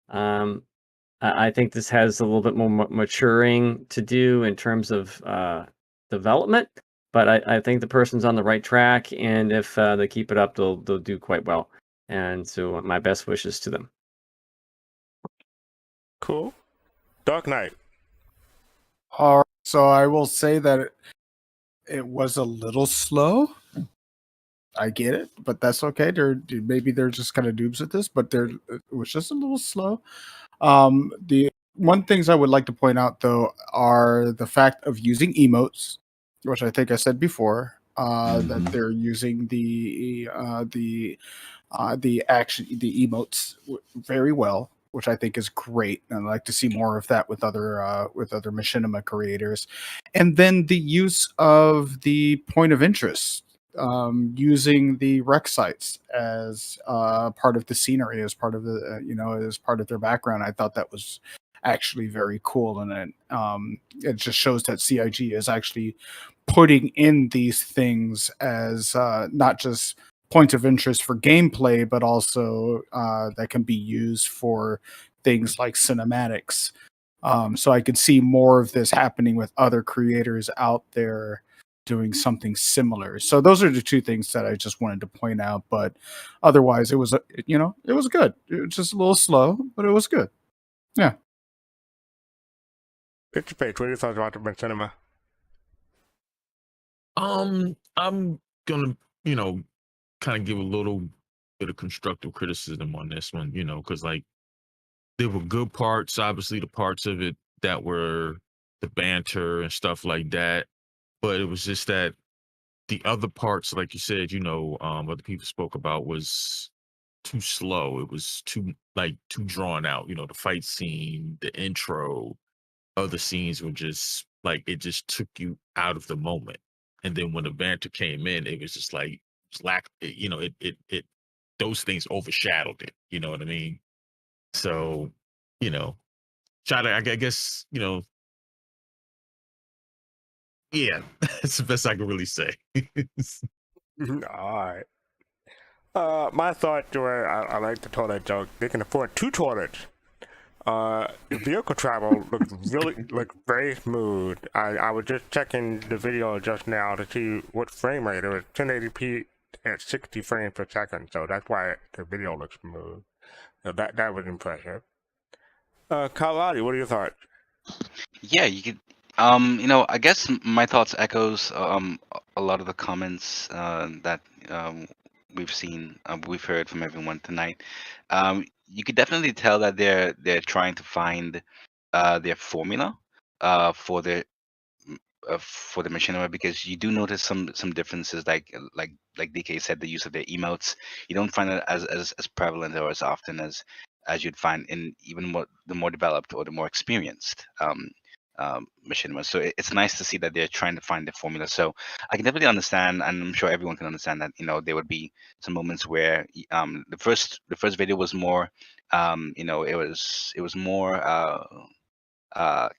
I think this has a little bit more maturing to do in terms of development. But I think the person's on the right track, and if they keep it up, they'll do quite well. And so, my best wishes to them. Cool. Dark Knight. All right, so I will say that it was a little slow. I get it, but that's okay. Maybe they're just kind of noobs at this, but it was just a little slow. The one things I would like to point out though are the fact of using emotes, which I think I said before. That they're using the emotes very well, which I think is great. And I'd like to see more of that with other Machinima creators. And then the use of the point of interest, using the rec sites as part of the scenery, as part of the as part of their background. I thought that was actually very cool, and it just shows that CIG is actually putting in these things as not just points of interest for gameplay, but also that can be used for things like cinematics. So I could see more of this happening with other creators out there doing something similar. So those are the two things that I just wanted to point out. But otherwise, it was it was good. It was just a little slow, but it was good. Yeah. Picture page. What are your thoughts about the Machinima? I'm gonna, kind of give a little bit of constructive criticism on this one, because like there were good parts, obviously the parts of it that were the banter and stuff like that, but it was just that the other parts, like you said, other people spoke about, was too slow. It was too drawn out. The fight scene, the intro, other scenes were just like, it just took you out of the moment. And then when the banter came in, it was just like it those things overshadowed it. You know what I mean? So, try to, I guess, yeah, that's the best I can really say. All right. My thoughts were, I like the toilet joke. They can afford 2 toilets. Vehicle travel looked very smooth. I was just checking the video just now to see what frame rate. It was 1080p at 60 frames per second, so that's why the video looks smooth. So that was impressive. Kalrati, what are your thoughts? Yeah, you could. I guess my thoughts echoes a lot of the comments that we've seen, we've heard from everyone tonight. You could definitely tell that they're trying to find their formula for the Machinima, because you do notice some differences, like DK said, the use of their emotes. You don't find it as prevalent or as often as you'd find in even the more developed or the more experienced Machinima. So it's nice to see that they're trying to find the formula. So I can definitely understand, and I'm sure everyone can understand that there would be some moments where the first video was more it was more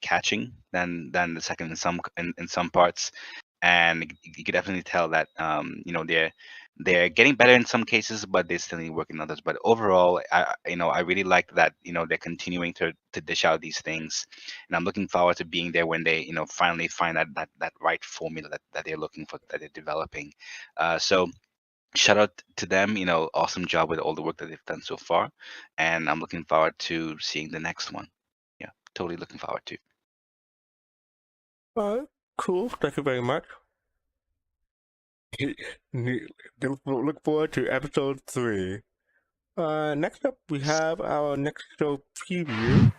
catching than the second in some parts, and you could definitely tell that they're getting better in some cases, but they still need work in others. But overall, I really like that they're continuing to dish out these things, and I'm looking forward to being there when they finally find that right formula that they're looking for, that they're developing. So shout out to them. Awesome job with all the work that they've done so far, and I'm looking forward to seeing the next one. Yeah, totally looking forward to. All right, cool. Thank you very much. Look forward to episode 3. Next up, we have our next show preview.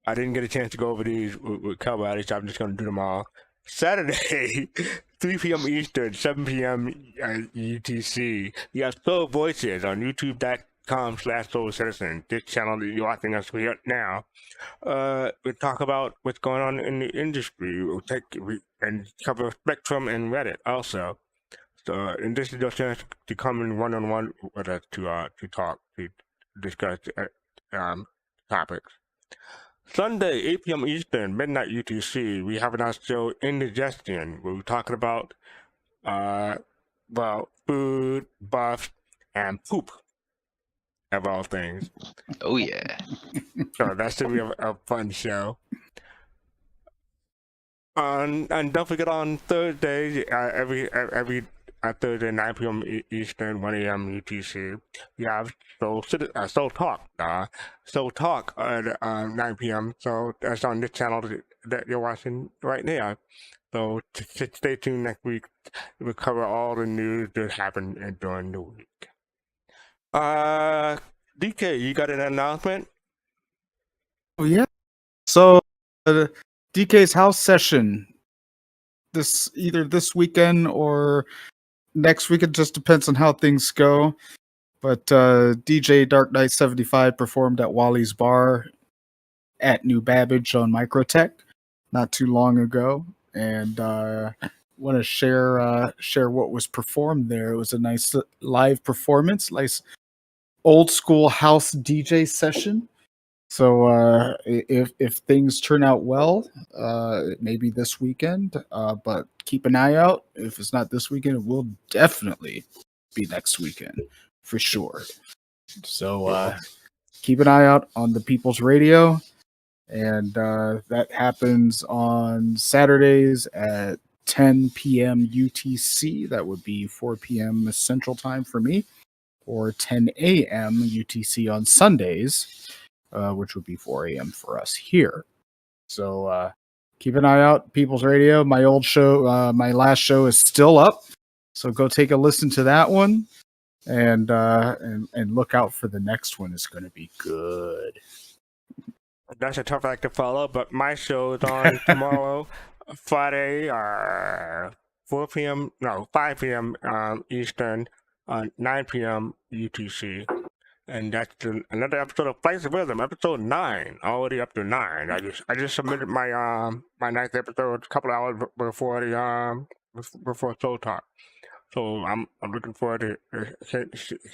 I didn't get a chance to go over these with Kalrati, so I'm just going to do them all. Saturday, 3 p.m. Eastern, 7 p.m. UTC. We have Soul Voices on youtube.com/SoulCitizen. This channel you're watching us here now. We talk about what's going on in the industry. And cover Spectrum and Reddit also. So, and this is your chance to come in one-on-one with us to discuss topics. Sunday, 8 p.m. Eastern, midnight UTC, we have our show Indigestion, where we're talking about, food, buffs, and poop, of all things. Oh, yeah. So that should be a fun show. And don't forget, on Thursday, every Thursday, 9 p.m. Eastern, 1 a.m. UTC, we have Soul Talk. Soul Talk at 9 p.m. So that's on this channel that you're watching right now. So stay tuned next week. We'll cover all the news that happened during the week. DK, you got an announcement? Oh yeah. So DK's house session either this weekend or next week. It just depends on how things go. But DJ Dark Knight 75 performed at Wally's Bar at New Babbage on Microtech not too long ago, and want to share what was performed there. It was a nice live performance, nice old school house DJ session. So if things turn out well, it may be this weekend, but keep an eye out. If it's not this weekend, it will definitely be next weekend for sure. So keep an eye out on the People's Radio, and that happens on Saturdays at 10 p.m. UTC. That would be 4 p.m. Central Time for me, or 10 a.m. UTC on Sundays, which would be 4 a.m. for us here. So keep an eye out, People's Radio. My old show, my last show is still up, so go take a listen to that one, and look out for the next one. It's going to be good. That's a tough act to follow, but my show is on tomorrow, Friday, 5 p.m. Eastern, 9 p.m. UTC. And that's another episode of Flights of Rhythm, episode 9, already up to 9. I just submitted my my 9th episode a couple hours before before Soul Talk. So I'm looking forward to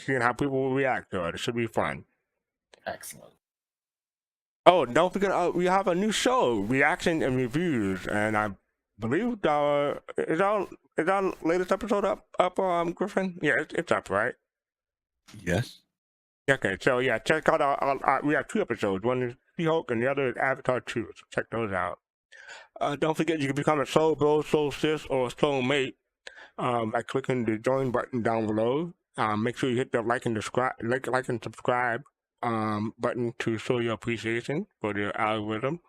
seeing how people will react to it. It should be fun. Excellent. Oh, don't forget, we have a new show, Reaction and Reviews, and I believe is our latest episode up, Griffin? Yeah, it's up, right? Yes. Okay, so yeah, check out our we have 2 episodes. One is She-Hulk and the other is Avatar 2, so check those out. Don't forget you can become a Soul Bro, Soul Sis, or Soul Mate by clicking the join button down below. Make sure you hit the like and subscribe button to show your appreciation for the algorithm.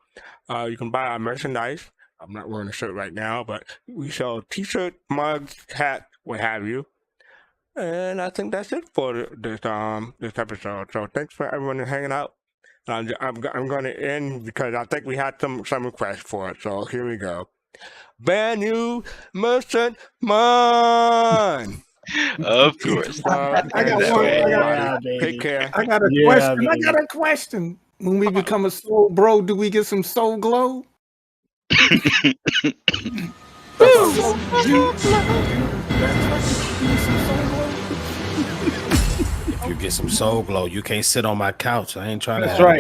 You can buy our merchandise. I'm not wearing a shirt right now, but we sell t-shirt, mugs, hats, what have you. And I think that's it for this episode. So thanks for everyone hanging out. I'm going to end because I think we had some requests for it. So here we go. Brand new merchant man. Of course. I got Take care. I got a question. Baby. I got a question. When we become a soul bro, do we get some soul glow? If you get some soul glow, you can't sit on my couch. I ain't trying to. That's right.